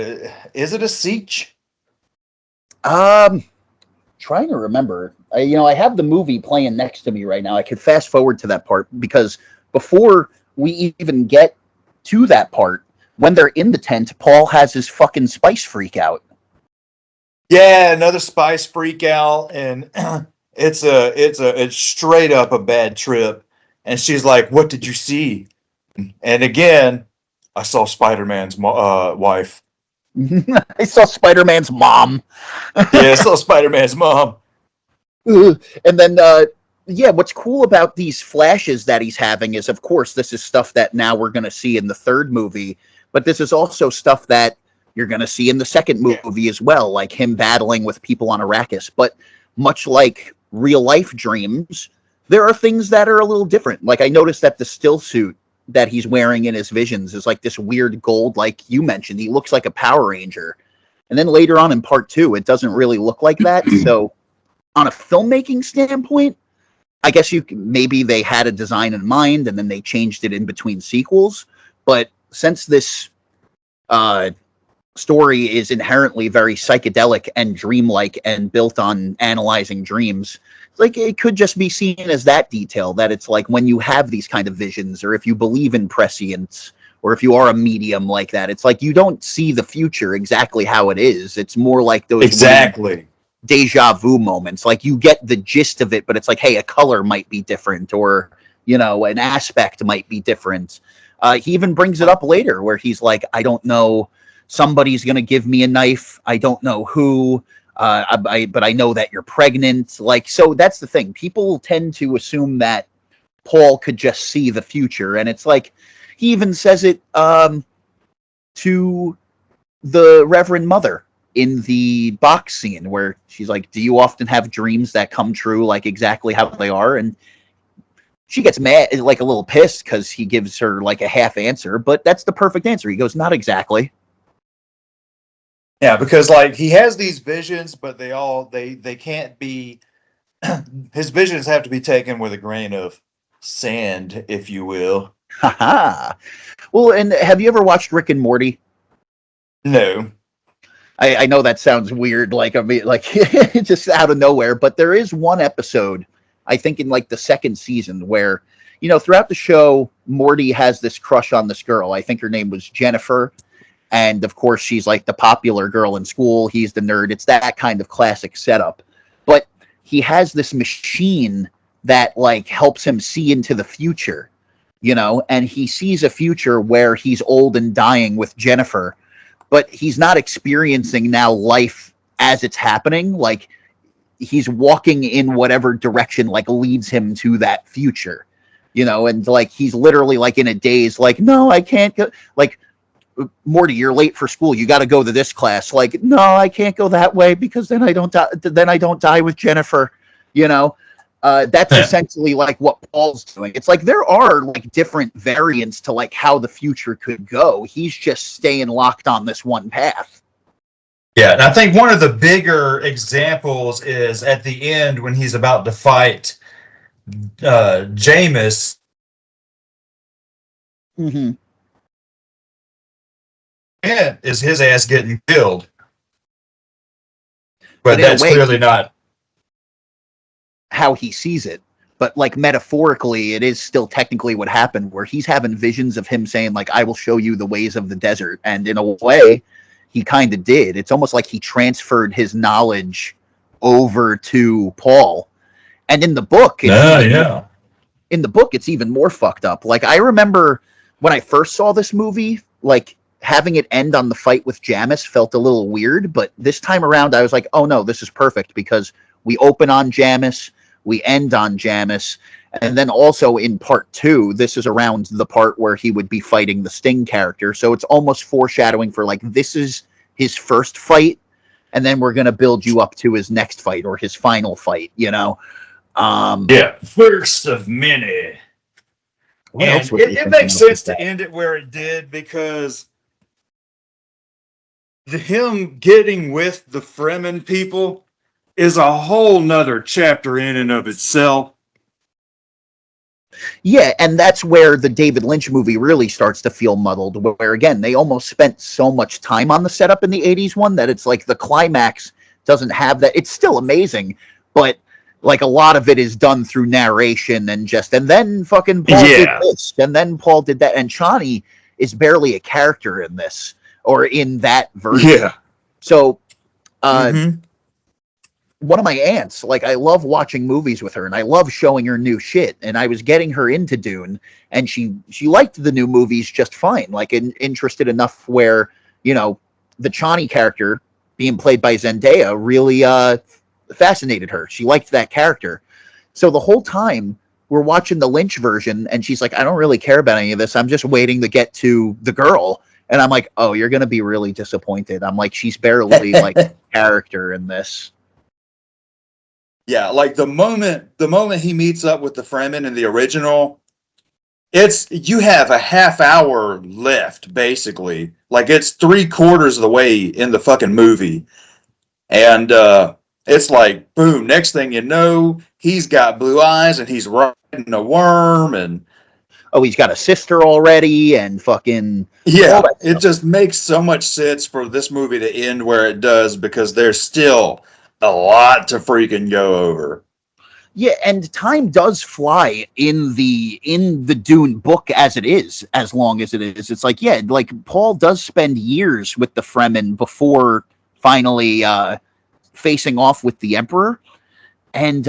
Is it a siege? Um, Trying to remember. I have the movie playing next to me right now. I could fast forward to that part because before we even get to that part, when they're in the tent, Paul has his fucking spice freak out. Yeah, another spice freak out, and it's straight up a bad trip. And she's like, "What did you see?" And again, I saw Spider Man's wife. I saw Spider Man's mom. Yeah, I saw Spider Man's mom. And then, yeah, what's cool about these flashes that he's having is, of course, this is stuff that now we're going to see in the third movie, but this is also stuff that you're going to see in the second movie as well, like him battling with people on Arrakis. But much like real life dreams, there are things that are a little different. Like I noticed that the still suit that he's wearing in his visions is like this weird gold, like you mentioned. He looks like a Power Ranger. And then later on in part 2, it doesn't really look like that. So on a filmmaking standpoint, I guess maybe they had a design in mind and then they changed it in between sequels. But since this uh, story is inherently very psychedelic and dreamlike and built on analyzing dreams, like it could just be seen as that detail that it's like when you have these kind of visions, or if you believe in prescience, or if you are a medium like that, it's like you don't see the future exactly how it is. It's more like those weird Exactly. deja vu moments. Like you get the gist of it, but it's like, hey, a color might be different, or an aspect might be different. He even brings it up later where he's like, I don't know, somebody's gonna give me a knife. I don't know who. But I know that you're pregnant. Like, so that's the thing. People tend to assume that Paul could just see the future, and it's like he even says it to the Reverend Mother in the box scene where she's like, do you often have dreams that come true like exactly how they are? And she gets mad, like a little pissed because he gives her like a half answer, but that's the perfect answer. He goes, not exactly. Yeah, because like he has these visions, but they can't be. His visions have to be taken with a grain of sand, if you will. Haha. Well, and have you ever watched Rick and Morty? No. I know that sounds weird, like I mean, like just out of nowhere, but there is one episode, I think in like the second season, where throughout the show, Morty has this crush on this girl. I think her name was Jennifer, and of course she's like the popular girl in school. He's the nerd. It's that kind of classic setup. But he has this machine that like helps him see into the future, and he sees a future where he's old and dying with Jennifer, but he's not experiencing now life as it's happening. Like he's walking in whatever direction like leads him to that future, and like he's literally like in a daze, like, no, I can't go. Like, Morty, you're late for school. You got to go to this class. Like, no, I can't go that way because then I don't die. Then I don't die with Jennifer. That's essentially like what Paul's doing. It's like there are like different variants to like how the future could go. He's just staying locked on this one path. Yeah, and I think one of the bigger examples is at the end when he's about to fight Jameis. Mm-hmm. And is his ass getting killed? But in a that's way, clearly not how he sees it. But like metaphorically, it is still technically what happened, where he's having visions of him saying like, I will show you the ways of the desert. And in a way, he kind of did. It's almost like he transferred his knowledge over to Paul. And in the book, in the book, it's even more fucked up. Like I remember when I first saw this movie, like having it end on the fight with Jamis felt a little weird, but this time around I was like, oh no, this is perfect, because we open on Jamis, we end on Jamis, and then also in part 2, this is around the part where he would be fighting the Sting character, so it's almost foreshadowing for like, this is his first fight, and then we're going to build you up to his next fight, or his final fight, first of many. And it makes sense to end it where it did, because him getting with the Fremen people is a whole nother chapter in and of itself. Yeah, and that's where the David Lynch movie really starts to feel muddled, where again, they almost spent so much time on the setup in the 80s one that it's like the climax doesn't have that. It's still amazing, but like a lot of it is done through narration and then fucking Paul did this, and then Paul did that, and Chani is barely a character in this, or in that version. Yeah. So, one of my aunts, like I love watching movies with her, and I love showing her new shit. And I was getting her into Dune, and she liked the new movies just fine. Like interested enough where the Chani character being played by Zendaya really fascinated her. She liked that character. So the whole time we're watching the Lynch version, and she's like, I don't really care about any of this. I'm just waiting to get to the girl. And I'm like, oh, you're gonna be really disappointed. I'm like, she's barely like a character in this. Yeah, like the moment he meets up with the Fremen in the original, you have a half hour left, basically. Like it's 3/4 of the way in the fucking movie. And it's like, boom, next thing you know, he's got blue eyes and he's riding a worm, and he's got a sister already, and fucking it just makes so much sense for this movie to end where it does, because there's still a lot to freaking go over. Yeah, and time does fly in the Dune book as it is, as long as it is. It's like, yeah, like Paul does spend years with the Fremen before finally facing off with the Emperor. And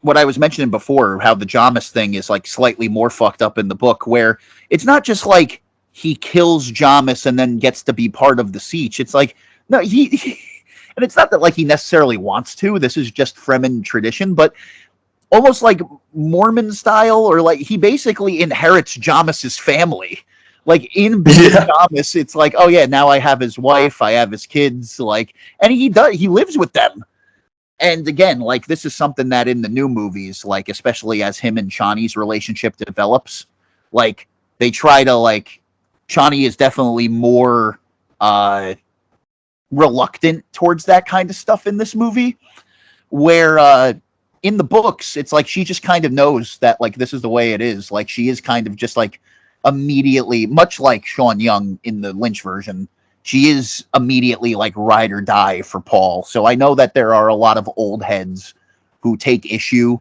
what I was mentioning before, how the Jamis thing is like slightly more fucked up in the book, where it's not just like he kills Jamis and then gets to be part of the siege. It's like, no, he and it's not that like he necessarily wants to. This is just Fremen tradition, but almost like Mormon style, or like he basically inherits Jamis's family. Like in being Jamis, it's like, oh yeah, now I have his wife, I have his kids, like, and he lives with them. And again, like this is something that in the new movies, like especially as him and Chani's relationship develops, like they try to like, Chani is definitely more reluctant towards that kind of stuff in this movie, where in the books it's like she just kind of knows that like this is the way it is. Like she is kind of just like immediately, much like Sean Young in the Lynch version, she is immediately like ride or die for Paul. So I know that there are a lot of old heads who take issue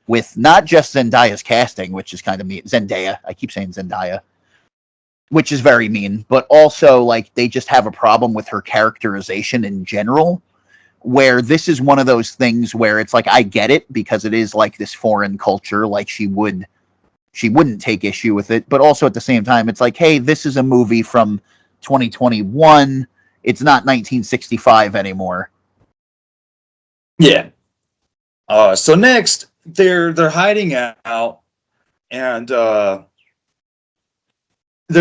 with not just Zendaya's casting, which is kind of mean. Zendaya, I keep saying Zendaya, which is very mean, but also like they just have a problem with her characterization in general. Where this is one of those things where it's like I get it because it is like this foreign culture, like she wouldn't take issue with it, but also at the same time, it's like, hey, this is a movie from 2021. It's not 1965 anymore. Yeah. So next, they're hiding out, and they're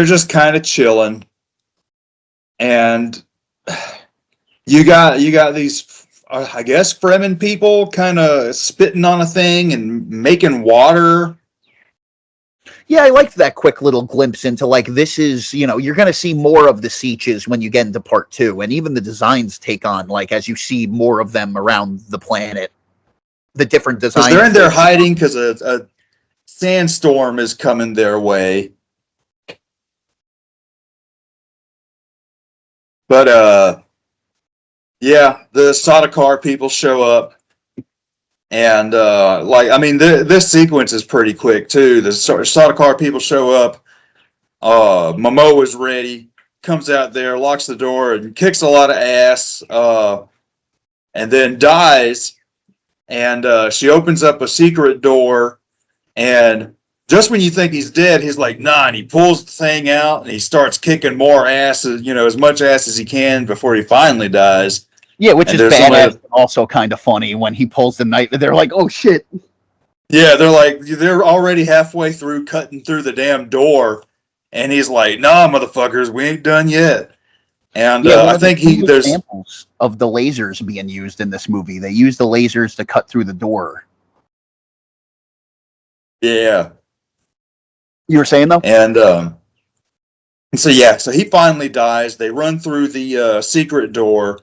just kind of chilling, and you got these, I guess, Fremen people kind of spitting on a thing and making water. Yeah, I liked that quick little glimpse into like this is, you're going to see more of the Sieges when you get into part 2, and even the designs take on like as you see more of them around the planet, the different designs. Because they're in there hiding because a sandstorm is coming their way. But yeah, the Sardaukar people show up, and this sequence is pretty quick too. The Sardaukar people show up. Momoa's ready, comes out there, locks the door, and kicks a lot of ass, and then dies. And she opens up a secret door, and just when you think he's dead, he's like, nah, and he pulls the thing out, and he starts kicking more ass, as much ass as he can before he finally dies. Yeah, which is badass, also kind of funny when he pulls the knife. They're like, oh, shit. Yeah, they're already halfway through cutting through the damn door, and he's like, nah, motherfuckers, we ain't done yet. And I think there's examples of the lasers being used in this movie. They use the lasers to cut through the door. Yeah. You were saying, though? And so he finally dies. They run through the secret door.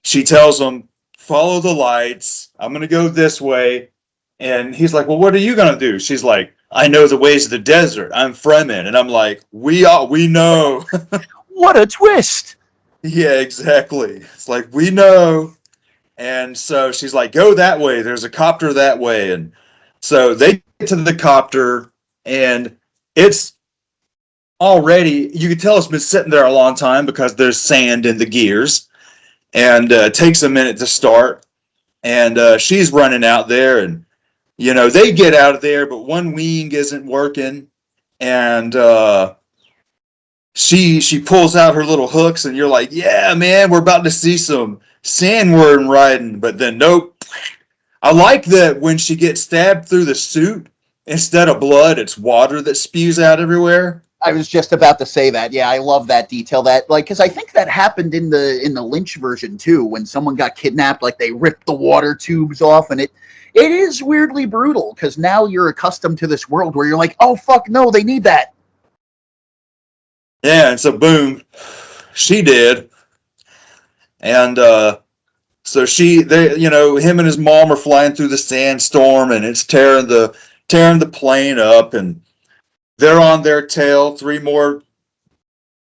She tells him, follow the lights. I'm going to go this way. And he's like, well, what are you going to do? She's like, I know the ways of the desert. I'm Fremen. And I'm like, we know. What a twist. Yeah, exactly. It's like, we know. And so she's like, go that way. There's a copter that way. And so they get to the copter, and it's already, you can tell it's been sitting there a long time because there's sand in the gears, and it takes a minute to start. And she's running out there, and they get out of there, but one wing isn't working, and she pulls out her little hooks, and you're like, yeah, man, we're about to see some sandworm riding. But then nope. I like that when she gets stabbed through the suit, instead of blood, it's water that spews out everywhere. I was just about to say that. Yeah, I love that detail. That because I think that happened in the Lynch version too, when someone got kidnapped. Like they ripped the water tubes off, and it is weirdly brutal because now you're accustomed to this world where you're like, oh fuck no, they need that. Yeah, and so boom, she did, and so him and his mom are flying through the sandstorm, and it's tearing the plane up, and they're on their tail. 3 more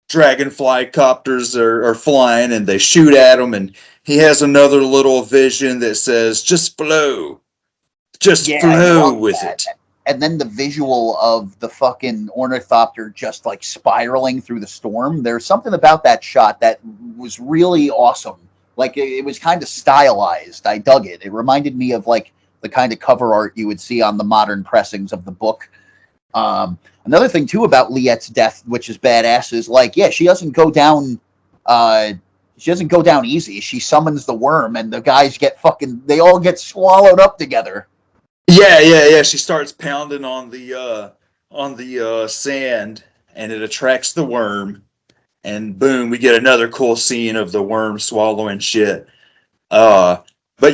dragonfly copters are flying, and they shoot at him, and he has another little vision that says, just flow with it. And then the visual of the fucking ornithopter just like spiraling through the storm. There's something about that shot that was really awesome. Like it was kind of stylized. I dug it. It reminded me of like the kind of cover art you would see on the modern pressings of the book. Another thing too about Liette's death, which is badass, is like, yeah, she doesn't go down easy. She summons the worm, and the guys they all get swallowed up together. Yeah. She starts pounding on the sand, and it attracts the worm, and boom, we get another cool scene of the worm swallowing shit. But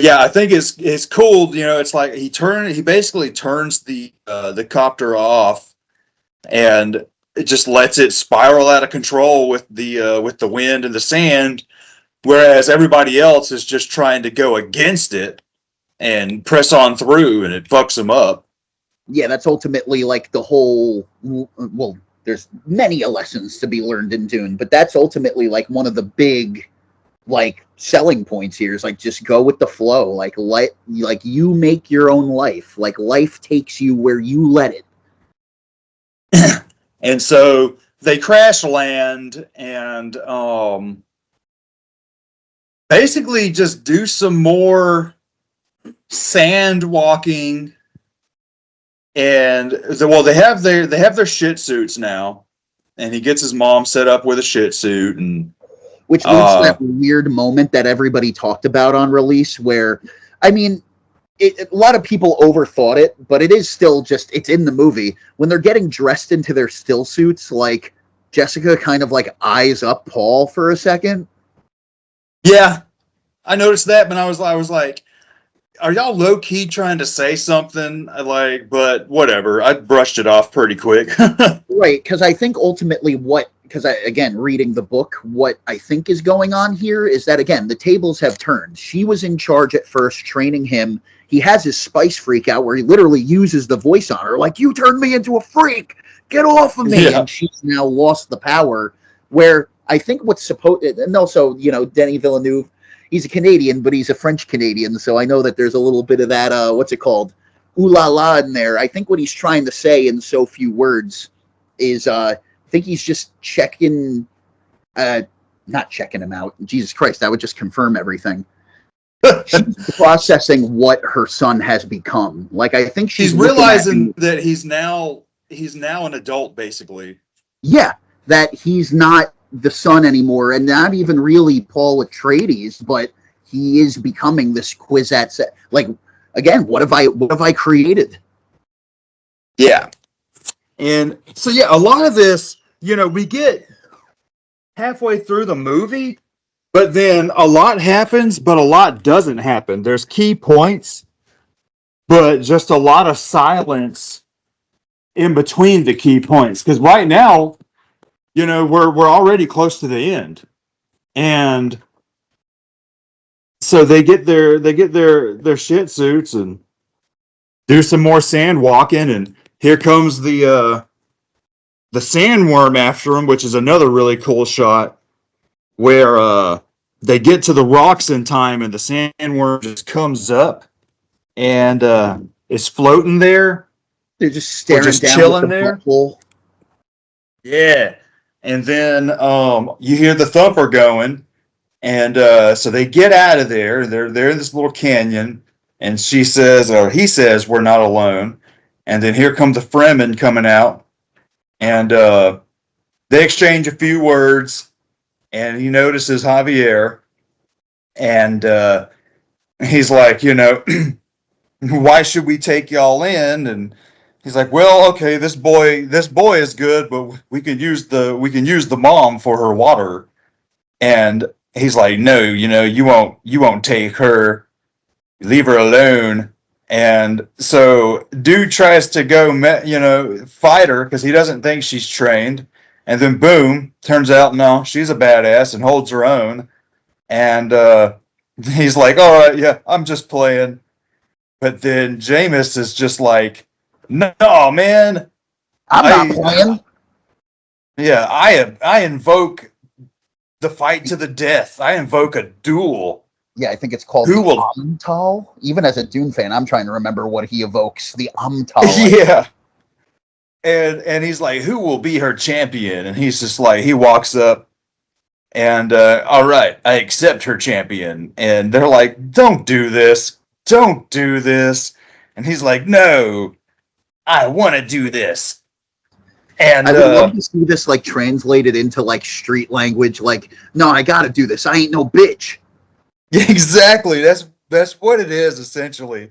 yeah, I think it's cool. It's like he basically turns the copter off, and it just lets it spiral out of control with the wind and the sand, whereas everybody else is just trying to go against it and press on through, and it fucks them up. Yeah, that's ultimately like the whole. Well, there's many lessons to be learned in Dune, but that's ultimately like one of the big like selling points here is like just go with the flow. Like you make your own life. Like life takes you where you let it. And so they crash land and basically just do some more sand walking. And they have their shit suits now, and he gets his mom set up with a shit suit, and Which leads to that weird moment that everybody talked about on release where, I mean, a lot of people overthought it, but it is still just, it's in the movie. When they're getting dressed into their still suits, like, Jessica kind of, like, eyes up Paul for a second. yeah, I noticed that, but I was like, are y'all low key trying to say something? Like, but whatever. I brushed it off pretty quick. Right, because I think ultimately because again, reading the book, what I think is going on here is that, again, the tables have turned. She was in charge at first, training him. He has his spice freak out where he literally uses the voice on her, like, you turned me into a freak, get off of me. Yeah. And she's now lost the power. Where I think what's supposed, and also, Denis Villeneuve, he's a Canadian, but he's a French Canadian. So I know that there's a little bit of that, what's it called? Ooh la la in there. I think what he's trying to say in so few words is I think he's just checking not checking him out. Jesus Christ, that would just confirm everything. She's processing what her son has become. Like I think she's realizing that he's now an adult, basically. Yeah, that he's not the son anymore, and not even really Paul Atreides, but he is becoming this Kwisatz. Like again, what have I created? Yeah. And so, yeah, a lot of this, we get halfway through the movie, but then a lot happens, but a lot doesn't happen. There's key points, but just a lot of silence in between the key points. Because right now, we're already close to the end, and so they get their shit suits and do some more sand walking, and here comes the sandworm after him, which is another really cool shot where they get to the rocks in time and the sandworm just comes up and is floating there. They're just We're staring just down with chilling the there. butthole. Yeah. And then you hear the thumper going. And so they get out of there. They're in this little canyon. And she says, or he says, we're not alone. And then here comes the Fremen coming out. And they exchange a few words. And he notices Javier. And he's like, why should we take y'all in? And he's like, well, okay, this boy is good, but we can use the mom for her water. And he's like, no, you won't take her. Leave her alone. And so dude tries to go, fight her because he doesn't think she's trained. And then boom, turns out no, she's a badass and holds her own. And he's like, all right, yeah, I'm just playing. But then Jameis is just like, no, man, I'm not playing. Yeah, I invoke the fight to the death. I invoke a duel. Yeah, I think it's called Who the will? Amtal. Even as a Dune fan, I'm trying to remember what he evokes. The Amtal. Yeah. And he's like, who will be her champion? And he's just like, he walks up and all right, I accept her champion. And they're like, don't do this. Don't do this. And he's like, no, I want to do this. And I would love to see this like translated into like street language. Like, no, I gotta do this. I ain't no bitch. Exactly. That's what it is essentially.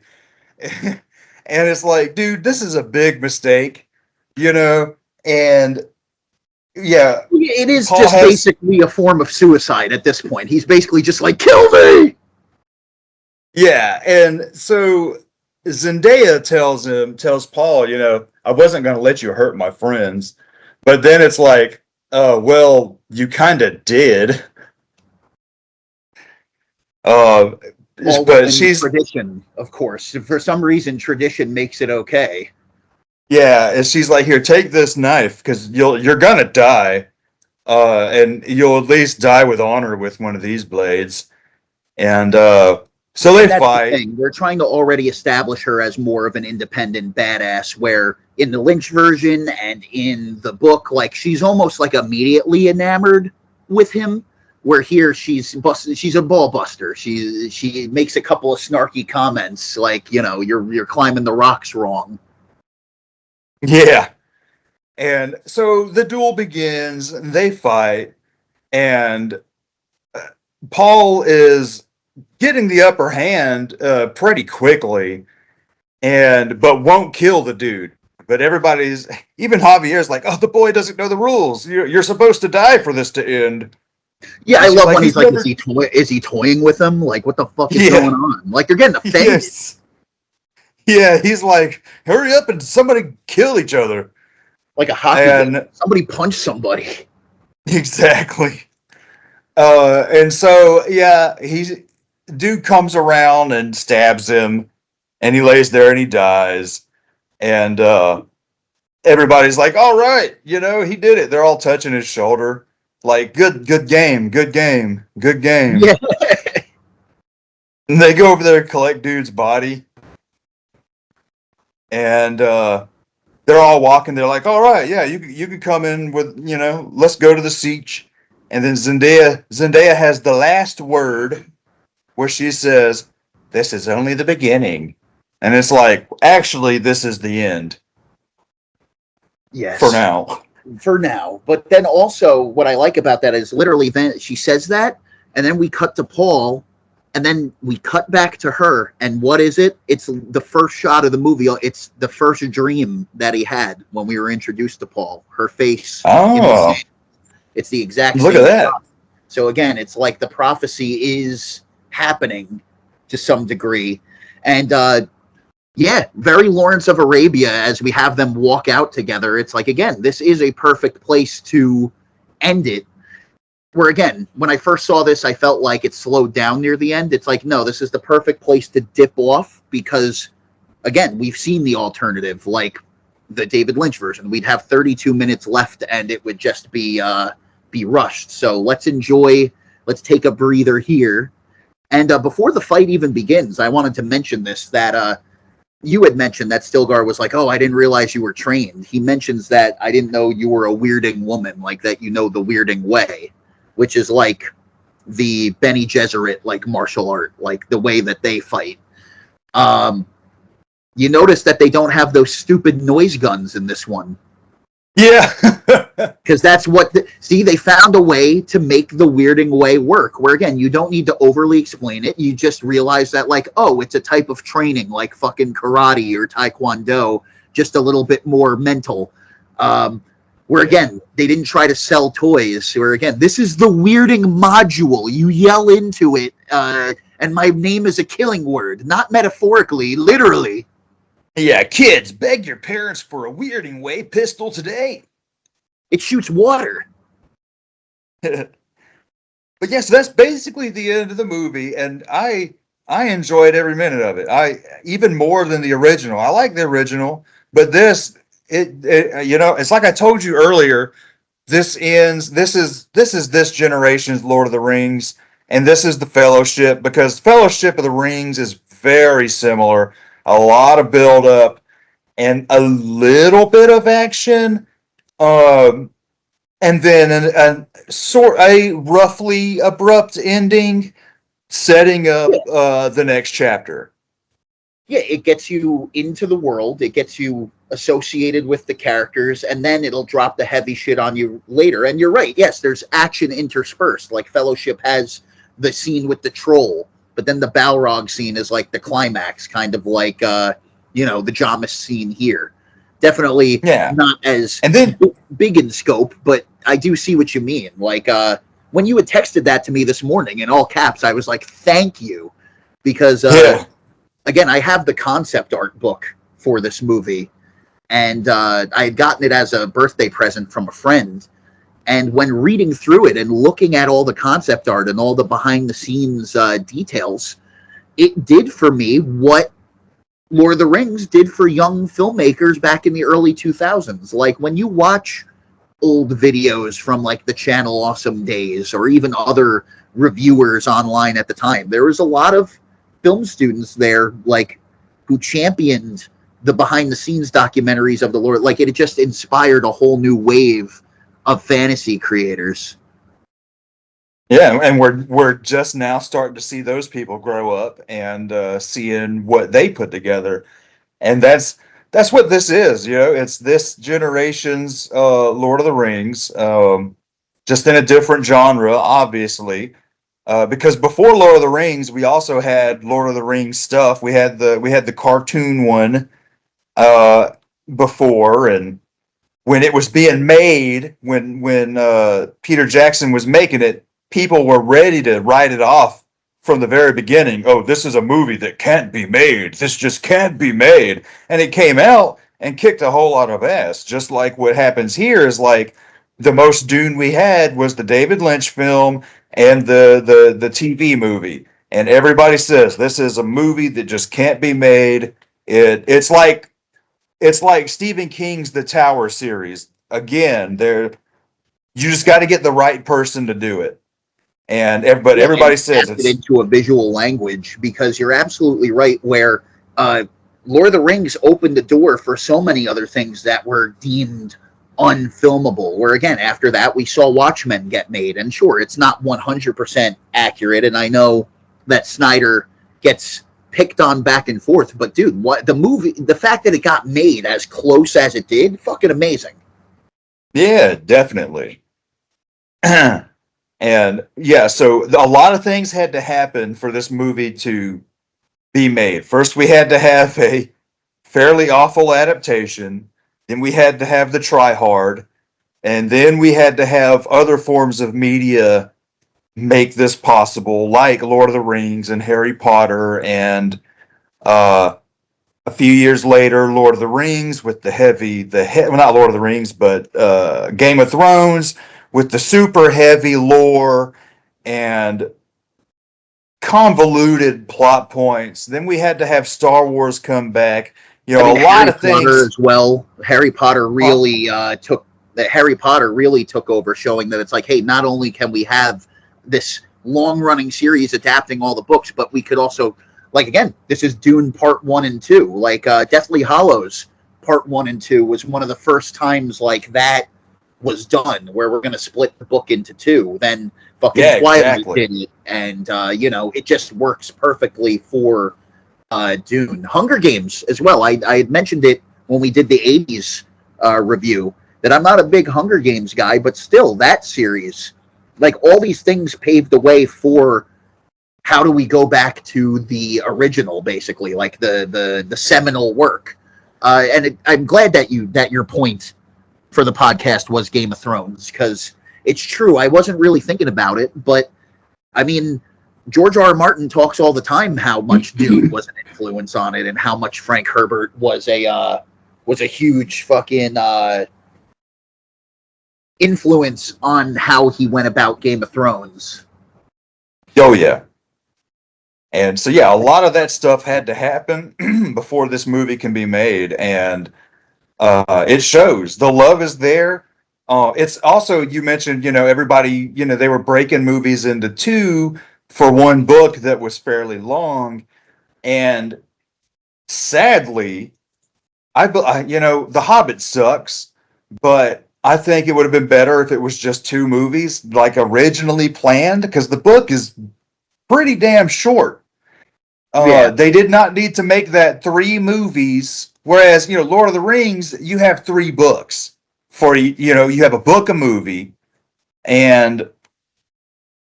And it's like, dude, this is a big mistake, and yeah, It is Paul just has, basically a form of suicide at this point. He's basically just like, kill me. yeah, and so Zendaya tells Paul, I wasn't going to let you hurt my friends, but then it's like, oh well, you kind of did. Uh, Well, but in she's tradition, of course. For some reason, tradition makes it okay. Yeah, and she's like, "Here, take this knife, because you're gonna die, and you'll at least die with honor with one of these blades." And so they And that's the fight. thing. They're trying to already establish her as more of an independent badass, where in the Lynch version and in the book, like she's almost like immediately enamored with him. Where here she's a ball buster. She makes a couple of snarky comments like, you're climbing the rocks wrong. Yeah, and so the duel begins. And they fight, and Paul is getting the upper hand pretty quickly, and but won't kill the dude. But everybody's, even Javier's like, "Oh, the boy doesn't know the rules. You're supposed to die for this to end." Yeah, And I she's love like, when "He's he's like, never." is he toying with him? Like, what the fuck is Yeah. going on? Like, they're getting offended, Yes. Yeah. He's like, "Hurry up and somebody kill each other." like a hockey game. And Somebody punch somebody. exactly. And so yeah, dude comes around and stabs him, and he lays there and he dies. And everybody's like, "All right, he did it." They're all touching his shoulder, like, good game, good game, good game." Yeah, And they go over there and collect dude's body, and they're all walking. They're like, "All right, yeah, you can come in with, let's go to the siege." And then Zendaya has the last word, where she says, "This is only the beginning," and it's like, actually, this is the end for yes. now. For now. But then also, what I like about that is literally then she says that, and then we cut to Paul, and then we cut back to her. And what is it? It's the first shot of the movie. It's the first dream that he had when we were introduced to Paul. Her face in the Oh, sand. It's the exact look at same that. shot. So again, it's like the prophecy is happening to some degree. And yeah, very Lawrence of Arabia as we have them walk out together. It's like, again, this is a perfect place to end it. Where, again, when I first saw this, I felt like it slowed down near the end. It's like, no, this is the perfect place to dip off because, again, we've seen the alternative, like the David Lynch version. We'd have 32 minutes left and it would just be rushed. So let's take a breather here. And before the fight even begins, I wanted to mention this that you had mentioned that Stilgar was like, "Oh, I didn't realize you were trained." He mentions that I didn't know you were a weirding woman, like that you know the weirding way, which is like the Benny Gesserit like martial art, like the way that they fight. Um, you notice that they don't have those stupid noise guns in this one Yeah. because that's what see they found a way to make the weirding way work where again you don't need to overly explain it, you just realize that like, oh, it's a type of training like fucking karate or taekwondo, just a little bit more mental. Where again they didn't try to sell toys, where again this is the weirding module, you yell into it, and my name is a killing word, not metaphorically, literally. Yeah, kids, beg your parents for a weirding way pistol today. It shoots water. But yes, that's basically the end of the movie, and I enjoyed every minute of it. I even more than the original. I like the original, but it's like I told you earlier. This ends. This is this generation's Lord of the Rings, and this is the Fellowship, because Fellowship of the Rings is very similar. A lot of build up and a little bit of action. Um, and then a roughly abrupt ending, setting up the next chapter. Yeah, it gets you into the world, it gets you associated with the characters, and then it'll drop the heavy shit on you later. And you're right, yes, there's action interspersed. Like Fellowship has the scene with the troll, but then the Balrog scene is like the climax, kind of like the Jamis scene here. Definitely Yeah, not as and then big in scope, but I do see what you mean. Like when you had texted that to me this morning in all caps, I was like, thank you. Because yeah, again, I have the concept art book for this movie, and I had gotten it as a birthday present from a friend. And when reading through it and looking at all the concept art and all the behind the scenes details, it did for me what Lord of the Rings did for young filmmakers back in the early 2000s. Like when you watch old videos from like the Channel Awesome days or even other reviewers online at the time, there was a lot of film students there like who championed the behind the scenes documentaries of the Lord. Like it just inspired a whole new wave of fantasy creators. Yeah, and we're just now starting to see those people grow up and seeing what they put together, and that's what this is. You know, it's this generation's Lord of the Rings, just in a different genre, obviously. Because before Lord of the Rings, we also had Lord of the Rings stuff. We had the cartoon one uh, before, and when it was being made, when Peter Jackson was making it, people were ready to write it off from the very beginning. Oh, this is a movie that can't be made. This just can't be made. And it came out and kicked a whole lot of ass. Just like what happens here is like the most Dune we had was the David Lynch film and the TV movie. And everybody says this is a movie that just can't be made. It's like Stephen King's The Tower series. Again, you just got to get the right person to do it. But Yeah, and everybody says adapt it it's into a visual language because you're absolutely right. Where uh, Lord of the Rings opened the door for so many other things that were deemed unfilmable. Where again, after that, we saw Watchmen get made, and sure, it's not 100% accurate, and I know that Snyder gets picked on back and forth. But dude, what the movie, the fact that it got made as close as it did, fucking amazing. yeah, definitely. And yeah, so a lot of things had to happen for this movie to be made. First, we had to have a fairly awful adaptation. Then we had to have the try hard, and then we had to have other forms of media make this possible, like Lord of the Rings and Harry Potter, and uh, a few years later, Lord of the Rings with well, not Lord of the Rings, but Game of Thrones with the super heavy lore and convoluted plot points. Then we had to have Star Wars come back. I A mean, lot Harry of Potter things. as well. Harry Potter Uh, really took that. Harry Potter really took over, showing that it's like, hey, not only can we have this long-running series adapting all the books, but we could also, like, again, this is Dune Part 1 and 2. Like, Deathly Hollows Part 1 and 2 was one of the first times like that was done, where we're going to split the book into two. Then fucking yeah, Twilight exactly. did it, and it just works perfectly for Dune. Hunger Games as well. I had mentioned it when we did the 80s review that I'm not a big Hunger Games guy, but still, that series, like all these things paved the way for how do we go back to the original, basically, like the seminal work. I'm glad that your point for the podcast was Game of Thrones because it's true. I wasn't really thinking about it, but I mean, George R. R. Martin talks all the time how much Dune was an influence on it, and how much Frank Herbert was a huge fucking influence on how he went about Game of Thrones. Oh yeah. And so yeah, a lot of that stuff had to happen before this movie can be made, and it shows the love is there. It's also, you mentioned, everybody, they were breaking movies into two for one book that was fairly long, and sadly, The Hobbit sucks, but I think it would have been better if it was just two movies, like originally planned, because the book is pretty damn short. Yeah, They did not need to make that three movies. Whereas, Lord of the Rings, you have three books you have a book, a movie, and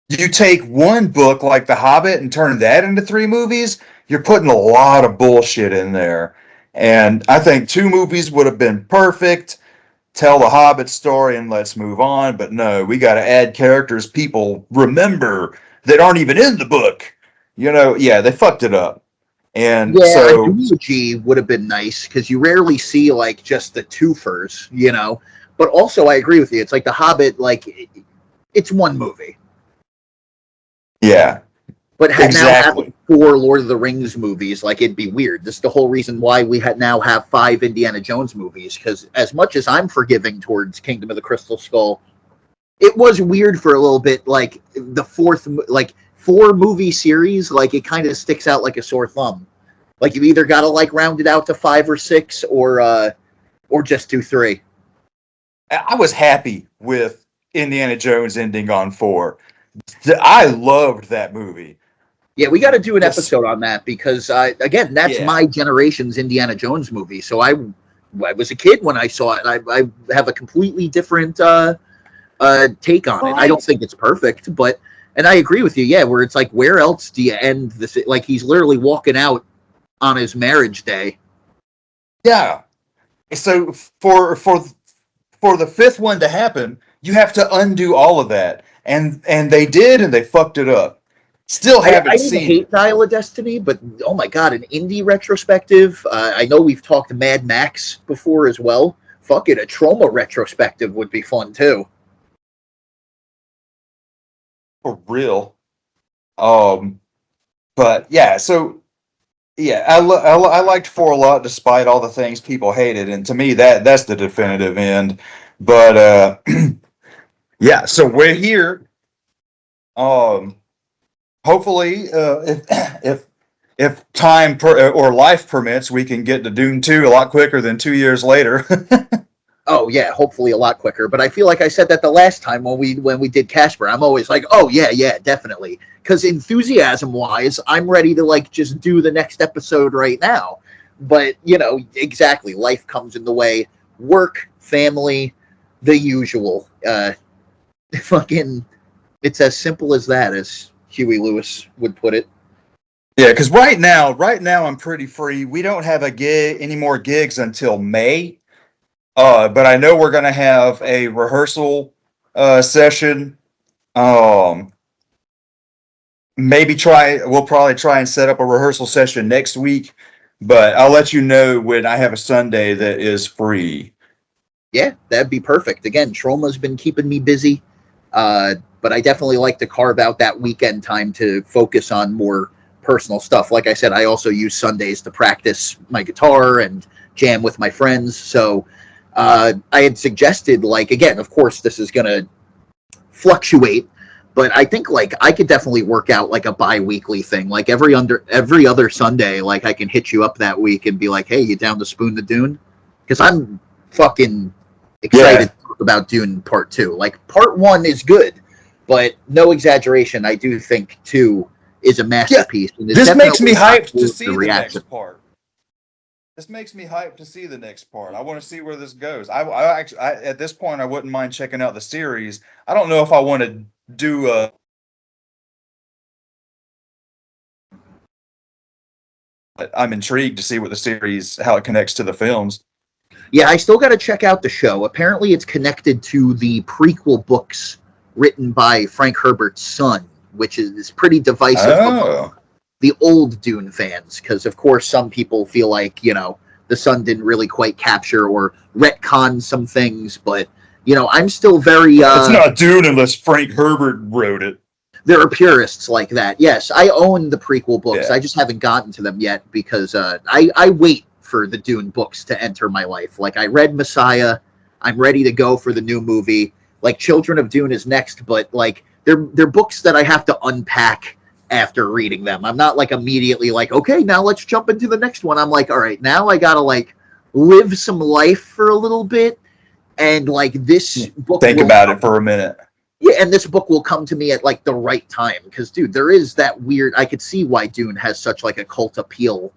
you take one book like The Hobbit and turn that into three movies, you're putting a lot of bullshit in there. And I think two movies would have been perfect. Tell the Hobbit story and let's move on. But no, we got to add characters people remember that aren't even in the book. Yeah, they fucked it up. And yeah, a so, duology would have been nice because you rarely see like just the twofers. But also, I agree with you. It's like The Hobbit, it's one movie. yeah, But now exactly. 4 Lord of the Rings movies, like it'd be weird. This is the whole reason why we now have 5 Indiana Jones movies, because as much as I'm forgiving towards Kingdom of the Crystal Skull, it was weird for a little bit. Like the fourth, like 4 movie series, like it kind of sticks out like a sore thumb. Like you either got to like round it out to 5 or 6, or just do 3. I was happy with Indiana Jones ending on 4. I loved that movie. Yeah, we got to do an Just- episode on that because, again, that's Yeah. my generation's Indiana Jones movie. So I was a kid when I saw it. I have a completely different take on it. I don't think it's perfect, but, and I agree with you. Yeah, where it's like, where else do you end this? Like he's literally walking out on his marriage day. Yeah. So for the 5th one to happen, you have to undo all of that, and they did, and they fucked it up. Still haven't I didn't seen hate it. Dial of Destiny, but oh my god, an indie retrospective. I know we've talked Mad Max before as well. Fuck it, a Trauma retrospective would be fun too. For real. But yeah, so yeah, I liked 4 a lot, despite all the things people hated, and to me that's the definitive end. But yeah, so we're here. Um, Hopefully, if time or life permits, we can get to Dune 2 a lot quicker than 2 years later. Oh yeah, hopefully a lot quicker. But I feel like I said that the last time when we did Casper. I'm always like, oh yeah, definitely. Because enthusiasm wise, I'm ready to like just do the next episode right now. But exactly, life comes in the way. Work, family, the usual. Fucking, it's as simple as that, as Huey Lewis would put it. Yeah, because right now I'm pretty free. We don't have any more gigs until May. But I know we're gonna have a rehearsal session. Um, we'll probably try and set up a rehearsal session next week, but I'll let you know when I have a Sunday that is free. Yeah, that'd be perfect. Again, Trauma's been keeping me busy, but I definitely like to carve out that weekend time to focus on more personal stuff. Like I said, I also use Sundays to practice my guitar and jam with my friends. So I had suggested, like, again, of course, this is going to fluctuate, but I think like I could definitely work out like a bi-weekly thing. Like every other Sunday, like I can hit you up that week and be like, hey, you down to spoon the Dune? Because I'm fucking excited to talk about Dune Part 2. Like Part 1 is good, but no exaggeration, I do think 2 is a masterpiece. Yeah, and this makes me hyped to the see the reaction. next part. This makes me hyped to see the next part. I want to see where this goes. I actually, at this point, I wouldn't mind checking out the series. I don't know if I want to do a. But I'm intrigued to see what the series, how it connects to the films. Yeah, I still got to check out the show. Apparently, it's connected to the prequel books written by Frank Herbert's son, which is pretty divisive among the old Dune fans, because of course some people feel like the son didn't really quite capture or retcon some things, but I'm still very. It's not Dune unless Frank Herbert wrote it. There are purists like that. Yes, I own the prequel books. Yeah. I just haven't gotten to them yet because I wait for the Dune books to enter my life. Like I read Messiah, I'm ready to go for the new movie. Like Children of Dune is next, but like they're books that I have to unpack after reading them. I'm not like immediately like, okay, now let's jump into the next one. I'm like, all right, now I gotta like live some life for a little bit, and like this book. Think about it for a minute. Yeah, and this book will come to me at like the right time because, dude, there is that weird. I could see why Dune has such like a cult appeal,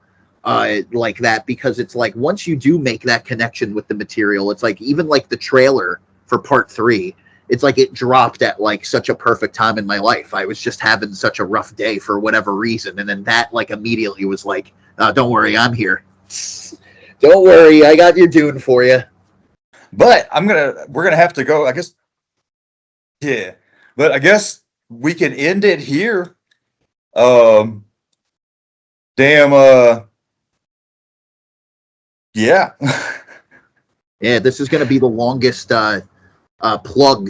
like that, because it's like once you do make that connection with the material, it's like even like the trailer for Part 3. It's like it dropped at like such a perfect time in my life. I was just having such a rough day for whatever reason, and then that like immediately was like, "Don't worry, I'm here. Don't worry, I got your Dune for you." But we're gonna have to go, I guess. Yeah, but I guess we can end it here. Damn. Yeah. Yeah, this is going to be the longest plug,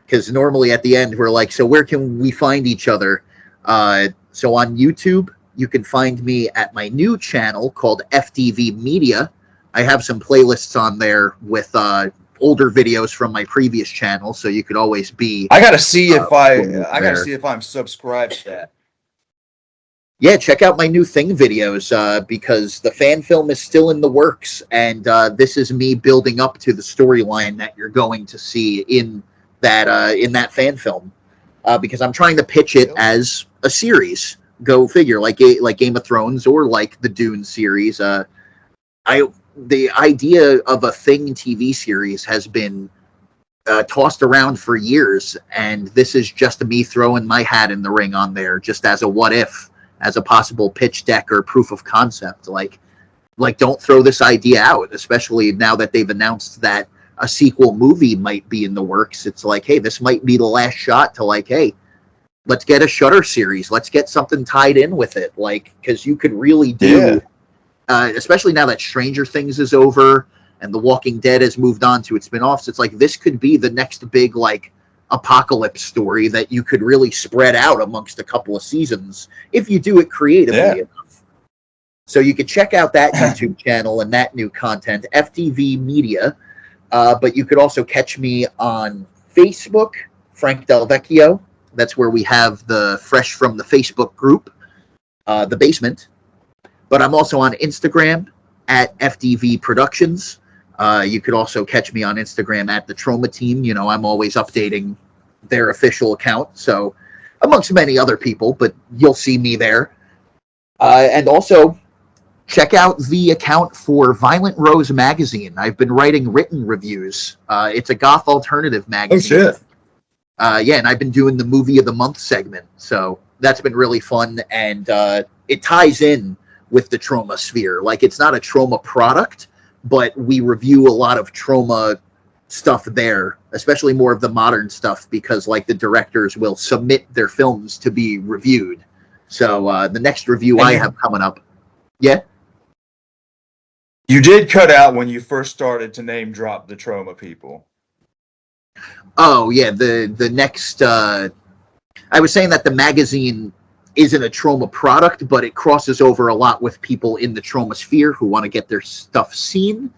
because normally at the end we're like, so where can we find each other? So on YouTube, you can find me at my new channel called FDV Media. I have some playlists on there with older videos from my previous channel, so you could always be. I gotta see if I gotta there. see if I'm subscribed to that. Yeah, check out my new Thing videos because the fan film is still in the works, and this is me building up to the storyline that you're going to see in that fan film. Because I'm trying to pitch it as a series. Go figure, like Game of Thrones or like the Dune series. The idea of a Thing TV series has been tossed around for years, and this is just me throwing my hat in the ring on there, just as a what if, as a possible pitch deck or proof of concept. Like don't throw this idea out, especially now that they've announced that a sequel movie might be in the works. It's like, hey, this might be the last shot to like, hey, let's get a Shudder series. Let's get something tied in with it. Like, because you could really do, especially now that Stranger Things is over and The Walking Dead has moved on to its spin-offs. It's like, this could be the next big, like, apocalypse story that you could really spread out amongst a couple of seasons if you do it creatively enough. So you can check out that YouTube channel and that new content, FDV Media. But you could also catch me on Facebook, Frank Del Vecchio. That's where we have the Fresh from the Facebook group, The Basement. But I'm also on Instagram at FDV Productions. You could also catch me on Instagram at the Trauma Team. You know, I'm always updating their official account. So, amongst many other people, but you'll see me there. And also, check out the account for Violent Rose magazine. I've been writing written reviews. It's a goth alternative magazine. Oh, shit. Yeah, and I've been doing the movie of the month segment. So that's been really fun. And it ties in with the trauma sphere. Like, it's not a trauma product, but we review a lot of trauma stuff there, especially more of the modern stuff, because like the directors will submit their films to be reviewed. So the next review I have coming up. Yeah. You did cut out when you first started to name drop the trauma people. Oh yeah, the next I was saying that the magazine isn't a trauma product, but it crosses over a lot with people in the trauma sphere who want to get their stuff seen.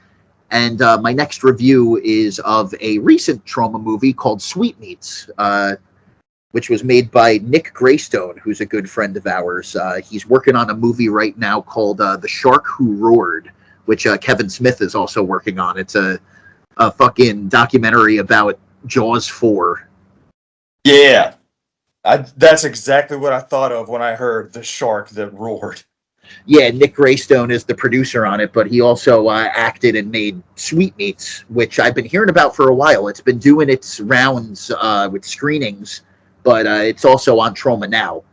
And my next review is of a recent trauma movie called Sweetmeats, which was made by Nick Greystone, who's a good friend of ours. He's working on a movie right now called The Shark Who Roared, which Kevin Smith is also working on. It's a fucking documentary about Jaws 4. Yeah. That's exactly what I thought of when I heard The Shark That Roared. Yeah, Nick Greystone is the producer on it, but he also acted and made Sweetmeats, which I've been hearing about for a while. It's been doing its rounds with screenings, but it's also on Trauma now.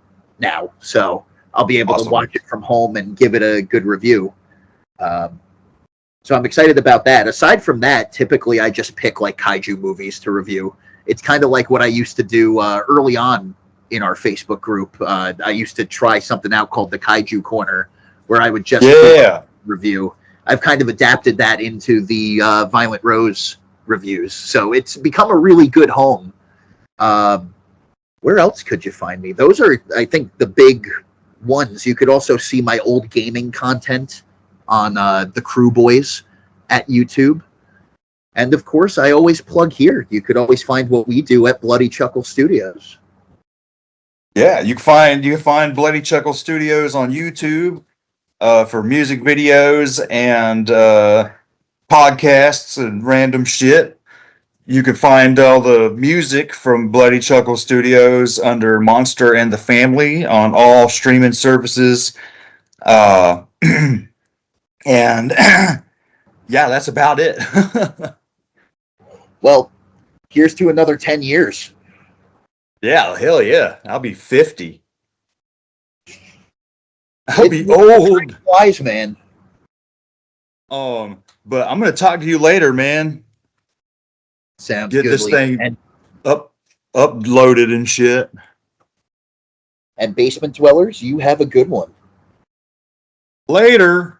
So I'll be able to watch it from home and give it a good review. So I'm excited about that. Aside from that, typically I just pick like kaiju movies to review. It's kind of like what I used to do early on in our Facebook group. I used to try something out called the Kaiju Corner, where I would just review. I've kind of adapted that into the Violent Rose reviews. So it's become a really good home. Where else could you find me? Those are, I think, the big ones. You could also see my old gaming content on the Crew Boys at YouTube. And of course, I always plug here. You could always find what we do at Bloody Chuckle Studios. Yeah, you can find Bloody Chuckle Studios on YouTube for music videos and podcasts and random shit. You can find all the music from Bloody Chuckle Studios under Monster and the Family on all streaming services. And yeah, that's about it. Well, here's to another 10 years. Yeah, hell yeah. I'll be 50. I'll be old. Wise man. But I'm gonna talk to you later, man. Sounds Get good. this thing uploaded and shit. And basement dwellers, you have a good one. Later.